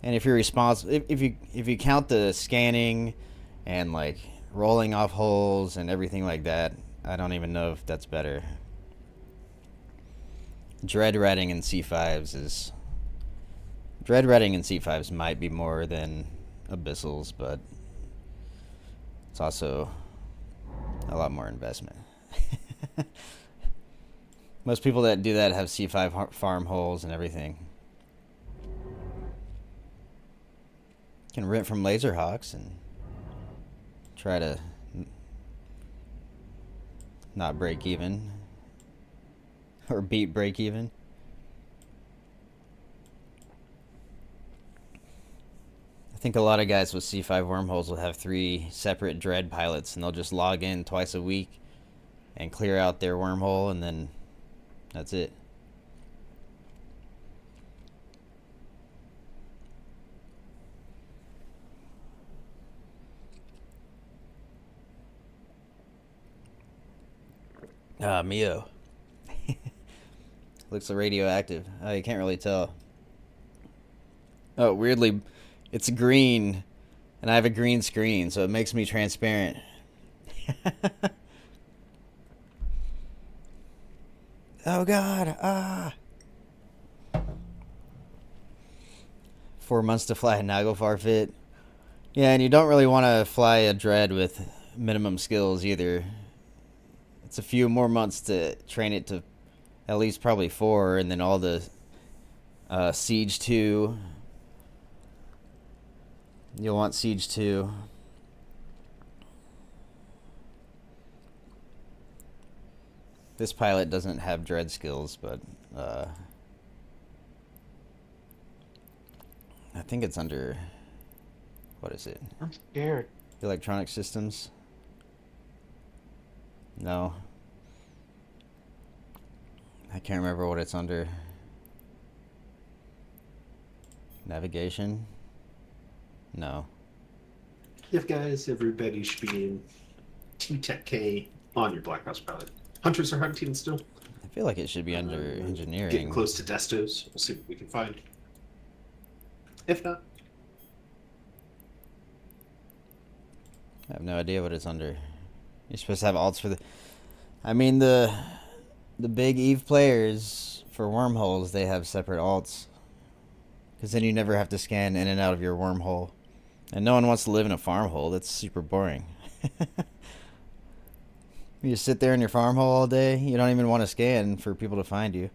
And if you're responsible, if you count the scanning and like rolling off holes and everything like that, I don't even know if that's better. Dread ratting in C5s might be more than abyssals, but it's also a lot more investment. Most people that do that have C5 farm holes and everything. Can rent from Laserhawks and try to not break even or beat break even. I think a lot of guys with C5 wormholes will have 3 separate dread pilots and they'll just log in twice a week and clear out their wormhole, and then that's it. Mio. Looks radioactive. Oh, you can't really tell. Oh, weirdly, it's green, and I have a green screen, so it makes me transparent. Oh God! Ah! 4 months to fly a Naglfar fit. Yeah, and you don't really want to fly a dread with minimum skills either. It's a few more months to train it to at least probably 4, and then all the Siege 2. You'll want Siege 2. This pilot doesn't have dread skills, but I think it's under, what is it? I'm scared. Electronic systems? No. I can't remember what it's under. Navigation? No. If guys, everybody should be in T-Tech-K on your Black Ops pilot. Hunters are hunting still. I feel like it should be under engineering. Getting close to Destos. We'll see what we can find. If not, I have no idea what it's under. You're supposed to have alts for the... I mean, the big EVE players, for wormholes, they have separate alts. Because then you never have to scan in and out of your wormhole. And no one wants to live in a farm hole. That's super boring. You just sit there in your farm hole all day. You don't even want to scan for people to find you.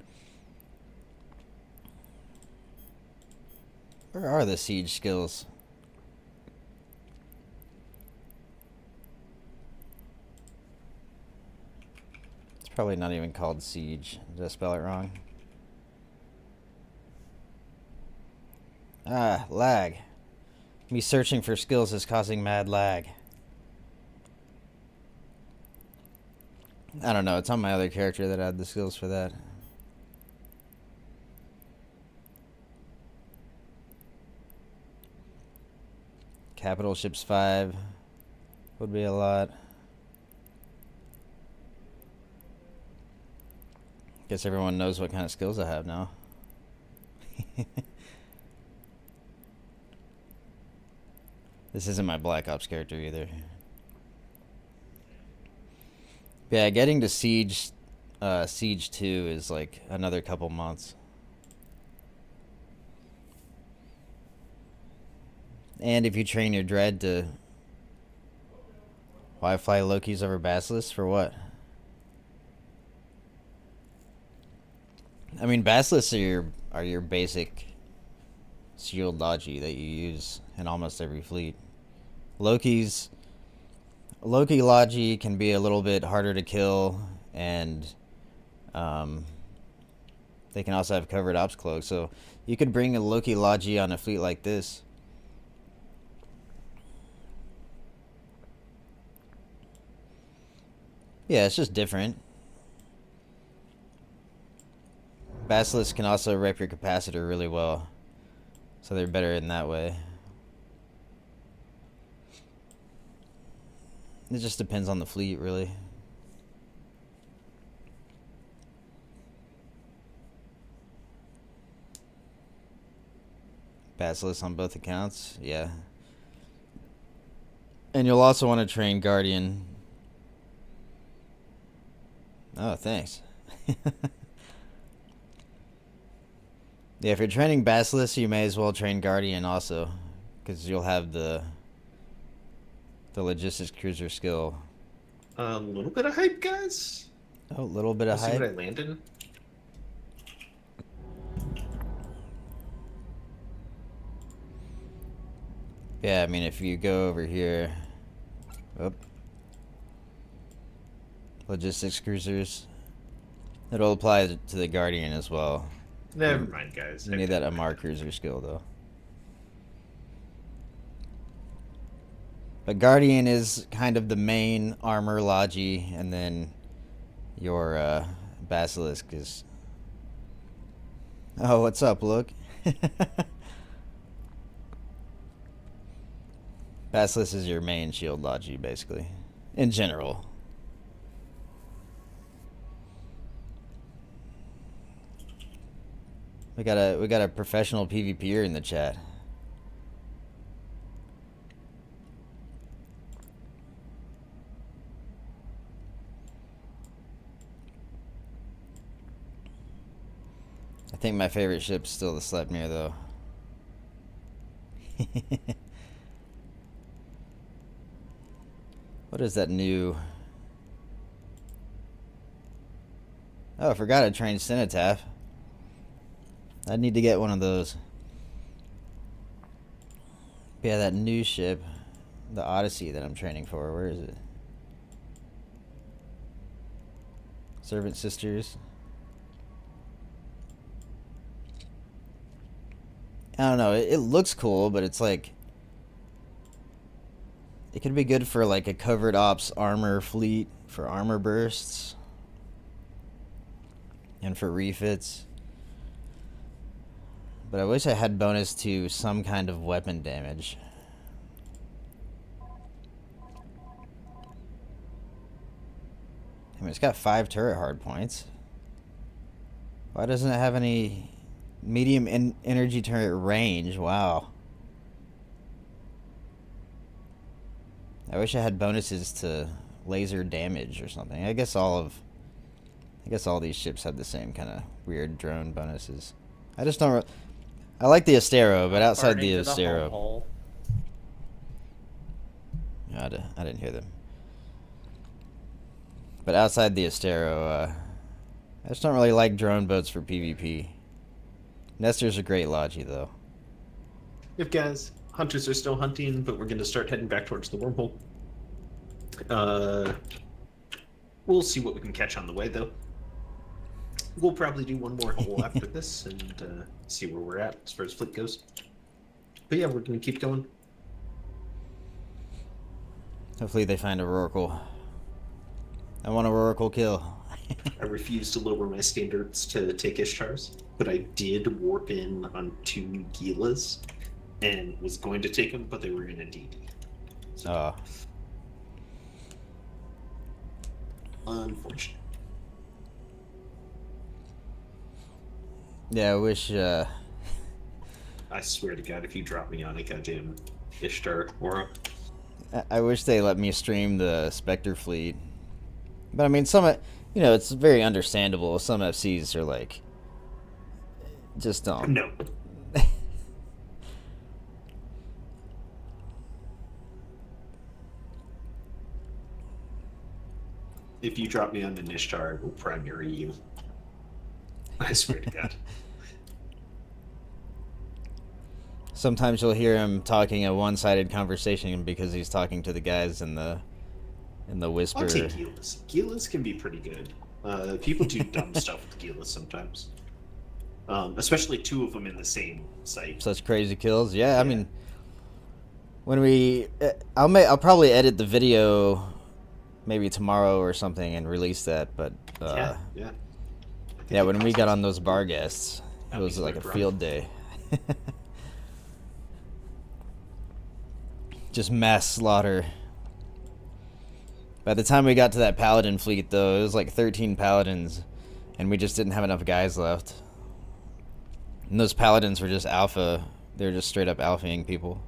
Where are the siege skills? It's probably not even called siege. Did I spell it wrong? Ah, lag. Me searching for skills is causing mad lag. I don't know. It's on my other character that had the skills for that. Capital ships 5 would be a lot. Guess everyone knows what kind of skills I have now. This isn't my Black Ops character either. Yeah, getting to Siege 2 is like another couple months. And if you train your dread to... Why fly Lokis over Basilisks? For what? I mean, Basilisks are your basic shield logi that you use in almost every fleet. Loki logi can be a little bit harder to kill, and they can also have covered ops cloaks. So you could bring a Loki logi on a fleet like this. Yeah, it's just different. Basilisks can also rep your capacitor really well, so they're better in that way. It just depends on the fleet, really. Basilisk on both accounts, yeah. And you'll also want to train Guardian. Oh, thanks. Yeah, if you're training Basilisk, you may as well train Guardian also, because you'll have the logistics cruiser skill. A little bit of hype, guys. Oh, a little bit of See hype. what I landed. Yeah, I mean, if you go over here, logistics cruisers, it'll apply to the Guardian as well. Never mind, guys. You need that Amar cruiser skill, though. But Guardian is kind of the main armor logi, and then your Basilisk is... Oh, what's up, look? Basilisk is your main shield logi, basically. In general. We got a professional PvPer in the chat. I think my favorite ship's still the Sleipnir, though. What is that new? Oh, I forgot to train Cenotaph. I need to get one of those. Yeah, that new ship, the Odyssey that I'm training for. Where is it? Servant Sisters. I don't know. It looks cool, but it's like it could be good for like a covert ops armor fleet for armor bursts and for refits. But I wish I had bonus to some kind of weapon damage. I mean, it's got 5 turret hard points. Why doesn't it have any medium energy turret range? Wow. I wish I had bonuses to laser damage or something. I guess all these ships have the same kind of weird drone bonuses. I just don't. I like the Astero, but outside the Astero, I didn't hear them. But outside the Astero, I just don't really like drone boats for PvP. Nestor's a great logi, though. If guys, hunters are still hunting, but we're going to start heading back towards the wormhole. We'll see what we can catch on the way, though. We'll probably do one more hole after this and see where we're at as far as fleet goes. But yeah, we're going to keep going. Hopefully they find a Rorqual. I want a Rorqual kill. I refuse to lower my standards to take Ishtars, but I did warp in on 2 Gilas and was going to take them, but they were in a DD. So, unfortunate. Yeah, I wish. I swear to God, if you drop me on a goddamn Ishtar Aura. I wish they let me stream the Spectre fleet. But I mean, it's very understandable. Some FCs are like, just don't. No. If you drop me on an Ishtar, I will primary you. I swear to God. Sometimes you'll hear him talking a one-sided conversation because he's talking to the guys in the whisper. I'll take Gilas. Gilas can be pretty good. People do dumb stuff with Gilas sometimes. Especially 2 of them in the same site. Such crazy kills. Yeah, I mean, when I'll probably edit the video maybe tomorrow or something and release that. But yeah, when we got on those bar guests, it was like a field day. Just mass slaughter. By the time we got to that paladin fleet, though, it was like 13 paladins, and we just didn't have enough guys left. And those paladins were just alpha. They were just straight up alphaing people.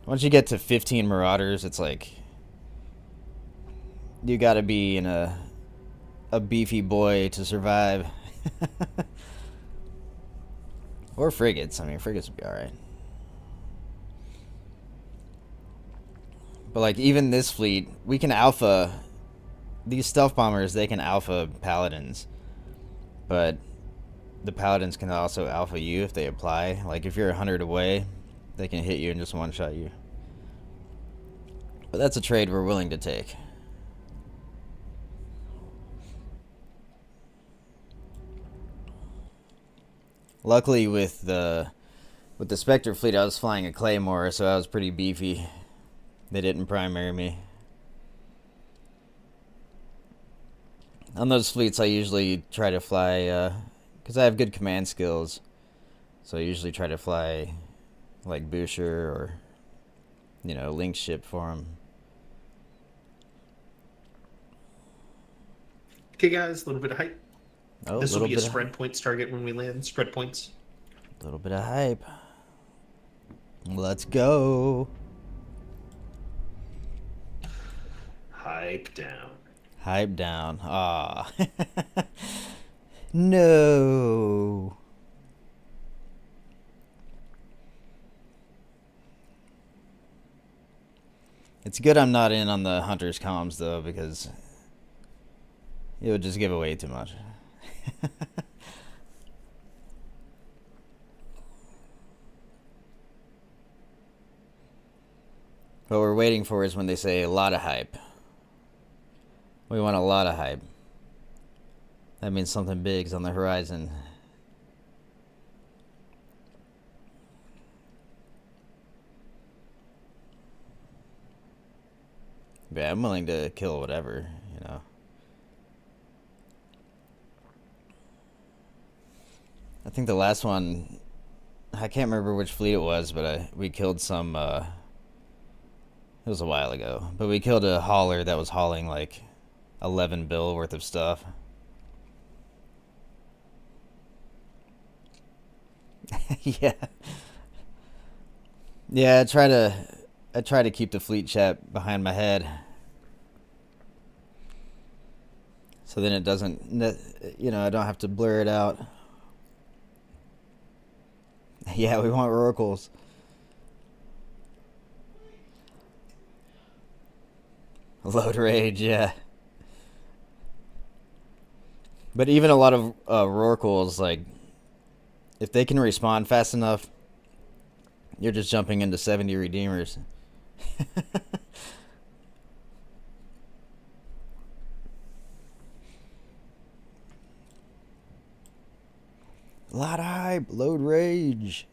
Once you get to 15 marauders, it's like you gotta be in a beefy boy to survive. Or frigates. I mean, frigates would be alright. But like even this fleet, we can alpha these stealth bombers. They can alpha paladins, but the paladins can also alpha you if they apply. Like if you're 100 away, they can hit you and just one-shot you. But that's a trade we're willing to take. Luckily with the Spectre fleet, I was flying a Claymore, so I was pretty beefy. They didn't primary me. On those fleets, I usually try to fly, because I have good command skills, so I usually try to fly like Boucher or, Link ship for them. Okay, guys, a little bit of hype. Oh, This will be a bit spread points target when we land. Spread points. A little bit of hype. Let's go. Hype down. Hype down. Ah. No. It's good I'm not in on the hunter's comms though, because it would just give away too much. What we're waiting for is when they say a lot of hype. We want a lot of hype. That means something big's on the horizon. Yeah, I'm willing to kill whatever, you know. I think the last one, I can't remember which fleet it was, but we killed some, it was a while ago, but we killed a hauler that was hauling like 11 bill worth of stuff. Yeah. Yeah, I try to keep the fleet chat behind my head. So then it doesn't, you know, I don't have to blur it out. Yeah, we want oracles. Load rage, yeah. But even a lot of oracles, like, if they can respawn fast enough, you're just jumping into 70 redeemers. A lot of hype, load rage.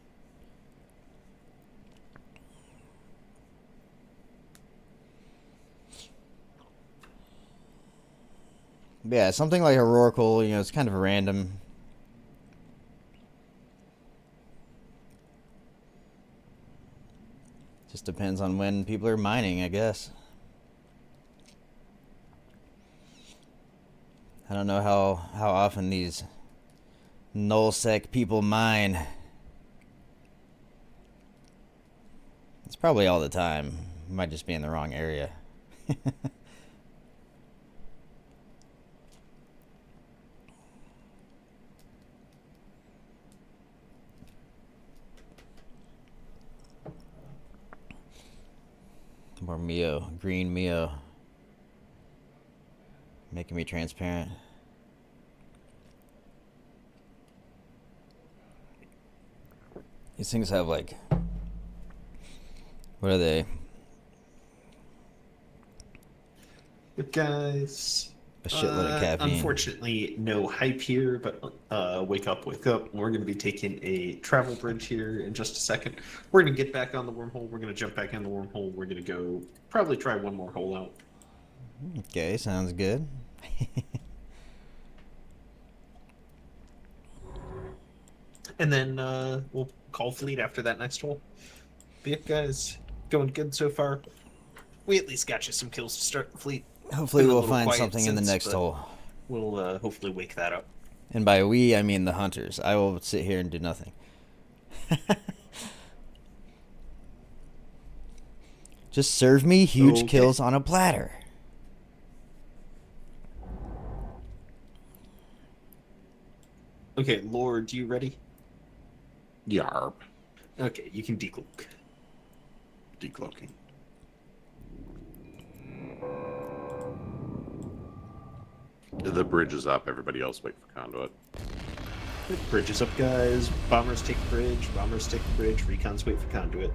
Yeah, something like a Oracle, you know, it's kind of random. Just depends on when people are mining, I guess. I don't know how often these nullsec people mine. It's probably all the time. Might just be in the wrong area. More Mio, green Mio. Making me transparent. These things have like, what are they? But guys, A shitload of caffeine. Unfortunately, no hype here, but wake up, wake up. We're going to be taking a travel bridge here in just a second. We're going to get back on the wormhole. We're going to jump back on the wormhole. We're going to go probably try one more hole out. Okay, sounds good. And then we'll call fleet after that next hole. But yeah, guys, going good so far. We at least got you some kills to start the fleet. Hopefully Been a we'll little find quiet something in the since, next but hole. We'll hopefully wake that up. And by we, I mean the hunters. I will sit here and do nothing. Just serve me huge kills on a platter. Okay, Lord, you ready? Yarp. Okay, you can decloak. Decloaking. The bridge is up. Everybody else wait for conduit. Bridge is up, guys. Bombers take the bridge. Bombers take the bridge. Recons wait for conduit.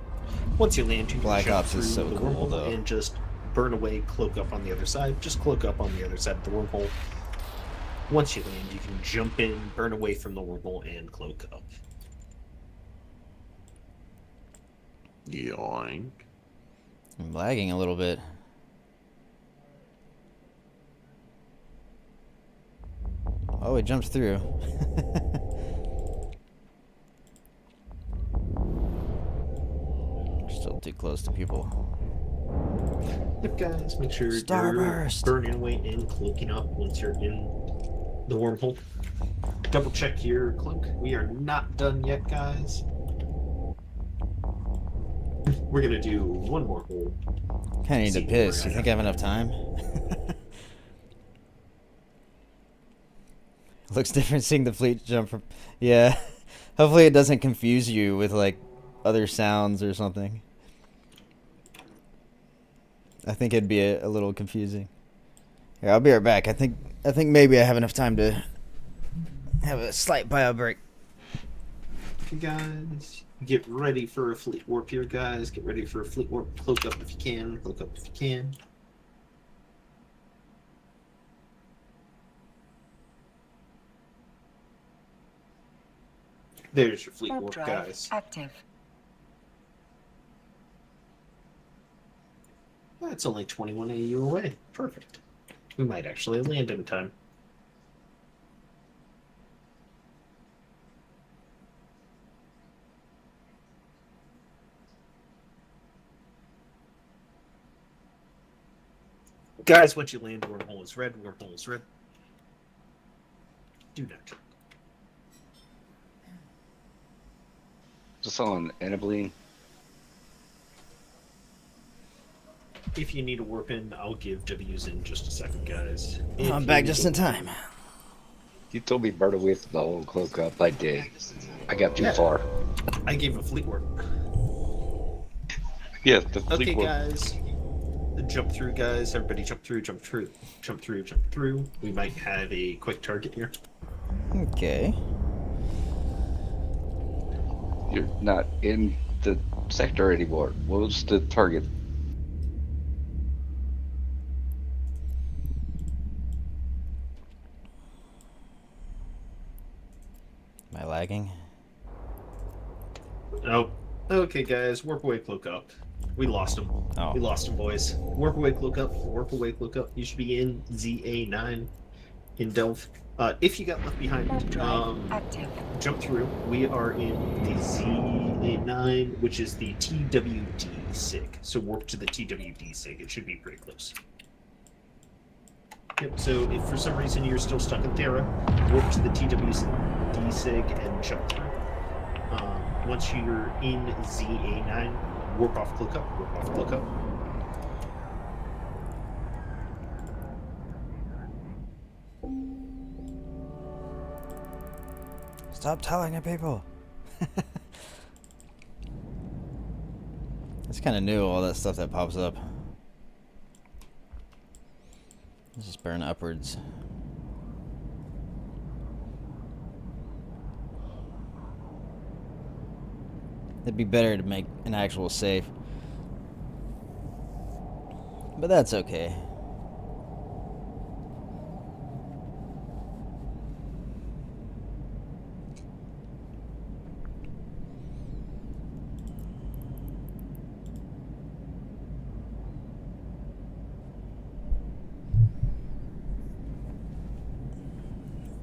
Once you land, you can Black jump Ops is through so the cool, wormhole though. and just burn away, cloak up on the other side. Just cloak up on the other side of the wormhole. Once you land, you can jump in, burn away from the wormhole, and cloak up. Yoink. I'm lagging a little bit. Oh, it jumps through. Still too close to people. Yep, guys, make sure Starburst. you're burning away and cloaking up once you're in the wormhole. Double check your cloak. We are not done yet, guys. We're gonna do one more hole. Kind of need See to where we're piss. You at think I have enough time? Looks different seeing the fleet jump from. Yeah. Hopefully it doesn't confuse you with like other sounds or something. I think it'd be a little confusing. Here, I'll be right back. I think maybe I have enough time to have a slight bio break. Okay, guys, get ready for a fleet warp here, guys. Get ready for a fleet warp. Cloak up if you can. Cloak up if you can. There's your fleet Warp warp, drive guys. active. That's only 21 AU away. Perfect. We might actually land in time. Guys, once you land, wormhole is red. Wormhole is red. Do not. Just on Enabling. If you need a warp in, I'll give W's in just a second, guys. If I'm you back need just a in warp time. You told me burn away from the whole cloak up. I did. I got too Yeah. far. I gave a fleet warp. Yes, the Okay, fleet warp. guys. Jump through, guys. Everybody jump through, jump through. Jump through, jump through. We might have a quick target here. Okay. You're not in the sector anymore. What was the target? Am I lagging? Oh. Okay, guys. Warp away, cloak up. We lost him. Oh. We lost him, boys. Warp away, cloak up. Warp away, cloak up. You should be in ZA9 in Delve. If you got left behind, Warp drive active. jump through. We are in the ZA9, which is the TWD SIG. So warp to the TWD SIG. It should be pretty close. Yep, so if for some reason you're still stuck in Terra, warp to the TWD SIG and jump through. Once you're in ZA9, warp off, cloak up, warp off, cloak up. Stop telling the people. It's kind of new, all that stuff that pops up. Let's just burn upwards. It'd be better to make an actual save. But that's okay.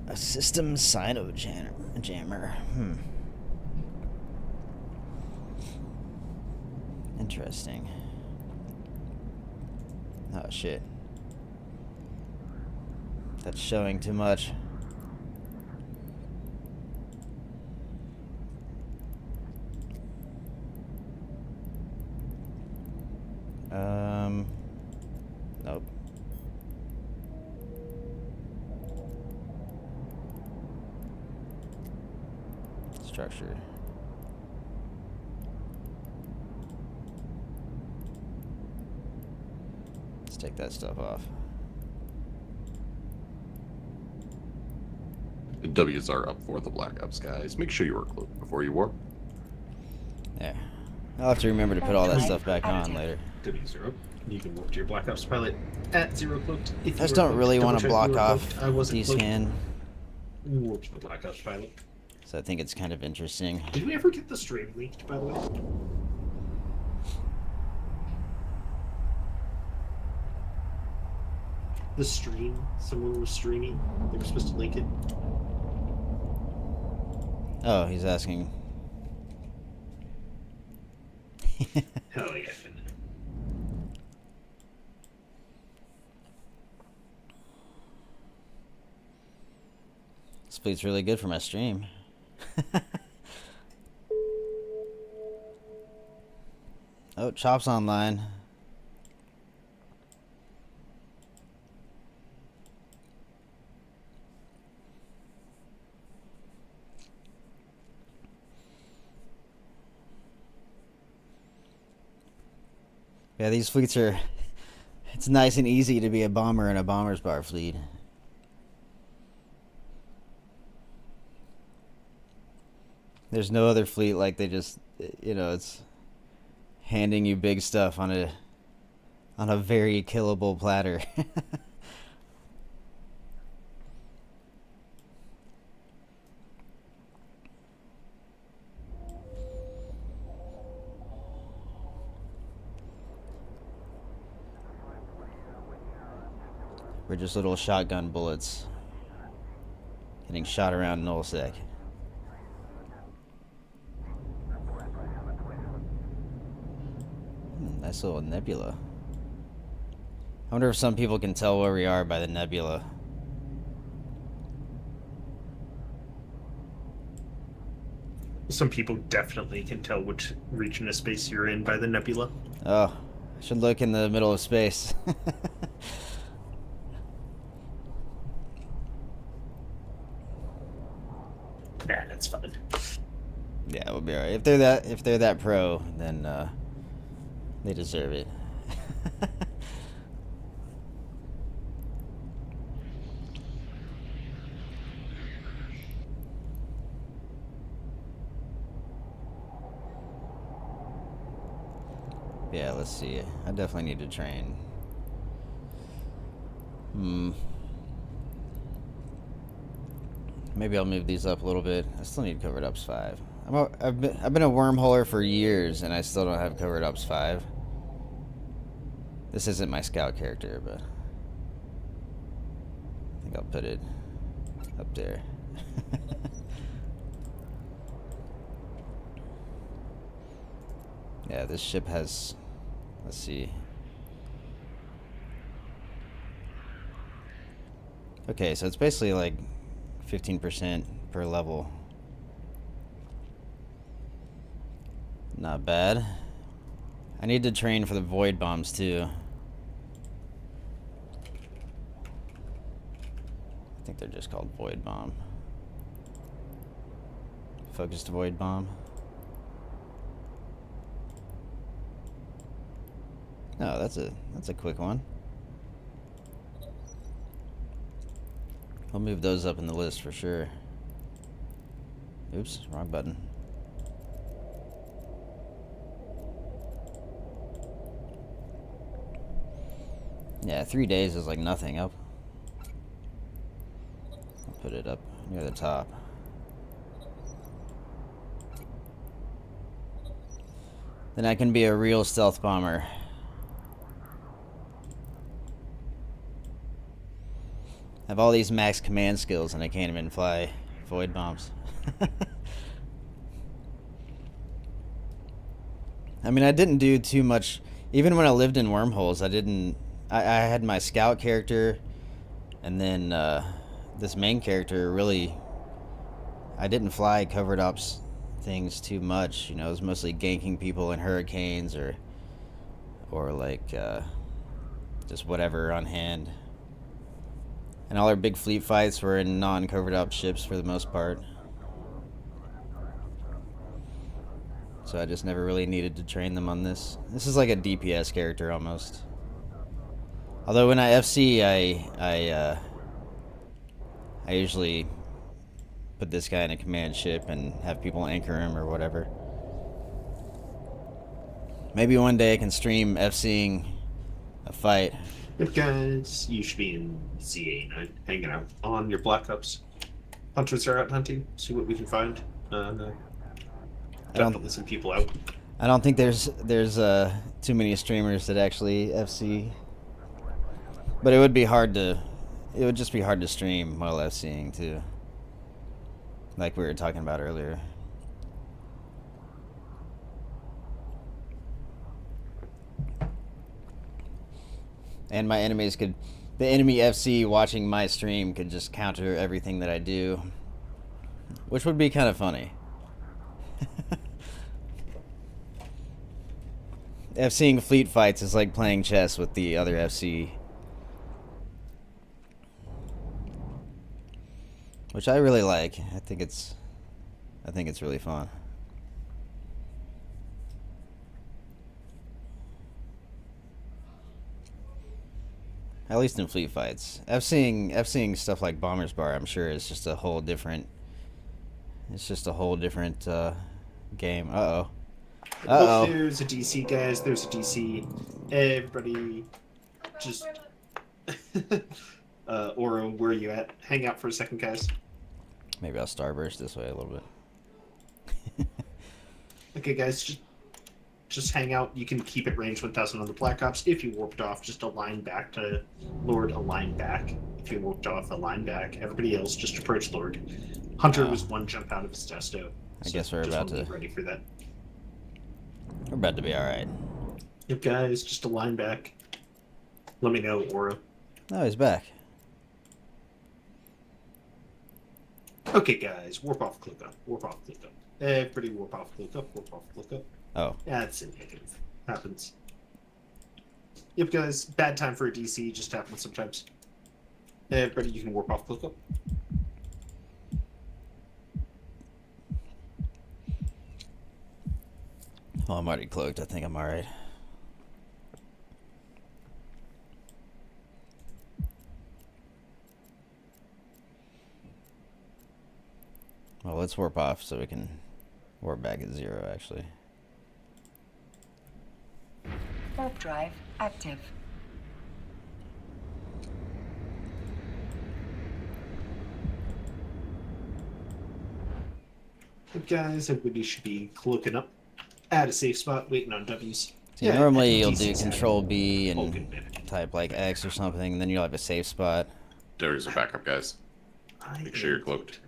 A system jammer. Interesting. Oh shit. That's showing too much. Nope. Structure. Let's take that stuff off. The W's are up for the Black Ops, guys. Make sure you are cloaked before you warp. There. I'll have to remember to put all that stuff back on later. W0. You can warp to your Black Ops pilot at 0 cloaked. If I just don't really want to block off I wasn't cloaked. D-scan, Warp to the Black Ops pilot. so I think it's kind of interesting. Did we ever get the stream leaked, by the way? The stream? Someone was streaming. They were supposed to link it. Oh, he's asking. Hell yeah. This fleet's really good for my stream. Oh, Chop's online. Yeah, these fleets are... It's nice and easy to be a bomber in a bomber's bar fleet. There's no other fleet like they just, you know, it's handing you big stuff on a very killable platter. We're just little shotgun bullets getting shot around nullsec. Nice little nebula. I wonder if some people can tell where we are by the nebula. Some people definitely can tell which region of space you're in by the nebula. Oh, I should look in the middle of space. Nah, that's fine. Yeah, we'll be alright. If they're that pro, then they deserve it. Yeah, let's see. I definitely need to train. Maybe I'll move these up a little bit. I still need covered ups 5. I've been a wormholer for years, and I still don't have covered ups 5. This isn't my scout character, but I think I'll put it up there. Yeah, this ship has, let's see. Okay, so it's basically like 15% per level. Not bad. I need to train for the void bombs too. I think they're just called void bomb. Focused void bomb. No, that's a quick one. I'll move those up in the list for sure. Oops, wrong button. Yeah, 3 days is like nothing. I'll put it up near the top. Then I can be a real stealth bomber. I have all these max command skills and I can't even fly void bombs. I mean, I didn't do too much. Even when I lived in wormholes, I had my scout character, and then this main character really, I didn't fly covered ops things too much. You know, it was mostly ganking people in hurricanes or like just whatever on hand. And all our big fleet fights were in non-covered up ships for the most part. So I just never really needed to train them on this. This is like a DPS character almost. Although when I FC, I usually put this guy in a command ship and have people anchor him or whatever. Maybe one day I can stream FCing a fight. Good guys, you should be in ZA9, hanging out on your Black Ops. Hunters are out hunting, see what we can find. Definitely some people out. I don't think there's too many streamers that actually FC. But it would just be hard to stream while FCing too. Like we were talking about earlier. And my enemies the enemy FC watching my stream could just counter everything that I do which would be kind of funny. FCing fleet fights is like playing chess with the other FC. Which I really like. I think it's really fun. At least in fleet fights. FCing stuff like Bomber's Bar, I'm sure, is just a whole different. It's just a whole different game. Uh-oh. Oh, there's a DC, guys. There's a DC. Everybody, just. Oro, where are you at? Hang out for a second, guys. Maybe I'll starburst this way a little bit. Okay, guys, just hang out. You can keep it range 1000 on the Black Ops. If you warped off, just align back to Lord. Align back. If you warped off, align back. Everybody else, just approach Lord. Hunter was one jump out of his testo. I guess we're about to get ready for that. We're about to be all right. Yep, guys, just align back. Let me know, Oro. Oh, he's back. Okay, guys, warp off, click up. Warp off, click up. Everybody warp off, click up. Warp off, click up. Oh. That's indicative. Happens. Yep, guys, bad time for a DC. Just happens sometimes. Everybody, you can warp off, click up. Oh, I'm already cloaked. I think I'm all right. Well, let's warp off so we can warp back at 0, actually. Warp drive active. Yep, guys, everybody should be cloaking up. At a safe spot, waiting on W's. See, normally you'll do Control B and type like X or something, and then you'll have a safe spot. There's a backup, guys. Make sure you're cloaked.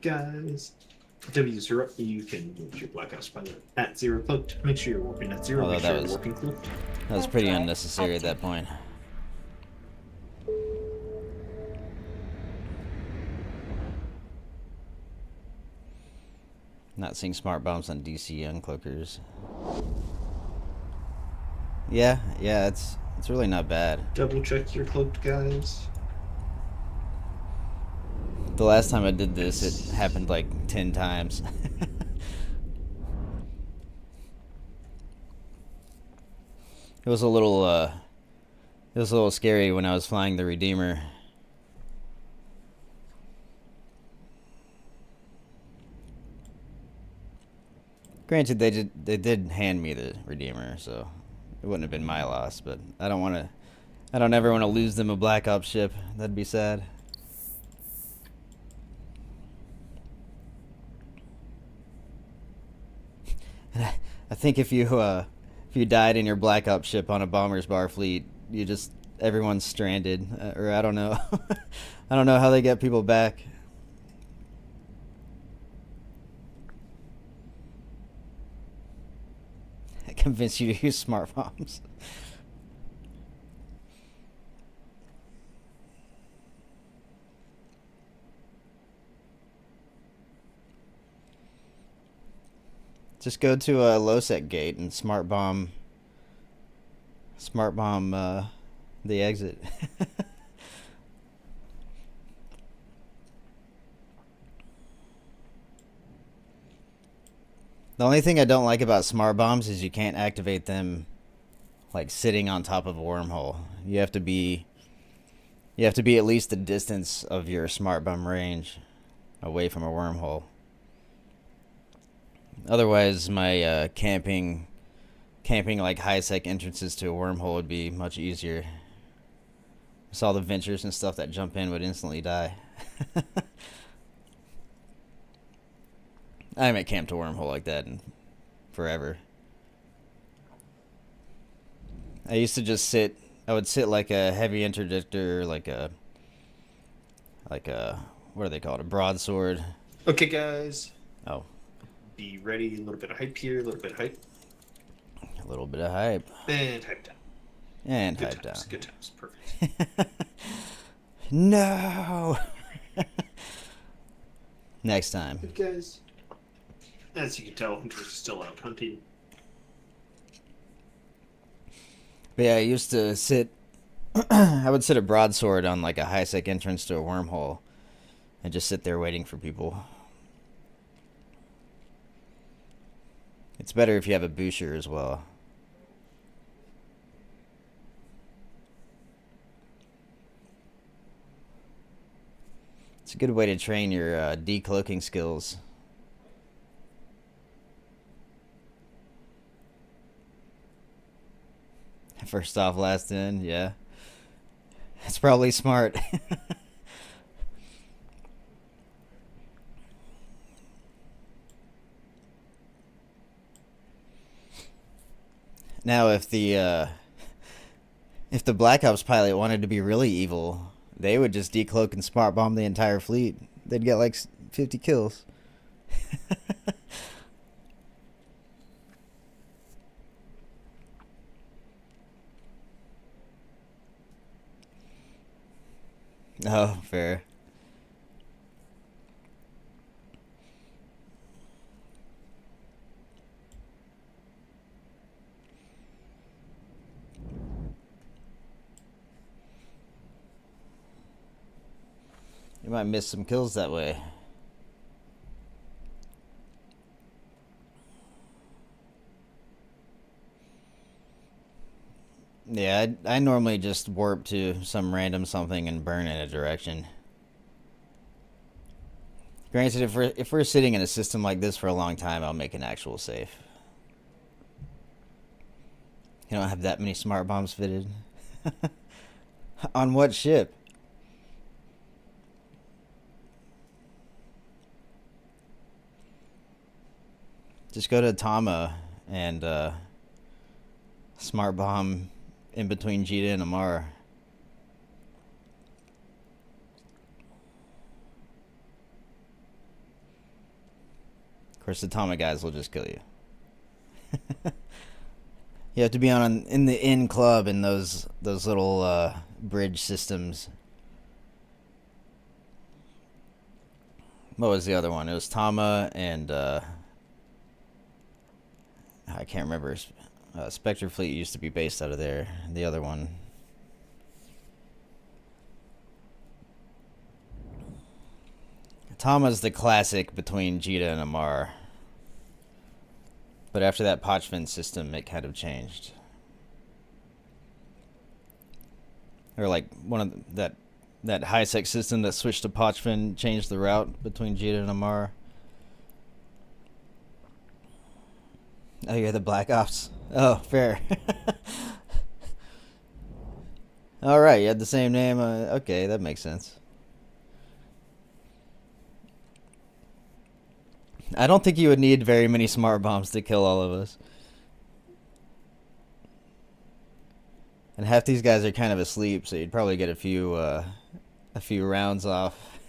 Guys, W's are up. You can move your Black Ops pilot at 0 cloaked. Make sure you're warping at 0. Although Make sure that you're warping cloaked. That was pretty unnecessary at that point. Not seeing smart bombs on DC uncloakers. Yeah, it's really not bad. Double check your cloaked, guys. The last time I did this, it happened like 10 times. It was a little scary when I was flying the Redeemer. Granted, they did hand me the Redeemer, so it wouldn't have been my loss. But I don't ever want to lose them a Black Ops ship. That'd be sad. I think if you died in your Black Ops ship on a Bomber's Bar fleet, everyone's stranded, or I don't know. I don't know how they get people back. I convinced you to use smart bombs. Just go to a low sec gate and smart bomb the exit. The only thing I don't like about smart bombs is you can't activate them like sitting on top of a wormhole. You have to be at least a distance of your smart bomb range away from a wormhole. Otherwise, my camping like high-sec entrances to a wormhole would be much easier. I saw the ventures and stuff that jump in would instantly die. I haven't camped a wormhole like that in forever. I used to just sit. I would sit like a heavy interdictor, like a what are they called? A broadsword. Okay, guys. Oh. Be ready. A little bit of hype here. A little bit of hype. A little bit of hype. And hype down. And good hype times, down. Good times. Perfect. No. Next time. Good guys. As you can tell, hunters are still out hunting. But yeah, I used to sit. I would sit a broadsword on like a high-sec entrance to a wormhole, and just sit there waiting for people. It's better if you have a booster as well. It's a good way to train your decloaking skills. First off, last in, yeah. That's probably smart. Now, if the Black Ops pilot wanted to be really evil, they would just decloak and smart bomb the entire fleet. They'd get like 50 kills. Oh, fair. You might miss some kills that way. Yeah, I normally just warp to some random something and burn in a direction. Granted, if we're sitting in a system like this for a long time, I'll make an actual safe. You don't have that many smart bombs fitted. On what ship? Just go to Tama and smart bomb in between Jita and Amar. Of course, the Tama guys will just kill you. You have to be in the in club in those little bridge systems. What was the other one? It was Tama and I can't remember. Spectre Fleet used to be based out of there. The other one. Tama's the classic between Jita and Amar. But after that Pochvin system, it kind of changed. Or like one of that high-sec system that switched to Pochvin changed the route between Jita and Amar. Oh, you're the Black Ops. Oh, fair. Alright, you had the same name. Okay, that makes sense. I don't think you would need very many smart bombs to kill all of us. And half these guys are kind of asleep, so you'd probably get a few rounds off.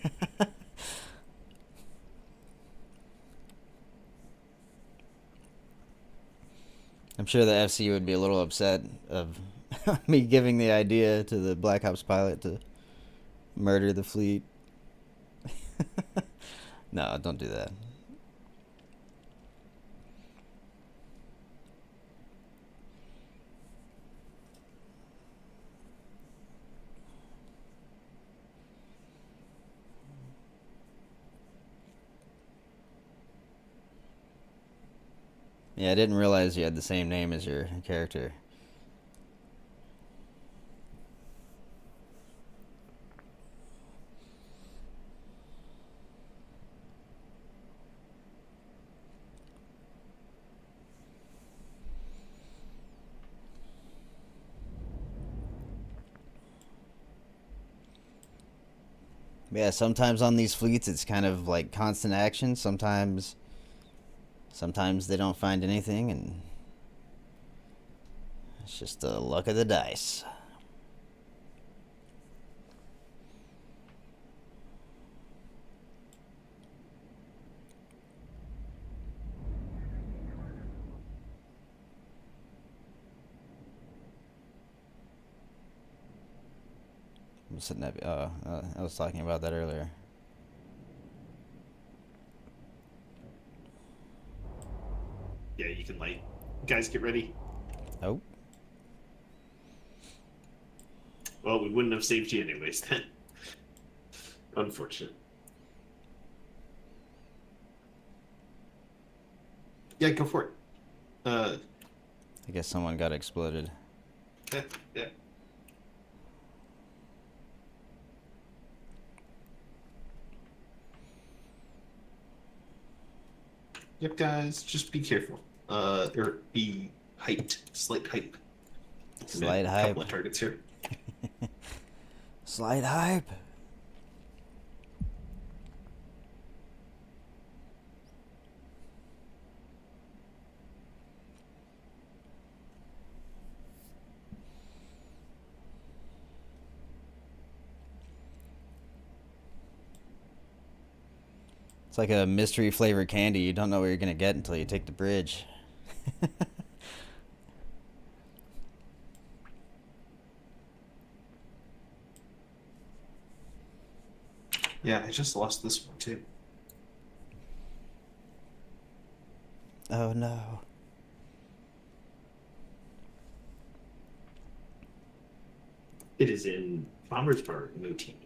I'm sure the FC would be a little upset of me giving the idea to the Black Ops pilot to murder the fleet. No, don't do that. Yeah, I didn't realize you had the same name as your character. Yeah, sometimes on these fleets it's kind of like constant action. Sometimes they don't find anything, and it's just the luck of the dice. I'm sitting at, I was talking about that earlier. Yeah, you can light. Guys, get ready. Oh. Well, we wouldn't have saved you anyways then. Unfortunate. Yeah, go for it. I guess someone got exploded. Yeah, yeah. Yep, guys, just be careful. Or be hyped. Slight hype. Slight A hype. couple of targets here. Slight hype. It's like a mystery flavored candy. You don't know what you're gonna get until you take the bridge. Yeah, I just lost this one too. Oh no. It is in Bombersburg, Mootini.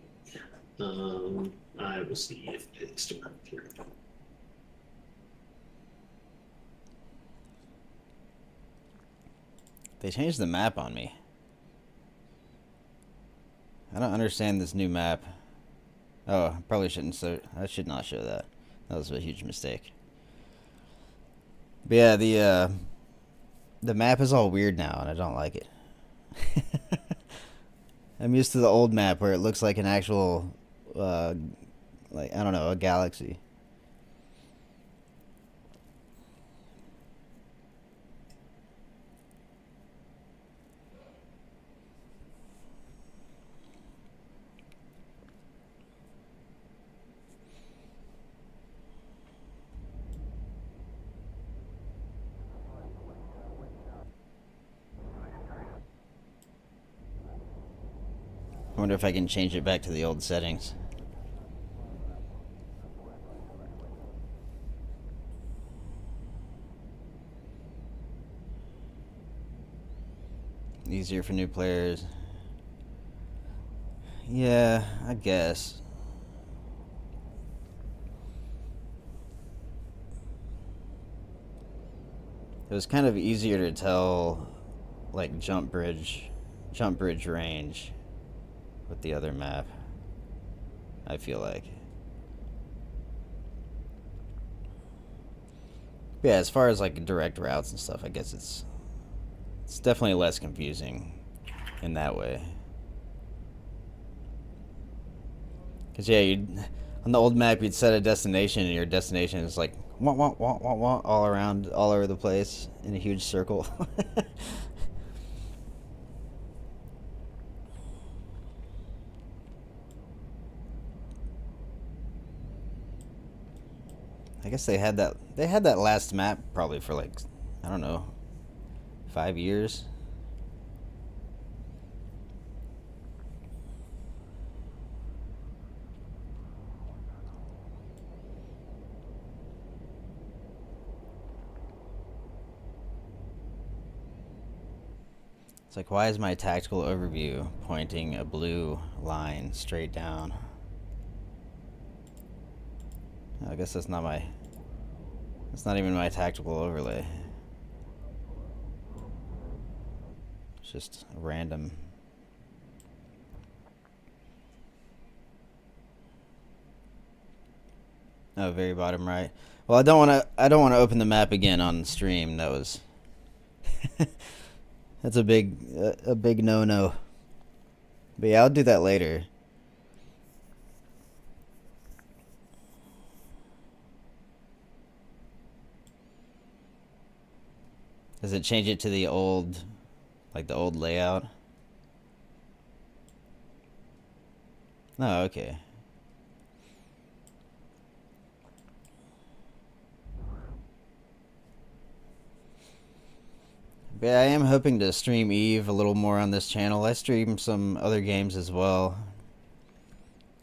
I will see if it's still up here. They changed the map on me. I don't understand this new map. Oh, I probably shouldn't. So I should not show that. That was a huge mistake. But yeah, the map is all weird now, and I don't like it. I'm used to the old map where it looks like an actual, like, I don't know, a galaxy. I wonder if I can change it back to the old settings. Easier for new players. Yeah, I guess. It was kind of easier to tell, like, jump bridge range with the other map, I feel like. Yeah, as far as like direct routes and stuff, I guess it's definitely less confusing in that way. Cause yeah, on the old map you'd set a destination and your destination is like wah, wah, wah, wah, wah, all around, all over the place in a huge circle. I guess they had that last map probably for like, I don't know, 5 years. It's like, why is my tactical overview pointing a blue line straight down? I guess that's not even my tactical overlay. It's just random. Oh, very bottom right. Well, I don't want to open the map again on stream. That was that's a big no-no. But yeah, I'll do that later. Does it change it to the old, like the old layout? Oh, okay. But yeah, I am hoping to stream Eve a little more on this channel. I stream some other games as well.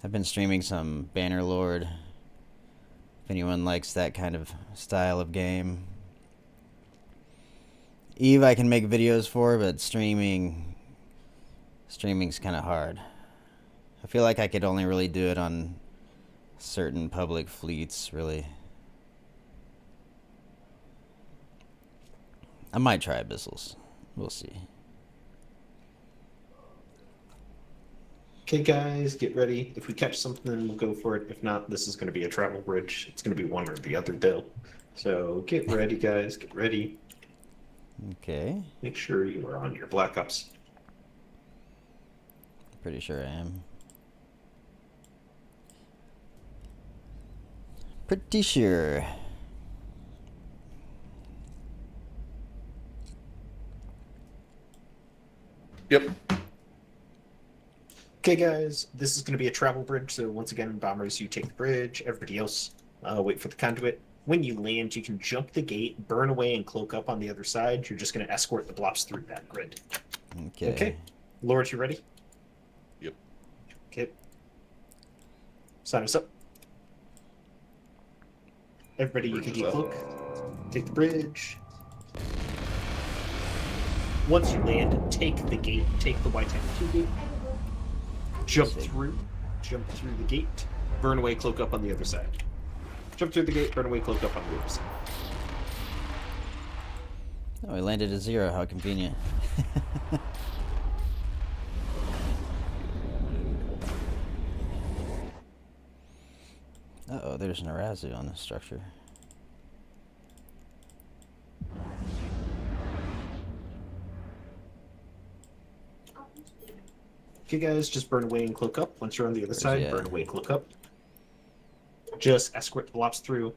I've been streaming some Bannerlord, if anyone likes that kind of style of game. Eve I can make videos for, but streaming's kind of hard. I feel like I could only really do it on certain public fleets, really. I might try Abyssals. We'll see. Okay, guys, get ready. If we catch something, we'll go for it. If not, this is going to be a travel bridge. It's going to be one or the other, Bill. So get ready, guys. Get ready. Okay. Make sure you are on your Black Ops. Pretty sure I am. Pretty sure. Yep. Okay, guys, this is going to be a travel bridge. So once again, bombers, you take the bridge. Everybody else, wait for the conduit. When you land, you can jump the gate, burn away, and cloak up on the other side. You're just going to escort the blops through that grid. Okay. Okay. Lord, you ready? Yep. Okay. Sign us up. Everybody, you can decloak. Take the bridge. Once you land, take the gate. Take the Y-10-2 gate. Jump through the gate, burn away, cloak up on the other side. Jump through the gate, burn away, cloak up on the other side. Oh, we landed at 0. How convenient. Uh-oh, there's an Arazu on this structure. Okay, guys, just burn away and cloak up. Once you're on the other side, Yeah. burn away, cloak up. Just escort the blops through.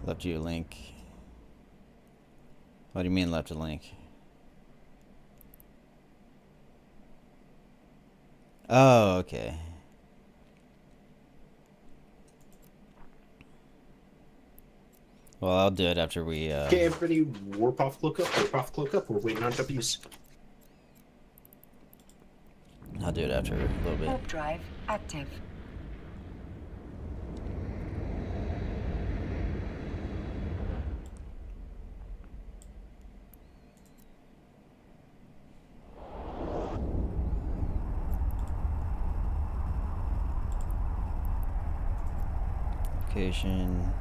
Left you a link. What do you mean left a link? Oh, okay. Well, I'll do it after we Okay, everybody, warp off, cloak up, warp off, cloak up. We're waiting on W's. I'll do it after a little bit. Warp drive active. Location.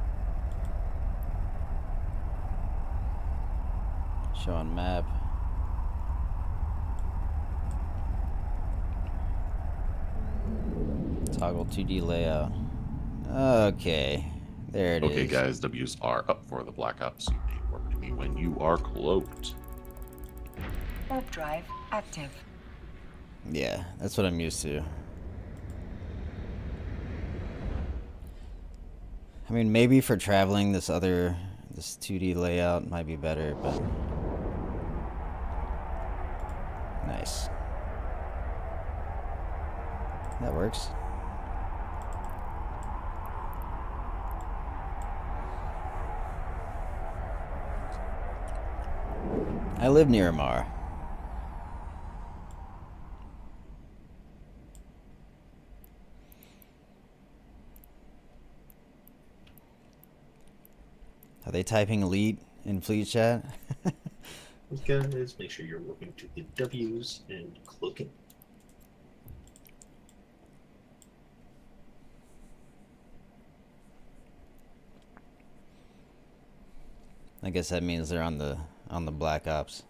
Show on map. Toggle 2D layout. Okay. There it is. Okay, guys, W's are up for the Black Ops. You may warp to me when you are cloaked. Warp drive active. Yeah, that's what I'm used to. I mean, maybe for traveling, this 2D layout might be better, but... Nice. That works. I live near Amar. Are they typing elite in fleet chat? Guys, make sure you're warping to the W's and cloaking. I guess that means they're on the Black Ops.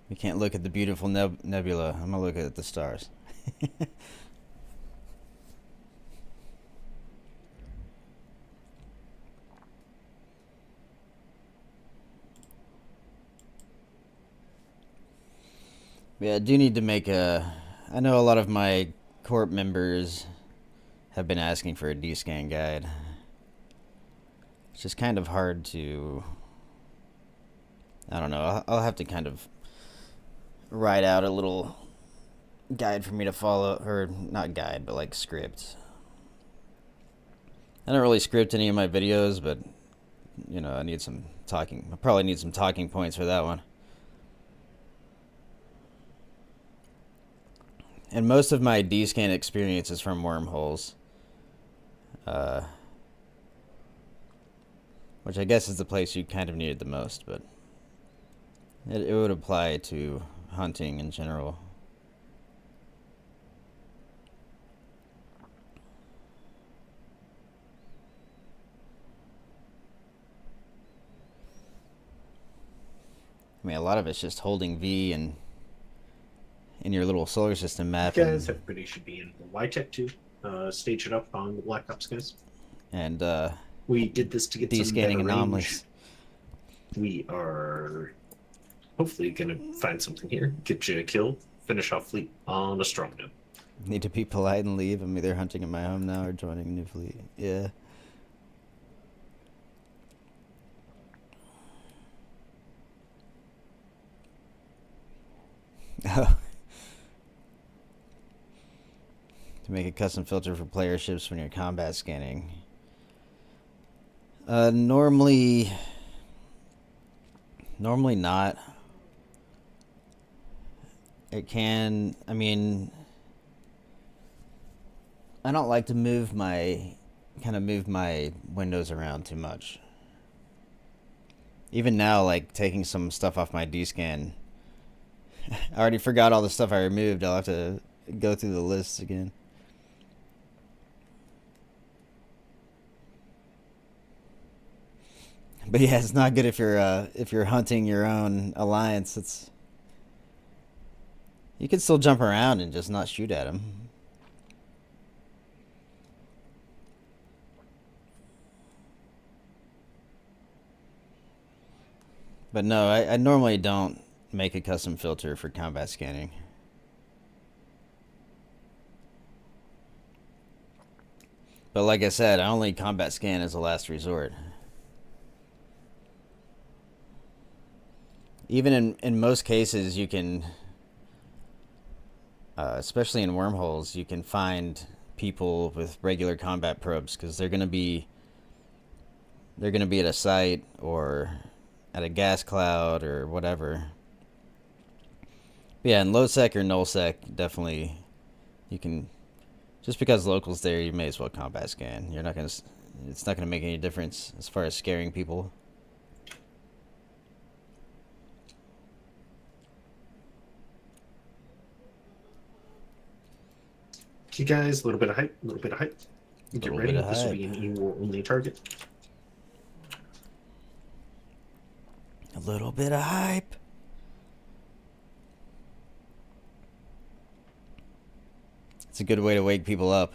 We can't look at the beautiful nebula. I'm gonna look at the stars. Yeah, I do need to make a... I know a lot of my corp members have been asking for a D-scan guide. It's just kind of hard to... I don't know. I'll have to kind of write out a little guide for me to follow, or not guide, but like script. I don't really script any of my videos, but you know, I need some talking. I probably need some talking points for that one. And most of my D-scan experience is from wormholes. Which I guess is the place you kind of needed the most, but it would apply to hunting in general. I mean, a lot of it's just holding V and in your little solar system map. Guys, everybody should be in YTech 2. Stage it up on the Black Ops, guys. And we did this to get some de-scanning better anomalies. range. We are hopefully going to find something here, get you a kill, finish off fleet on a strong note. Need to be polite and leave. I'm either hunting in my home now or joining a new fleet. Yeah. Oh. To make a custom filter for player ships when you're combat scanning. Normally not. It can, I mean, I don't like to move my windows around too much. Even now, like taking some stuff off my D-scan, I already forgot all the stuff I removed. I'll have to go through the lists again. But yeah, it's not good if you're hunting your own alliance. It's, you can still jump around and just not shoot at them. But no, I normally don't make a custom filter for combat scanning. But like I said, I only combat scan as a last resort. Even in most cases, you can, especially in wormholes, you can find people with regular combat probes because they're gonna be at a site or at a gas cloud or whatever. But yeah, in low sec or null sec, definitely you can. Just because locals there, you may as well combat scan. You're not gonna. It's not gonna make any difference as far as scaring people. Okay, guys, a little bit of hype, a little bit of hype. Get ready. This will be an E-war only target. A little bit of hype. It's a good way to wake people up.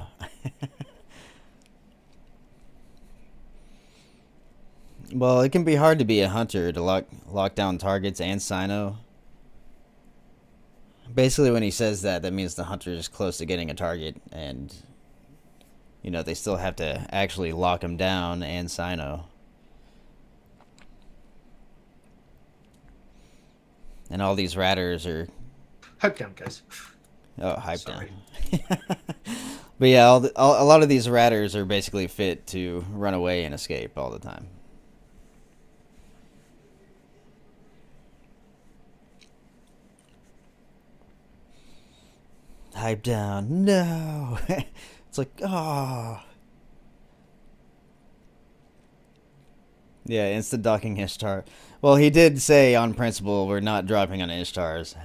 Well, it can be hard to be a hunter to lock down targets and Sino. Basically, when he says that, that means the hunter is close to getting a target, and you know they still have to actually lock him down and Sino. And all these ratters are hype down, guys. Oh, hype down. But yeah, a lot of these ratters are basically fit to run away and escape all the time. Hype down. No. It's like, oh. Yeah, instant docking Ishtar. Well, he did say on principle we're not dropping on Ishtars.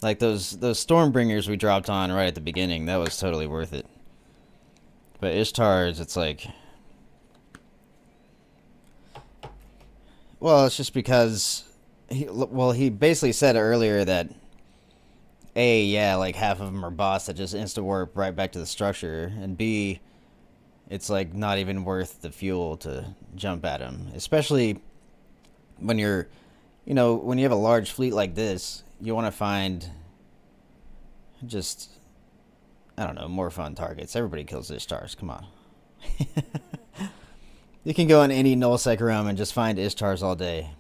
Like those Stormbringers we dropped on right at the beginning, that was totally worth it. But Ishtars, it's like, well, it's just because he basically said earlier that A, yeah, like half of them are bots that just insta warp right back to the structure, and B, it's like not even worth the fuel to jump at them, especially when you're, you know, when you have a large fleet like this. You want to find Just, I don't know, more fun targets. Everybody kills Ishtars. Come on. You can go in any nullsec realm and just find Ishtars all day.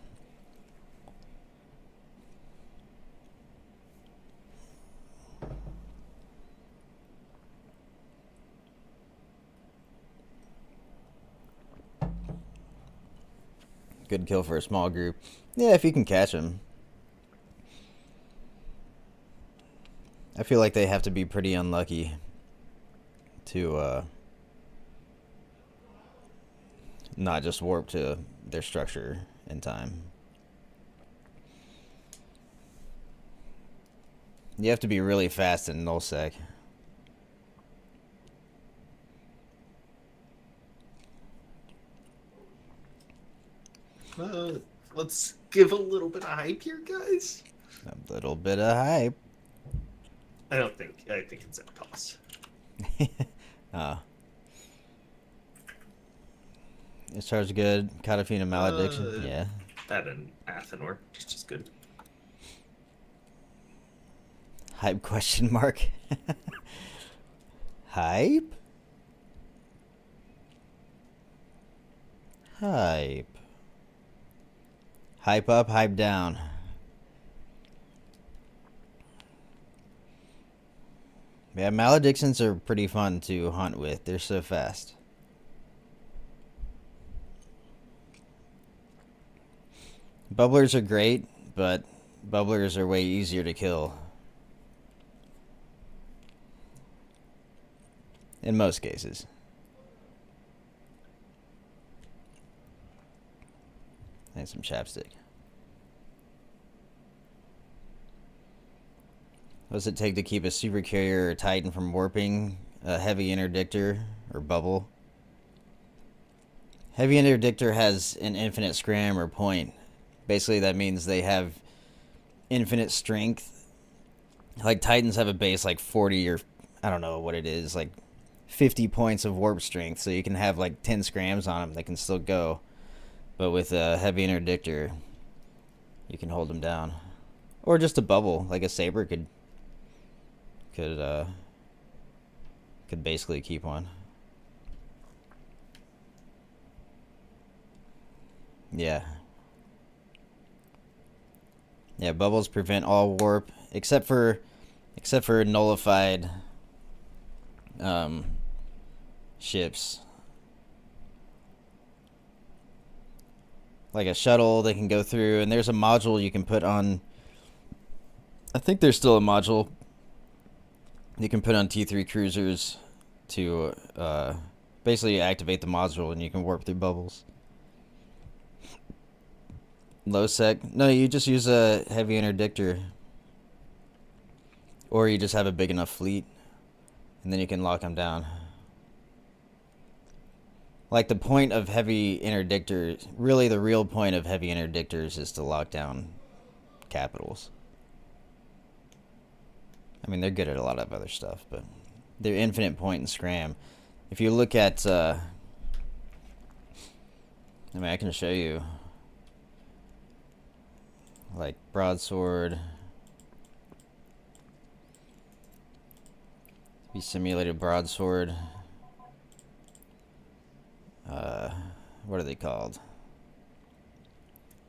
Good kill for a small group. Yeah, if you can catch them. I feel like they have to be pretty unlucky to not just warp to their structure in time. You have to be really fast in nullsec. Let's give a little bit of hype here, guys. A little bit of hype. I think it's at a toss. This charge good. Catafina malediction. Yeah. That and Athenor, just as good. Hype question mark. Hype? Hype. Hype up, hype down. Yeah, maledictions are pretty fun to hunt with. They're so fast. Bubblers are great, but bubblers are way easier to kill. In most cases. And some chapstick. What does it take to keep a super carrier or titan from warping? A heavy interdictor or bubble. Heavy interdictor has an infinite scram or point. Basically that means they have infinite strength. Like titans have a base like 40 or I don't know what it is, like 50 points of warp strength, so you can have like 10 scrams on them, they can still go. But with a heavy interdictor, you can hold them down. Or just a bubble, like a saber could basically keep one. Yeah. Yeah, bubbles prevent all warp except for nullified ships. Like a shuttle they can go through, and there's a module you can put on. I think there's still a module you can put on T3 cruisers to basically activate the module, and you can warp through bubbles. Low sec? No, you just use a heavy interdictor. Or you just have a big enough fleet, and then you can lock them down. Like the point of heavy interdictors, really the real point of heavy interdictors is to lock down capitals. I mean, they're good at a lot of other stuff, but they're infinite point and scram. If you look at, I mean, I can show you, like broadsword, be simulated broadsword. What are they called?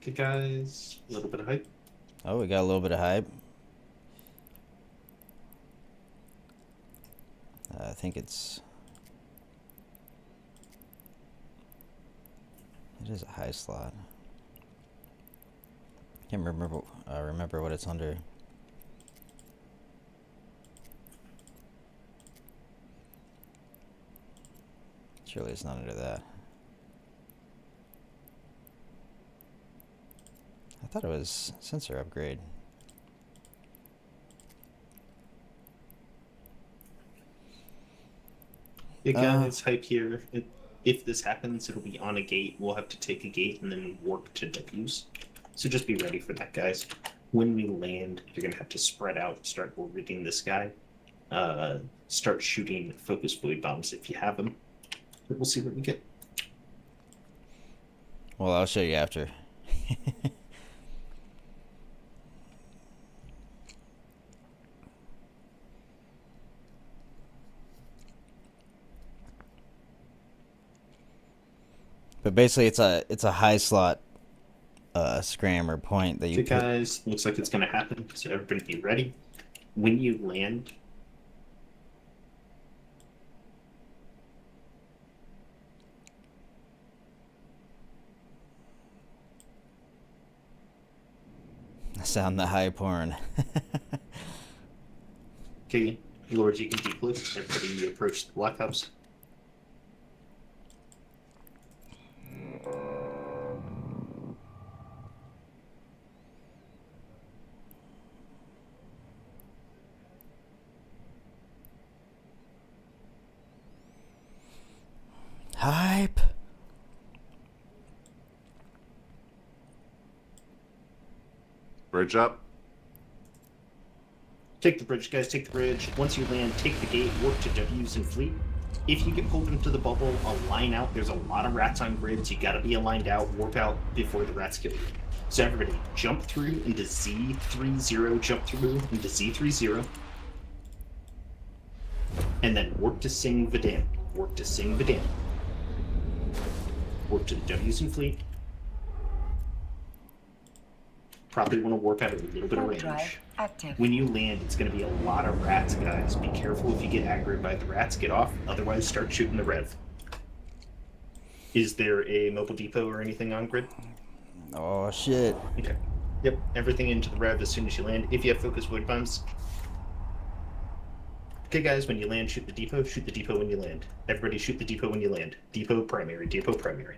Okay, guys, a little bit of hype. Oh, we got a little bit of hype. I think it is a high slot. Can't remember what it's under. Surely it's not under that. I thought it was sensor upgrade. Yeah, guys, hype here. If this happens, it'll be on a gate. We'll have to take a gate and then warp to W's. So just be ready for that, guys. When we land, you're going to have to spread out, start orbiting this guy. Start shooting focus void bombs if you have them. But we'll see what we get. Well, I'll show you after. But basically, it's a high slot scram or point that you Okay, put. guys, looks like it's going to happen. So everybody be ready. When you land, Sound the high porn. okay, Lords, you can deep loop. Everybody approach the Black Ops. Hype. Bridge up. Take the bridge, guys. Take the bridge. Once you land, take the gate. Work to W's and Fleet. If you get pulled into the bubble, align out. There's a lot of rats on grids. You got to be aligned out. Warp out before the rats kill you. So everybody, jump through into Z30. Jump through into Z30. And then work to sing Vidam. Work to sing Vidam. Work to the W's and Fleet. Probably want to warp out a little bit of range. Drive active. When you land, it's going to be a lot of rats, guys. Be careful if you get aggroed by the rats. Get off. Otherwise, start shooting the rev. Is there a mobile depot or anything on grid? Oh shit. Okay. Yep. Everything into the rev as soon as you land. If you have focus void bombs. Okay, guys. When you land, shoot the depot. Shoot the depot when you land. Everybody, shoot the depot when you land. Depot primary. Depot primary.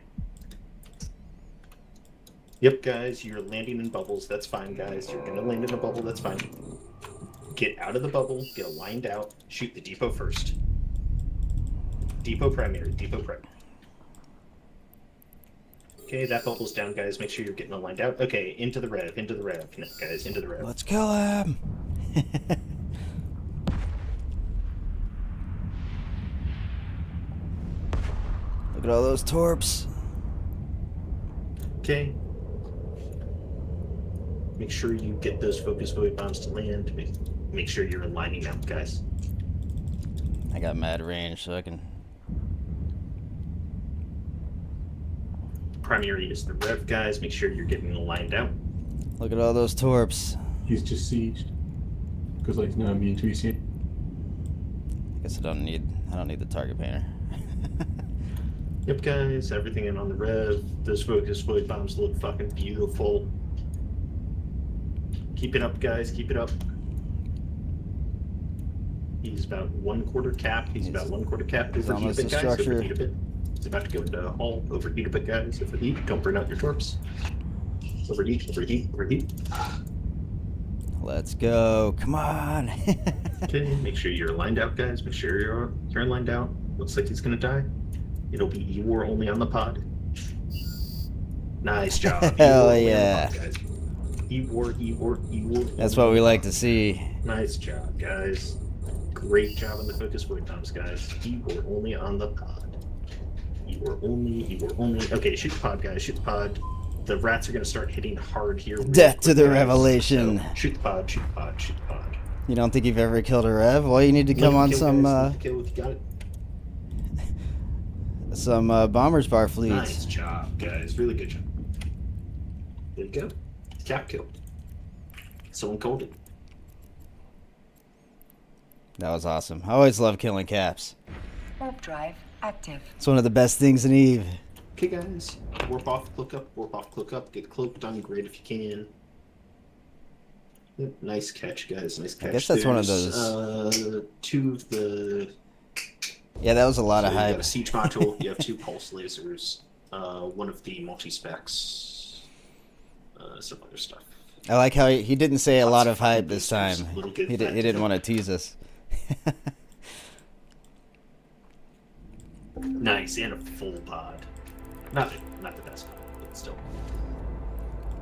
Yep, guys, you're landing in bubbles. That's fine, guys. You're going to land in a bubble. That's fine. Get out of the bubble. Get aligned out. Shoot the depot first. Depot primary. Depot primary. Okay, that bubble's down, guys. Make sure you're getting aligned out. Okay, into the rev. Into the rev. No, guys, into the rev. Let's kill him. Look at all those torps. Okay. Make sure you get those focus void bombs to land. Make sure you're aligning out, guys. I got mad range, so I can. Primary is the rev, guys. Make sure you're getting aligned out. Look at all those torps. He's just sieged. Because like he's not immune to EC. Guess I don't need the target painter. Yep, guys. Everything in on the rev. Those focus void bombs look fucking beautiful. Keep it up, guys. Keep it up. He's about 1/4 cap. He's about 1/4 cap. He's Overheat a almost bit, a guys. structure. Overheat a bit. He's about to go into hull. Overheat a bit, guys. Overheat. Don't burn out your torps. Overheat. Overheat. Overheat. Let's go. Come on. Okay. Make sure you're lined out, guys. Make sure you're lined out. Looks like he's gonna die. It'll be E-War only on the pod. Nice job. Hell E-War only on the yeah. pod, guys. E-War, E-War, E-War. That's what we like to see. Nice job, guys. Great job on the focus void bombs, guys. E-War only on the pod. E-War only, E-War only. Okay, shoot the pod, guys. Shoot the pod. The rats are going to start hitting hard here. Really Death quick, to the guys. revelation. So, shoot the pod, shoot the pod, shoot the pod. You don't think you've ever killed a rev? Well, you need to come on some Kill if you got it. bombers bar fleets. Nice job, guys. Really good job. There you go. Cap kill. Someone called it. That was awesome. I always love killing caps. Warp drive active. It's one of the best things in EVE. Okay, guys. Warp off, cloak up, warp off, cloak up. Get cloaked on grid if you can. Yep, nice catch, guys. Nice catch. I guess that's one of There's, two of the. Yeah, that was a lot of You got hype. a siege module. You have 2 pulse lasers. One of the multi specs. Some other stuff. I like how he didn't say a lot of hype fucking this time. boosters, little good He fat didn't tail. want to tease us. Nice, and a full pod. Not the best pod, but still.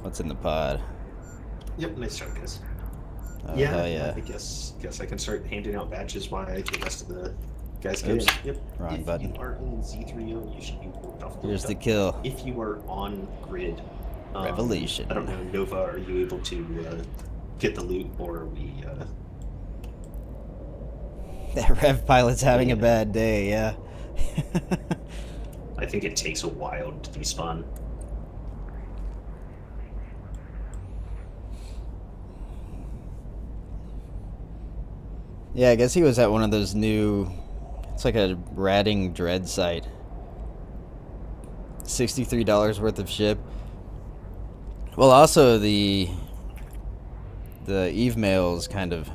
What's in the pod? Yep, nice job, guys. Oh, Yeah, hell yeah. I guess I can start handing out badges while the rest of the guys go. Oops. Yep. Wrong if button. you are in Z30, you should be warped off. Here's the kill. If you are on grid, Revelation. I don't know, Nova, are you able to get the loot, or are we? That rev pilot's having a bad day, yeah. I think it takes a while to despawn. Yeah, I guess he was at one of those new. It's like a ratting dread site. $63 worth of ship. Well, also the Eve mails kind of,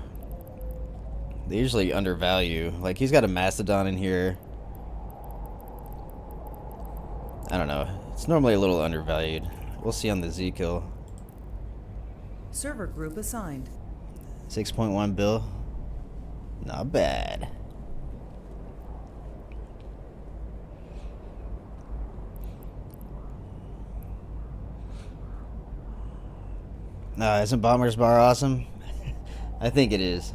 they usually undervalue. Like, he's got a Mastodon in here. I don't know. It's normally a little undervalued. We'll see on the Z kill. Server group assigned. 6.1 bill. Not bad. Isn't Bomber's Bar awesome? I think it is.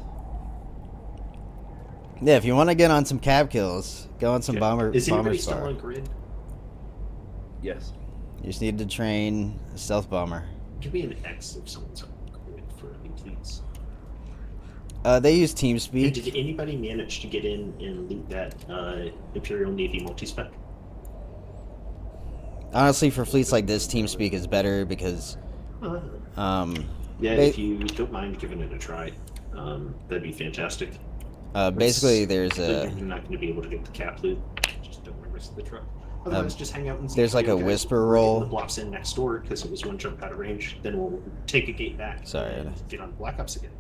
Yeah, if you want to get on some cab kills, go on some Is Bomber's anybody still Bar. on grid? Yes. You just need to train a stealth bomber. Give me an X if someone's on grid for me, please. They use And TeamSpeak. did anybody manage to get in and loot that Imperial Navy multi-spec? Honestly, for fleets like this, TeamSpeak is better because Yeah, Ba- if you don't mind giving it a try, that'd be fantastic. basically there's You're a not going to be able to get the cap loot. Just don't risk the truck. Otherwise, just hang out and see. there's how like you a guys whisper were getting roll. The blocks in next door because it was one jump out of range. Then we'll take a gate back. Sorry. And get on Black Ops again.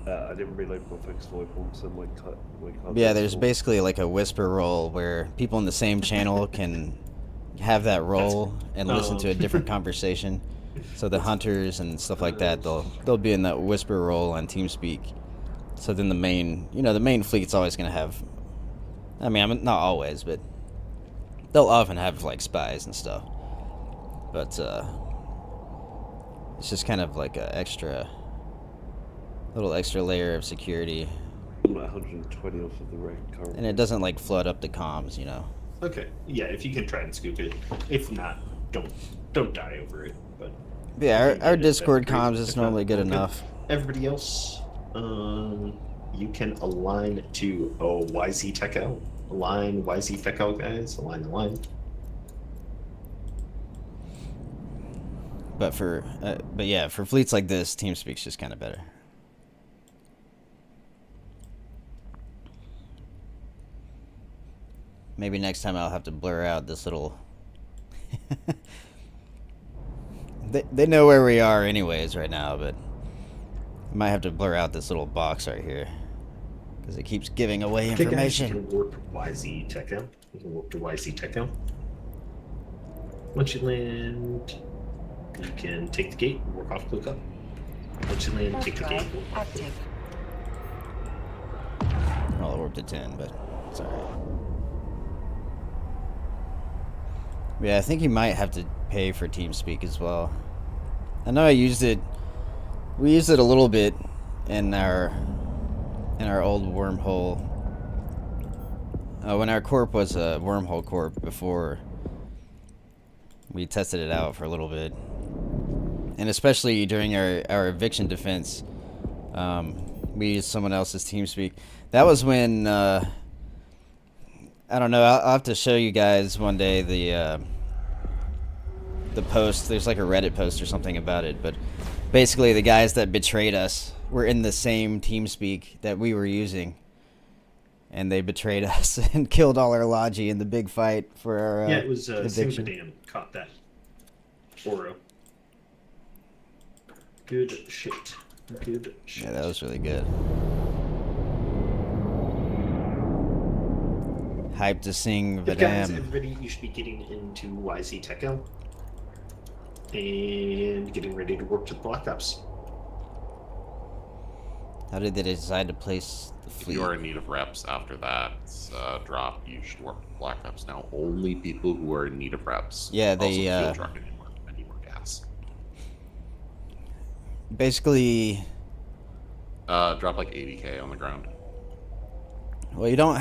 I didn't realize my fixed weapons and my Yeah, there's basically like a whisper roll where people in the same channel can have that roll and listen to a different conversation. So the hunters and stuff like that, they'll be in that whisper roll on TeamSpeak. So then the main fleet's always gonna have. I mean, not always, but they'll often have like spies and stuff. But it's just kind of like a little extra layer of security. 120 off of the rank currently. And it doesn't like flood up the comms, you know. Okay. Yeah, if you can try and scoop it. If not, don't die over it. But Yeah, our Discord that'd be great. comms is If not, normally good okay. enough. Everybody else, you can align to YZ Tech L. Align YZ Tech L, guys. Align the line. But yeah, for fleets like this, TeamSpeak's just kind of better. Maybe next time I'll have to blur out this little. They know where we are anyways right now, but I might have to blur out this little box right here because it keeps giving away Okay, guys, you information. can warp YZ Tech L. You can warp to YZ Tech L. Once you land, you can take the gate and work off click up. Once you land, take the gate. Drive active. Well, it warped to 10, but it's alright. Yeah, I think you might have to pay for TeamSpeak as well. I know I used it. We used it a little bit in our old wormhole. When our corp was a wormhole corp before we tested it out for a little bit, and especially during our eviction defense, we used someone else's TeamSpeak. That was when I don't know. I'll have to show you guys one day the post. There's like a Reddit post or something about it, but basically the guys that betrayed us were in the same TeamSpeak that we were using, and they betrayed us and killed all our logi in the big fight for our Yeah, it was eviction. Simbadan caught that. Oro. Good shit. Good shit. Yeah, that was really good. Hype to sing But guys, Vadam. everybody, you should be getting into YZ Tech L and getting ready to work to the Black Ops. How did they decide to place the If fleet? you are in need of reps after that drop, you should work with Black Ops now. Only people who are in need of reps. Yeah, they, also fuel truck anymore. I need more gas. Basically, Drop like 80k on the ground. well, you don't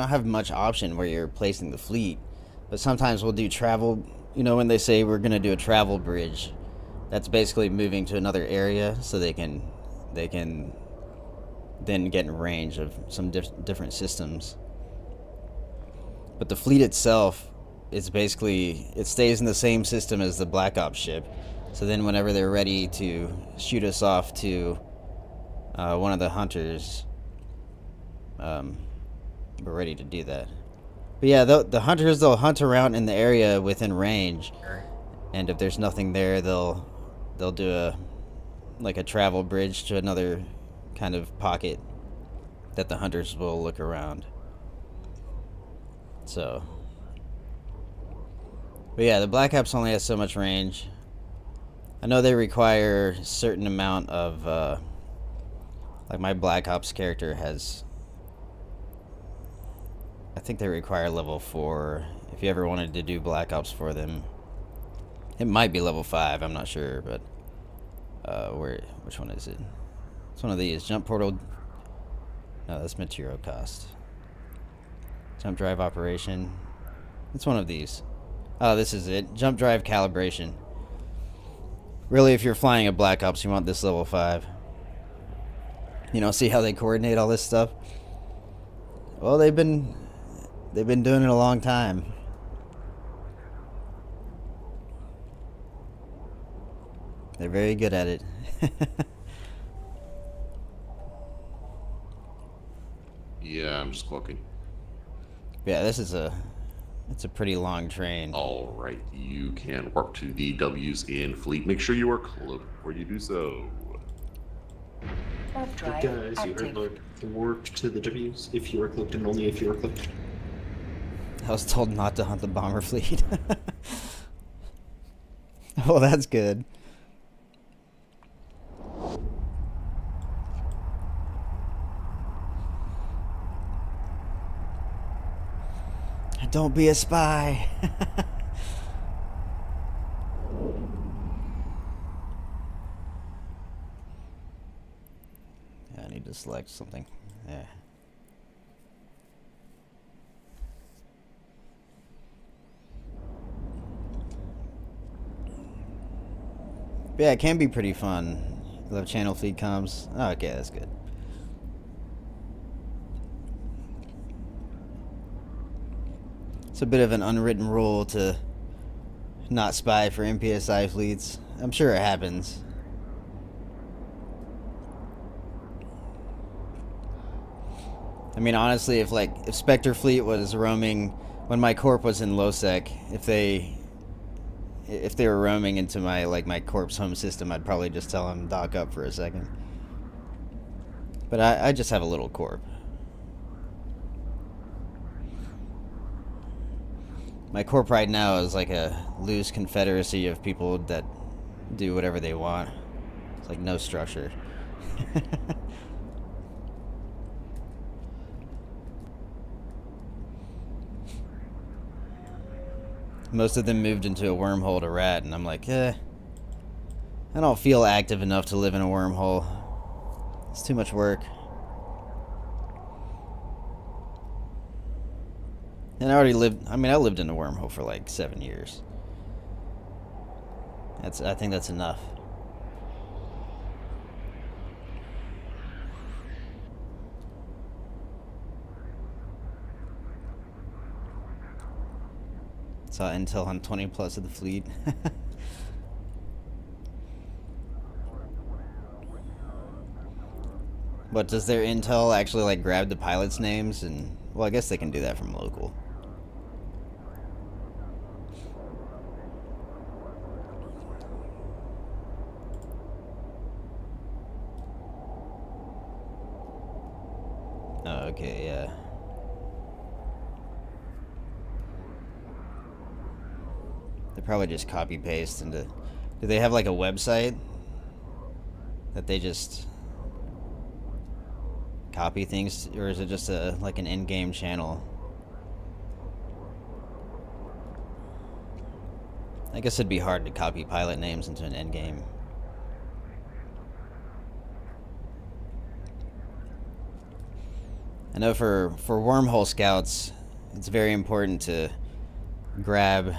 have much option where you're placing the fleet, but sometimes we'll do travel. You know, when they say we're gonna do a travel bridge, that's basically moving to another area so they can then get in range of some different systems. But the fleet itself is basically, it stays in the same system as the Black Ops ship. So then whenever they're ready to shoot us off to one of the hunters, we're ready to do that. But yeah, the hunters, they'll hunt around in the area within range, and if there's nothing there, they'll do a travel bridge to another kind of pocket that the hunters will look around. So, but yeah, the Black Ops only has so much range. I know they require a certain amount of, like my Black Ops character has, I think they require level 4. If you ever wanted to do Black Ops for them, it might be level 5, I'm not sure, but which one is it? It's one of these. Jump portal. No, that's material cost. Jump drive operation. It's one of these. Oh, this is it. Jump drive calibration. Really, if you're flying a Black Ops, you want this level 5. You know, see how they coordinate all this stuff? Well, they've been doing it a long time. They're very good at it. Yeah, I'm just looking. Yeah, it's a pretty long train. All right, you can warp to the W's in Fleet. Make sure you are close before you do so. Warp drive Guys, you heard active. Lord. Warp to the W's if you are cloaked and only if you are cloaked. I was told not to hunt the bomber fleet. Well, that's good. Don't be a spy. I need to select something. Yeah. Yeah, it can be pretty fun. Love channel feed comms. Oh, okay, that's good. It's a bit of an unwritten rule to not spy for NPSI fleets. I'm sure it happens. I mean, honestly, if Spectre fleet was roaming when my corp was in Losec, if they were roaming into my corp's home system, I'd probably just tell them dock up for a second. But I just have a little corp. My corp right now is like a loose confederacy of people that do whatever they want. It's like no structure. Most of them moved into a wormhole to rat, and I'm like, I don't feel active enough to live in a wormhole. It's too much work. And I lived in a wormhole for like 7 years. I think that's enough. Saw intel on 20 plus of the fleet. But does their intel actually grab the pilots' names? And well, I guess they can do that from local. Oh, okay, yeah. They probably just copy paste into. Do they have a website that they just copy things, or is it just an in-game channel? I guess it'd be hard to copy pilot names into an end-game. I know for wormhole scouts, it's very important to grab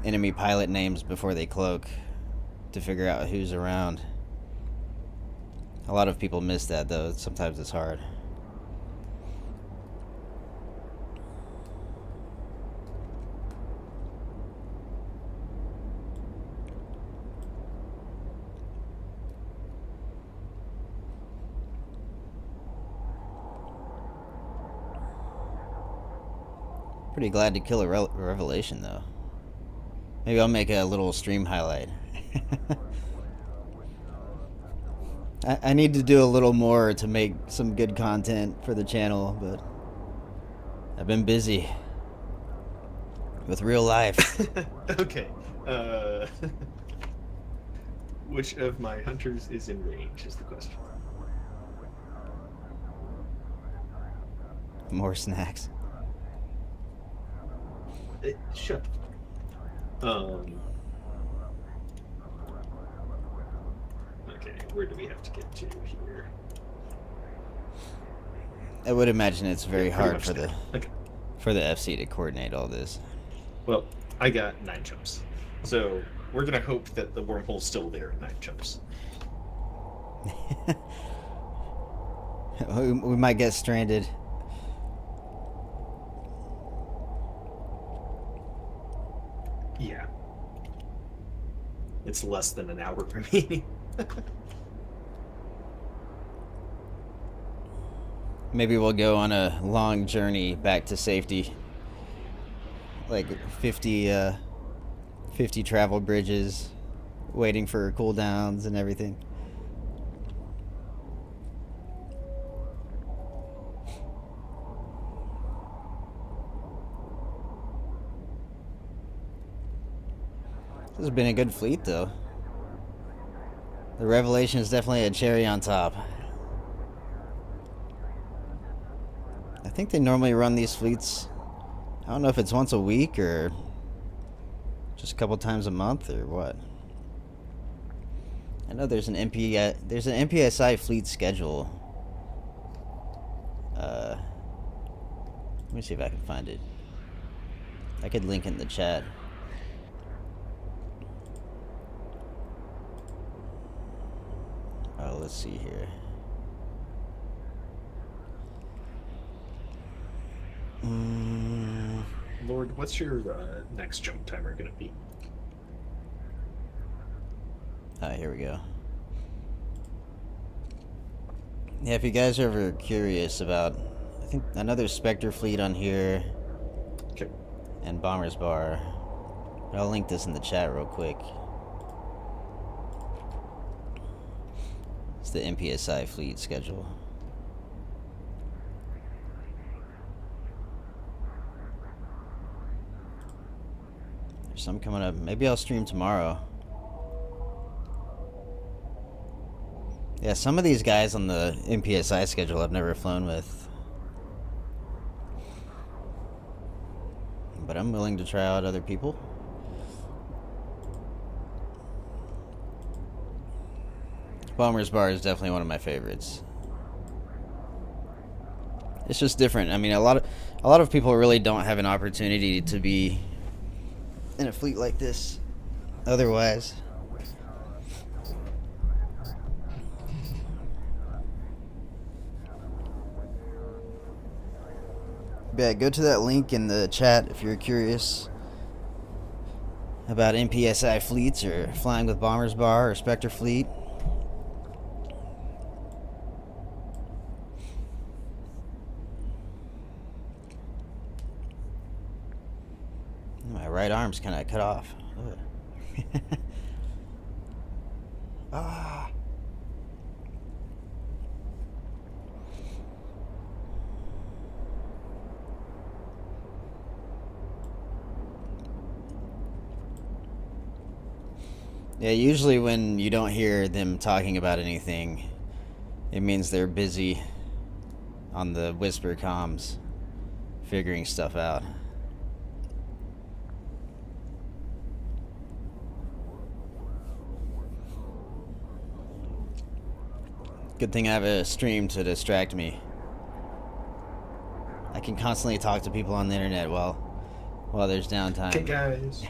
enemy pilot names before they cloak to figure out who's around. A lot of people miss that, though. Sometimes it's hard. Pretty glad to kill a revelation, though. Maybe I'll make a little stream highlight. I need to do a little more to make some good content for the channel, but I've been busy with real life. Okay. Which of my hunters is in range is the question. More snacks. Shut. Okay, where do we have to get to here? I would imagine it's very Yeah, pretty hard much for there. the Okay. for the FC to coordinate all this. Well, I got 9 jumps. So we're gonna hope that the wormhole's still there at 9 jumps. We might get stranded. Yeah. It's less than an hour remaining. Maybe we'll go on a long journey back to safety. Like 50 travel bridges, waiting for cooldowns and everything. This has been a good fleet, though. The Revelation is definitely a cherry on top. I think they normally run these fleets, I don't know if it's once a week or just a couple times a month or what. I know there's an NPSI Fleet schedule. Let me see if I can find it. I could link it in the chat. Oh, let's see here. Lord, what's your next jump timer gonna be? Here we go. Yeah, if you guys are ever curious about, I think another Spectre fleet on here. Okay. And Bomber's Bar. I'll link this in the chat real quick. It's the NPSI Fleet schedule. There's some coming up. Maybe I'll stream tomorrow. Yeah, some of these guys on the NPSI schedule I've never flown with. But I'm willing to try out other people. Bomber's Bar is definitely one of my favorites. It's just different. I mean, a lot of people really don't have an opportunity to be in a fleet like this otherwise. Yeah, go to that link in the chat if you're curious about NPSI fleets or flying with Bomber's Bar or Spectre Fleet. My right arm's kind of cut off. Ah. Yeah, usually when you don't hear them talking about anything, it means they're busy on the whisper comms, figuring stuff out. Good thing I have a stream to distract me. I can constantly talk to people on the internet while there's downtime. Okay, guys.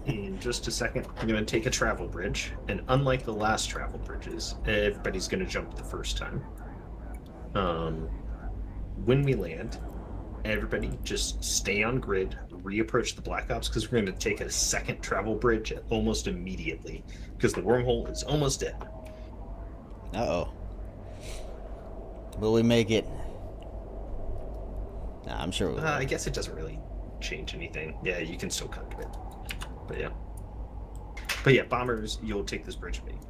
In just a second, I'm going to take a travel bridge, and unlike the last travel bridges, everybody's going to jump the first time. When we land, everybody just stay on grid, reapproach the Black Ops, because we're going to take a second travel bridge almost immediately, because the wormhole is almost dead. Uh-oh. Will we make it? Nah, I'm sure we will. I guess it doesn't really change anything. Yeah, you can still cockpit. But yeah, bombers, you'll take this bridge immediately.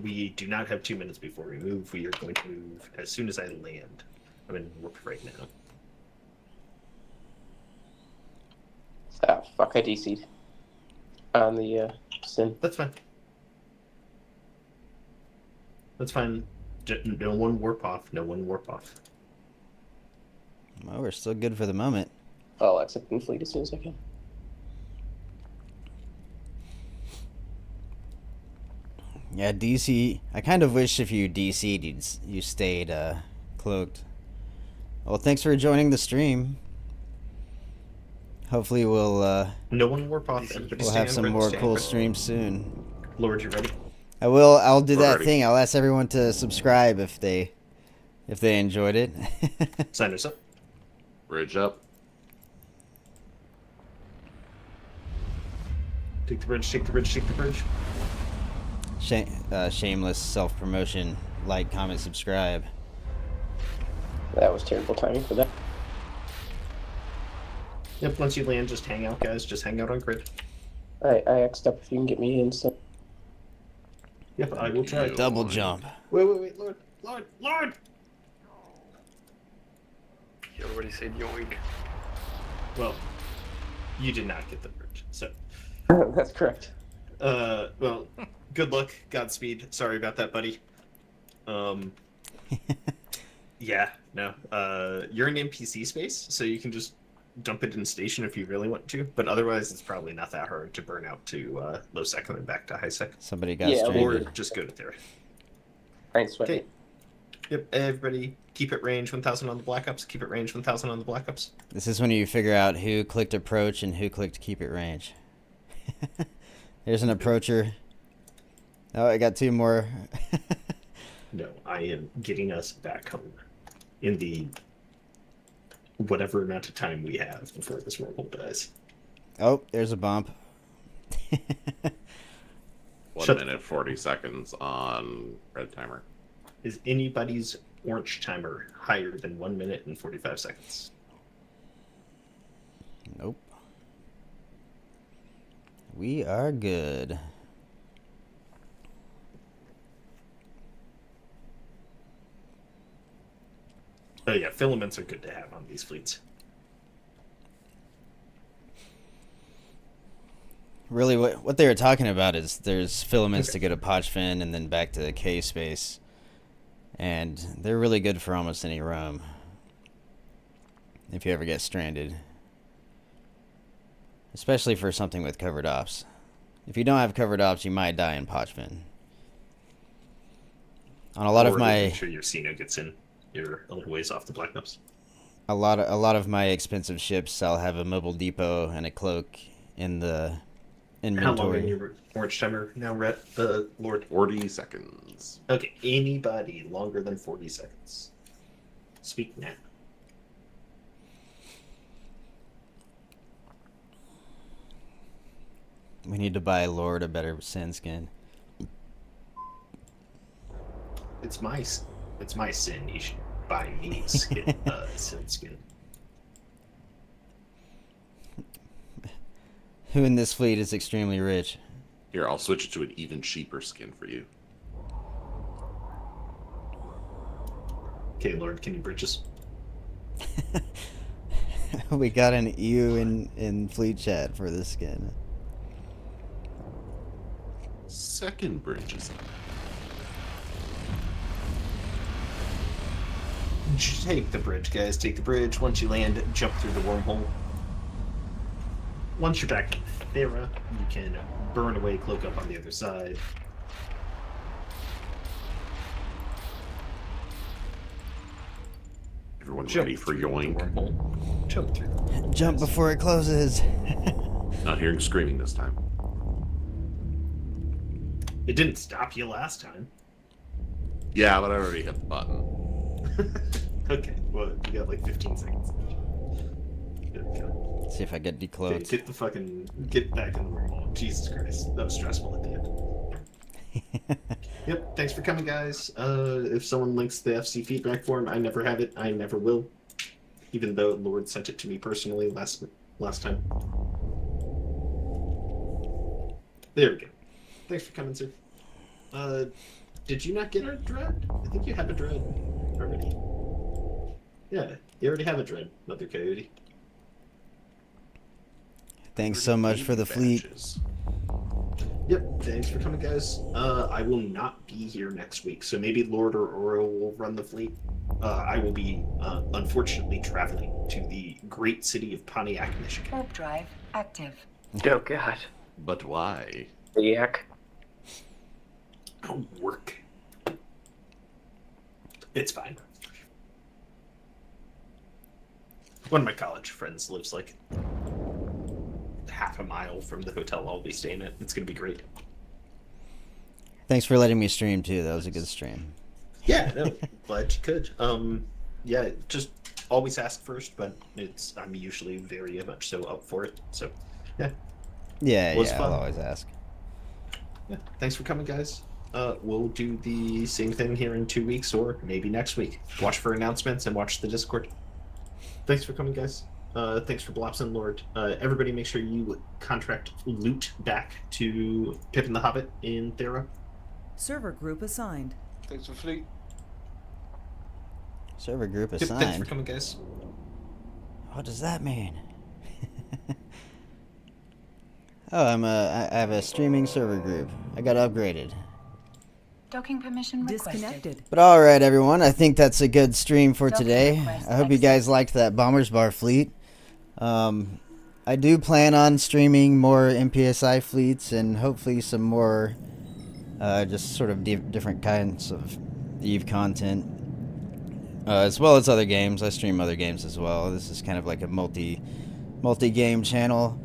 We do not have 2 minutes before we move. We are going to move as soon as I land. I'm in warp right now. Ah, fuck, I DC'd. On the, Sin. That's fine. That's fine. No one warp off. No one warp off. Well, we're still good for the moment. I'll accept in fleet as soon as I can. Yeah, DC. I kind of wish if you DC'd, you stayed cloaked. Well, thanks for joining the stream. Hopefully we'll No one warp off. we'll have some more cool streams soon. Lord, you ready? I will. I'll do that Alrighty. thing. I'll ask everyone to subscribe if they enjoyed it. Sign us up. Bridge up. Take the bridge, take the bridge, take the bridge. Shameless self-promotion. Like, comment, subscribe. That was terrible timing for that. Yep, once you land, just hang out, guys. Just hang out on grid. I X'd up if you can get me in, so. Yep, I will try. Double jump. Wait, Lord! You already said yoink. Well, you did not get the bridge, so. That's correct. Well, good luck, Godspeed. Sorry about that, buddy. Yeah, no. You're in NPC space, so you can just dump it in station if you really want to, but otherwise it's probably not that hard to burn out to low sec and then back to high sec. Somebody got Yeah, Or stranded. just go to there. I ain't sweating. Okay. Yep, everybody keep it range 1000 on the Black Ops. Keep it range 1000 on the Black Ops. This is when you figure out who clicked approach and who clicked keep it range. There's an approacher. Oh, I got two more. No, I am getting us back home in the whatever amount of time we have before this wormhole dies. Oh, there's a bump. 1 minute 40 seconds on red timer. Is anybody's orange timer higher than 1 minute and 45 seconds? Nope. We are good. Oh yeah, filaments are good to have on these fleets. Really, what they were talking about is there's filaments to go to Potch Fin and then back to the K space. And they're really good for almost any roam. If you ever get stranded. Especially for something with covered ops. If you don't have covered ops, you might die in Potch Fin. On a lot of Or my... make sure your Cena gets in. You're a little ways off the Black Ops. A lot of my expensive ships, I'll have a mobile depot and a cloak in the inventory. How long in your orange timer now, Lord? 40 seconds. Okay, anybody longer than 40 seconds. Speak now. We need to buy Lord a better Sin skin. It's my sin. You should buy me sin skin. Who in this fleet is extremely rich? Here, I'll switch it to an even cheaper skin for you. Okay, Lord, can you bridge us? We got an EU in fleet chat for this skin. Second bridge is up. Take the bridge, guys. Take the bridge. Once you land, jump through the wormhole. Once you're back in Thera, you can burn away, cloak up on the other side. Everyone Jump ready for through the yoink? wormhole. Jump through. Jump before it closes. Not hearing screaming this time. It didn't stop you last time. Yeah, but I already hit the button. Okay, well, you got like 15 seconds. There we go. See if I get Okay, decloaked. get back in the wormhole. Jesus Christ, that was stressful at the Yep. Thanks for coming, guys. If someone links the FC feedback form, I never have it. I never will. Even though Lord sent it to me personally last time. There we go. Thanks for coming, sir. Did you not get a dread? I think you have a dread already. Yeah, you already have a dread, Mother Coyote. Thanks so much for the fleet. Badges. Yep, thanks for coming, guys. I will not be here next week, so maybe Lord or Oro will run the fleet. I will be, unfortunately, traveling to the great city of Pontiac, Michigan. Warp drive active. Oh god. But why? Yak. I'll work. It's fine. One of my college friends lives like half a mile from the hotel I'll be staying at. It's gonna be great. Thanks for letting me stream too. That was a good stream. Yeah, no, glad you could. Yeah, just always ask first, but I'm usually very much so up for it. So, yeah. Yeah, Was yeah, fun. I'll always ask. Yeah, thanks for coming, guys. We'll do the same thing here in 2 weeks or maybe next week. Watch for announcements and watch the Discord. Thanks for coming, guys. Thanks for Blops and Lord. Everybody make sure you contract loot back to Pippin the Hobbit in Thera. Server group assigned. Thanks for fleet. Server group Yep, thanks for assigned. coming, guys. What does that mean? Oh, I have a streaming server group. I got upgraded. Docking permission requested. But all right, everyone. I think that's a good stream for Docking today. request I hope you guys liked that Bombers Bar fleet. I do plan on streaming more NPSI fleets and hopefully some more just sort of different kinds of EVE content. As well as other games. I stream other games as well. This is kind of like a multi-game channel.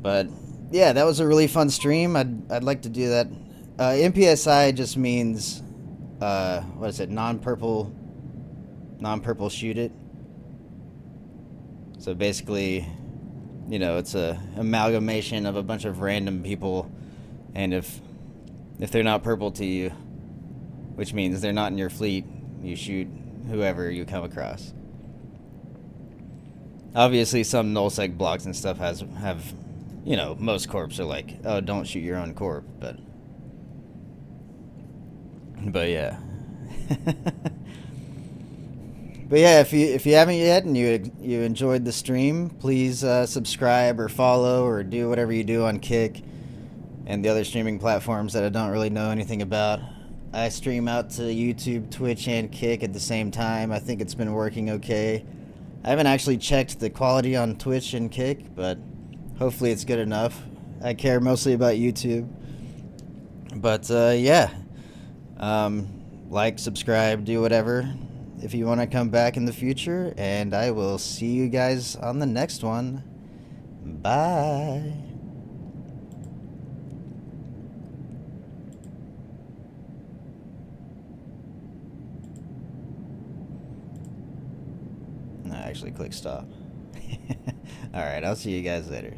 But yeah, that was a really fun stream. I'd like to do that. NPSI just means what is it? Non-purple shoot it. So basically, you know, it's a amalgamation of a bunch of random people, and if they're not purple to you, which means they're not in your fleet, you shoot whoever you come across. Obviously, some nullsec blocks and stuff have, you know, most corps are like, oh, don't shoot your own corp, but yeah. But yeah, if you haven't yet and you enjoyed the stream, please subscribe or follow or do whatever you do on Kick and the other streaming platforms that I don't really know anything about. I stream out to YouTube, Twitch, and Kick at the same time. I think it's been working okay. I haven't actually checked the quality on Twitch and Kick, but hopefully it's good enough. I care mostly about YouTube. But yeah. Like, subscribe, do whatever if you want to come back in the future, and I will see you guys on the next one. Bye. No, actually click stop. Alright, I'll see you guys later.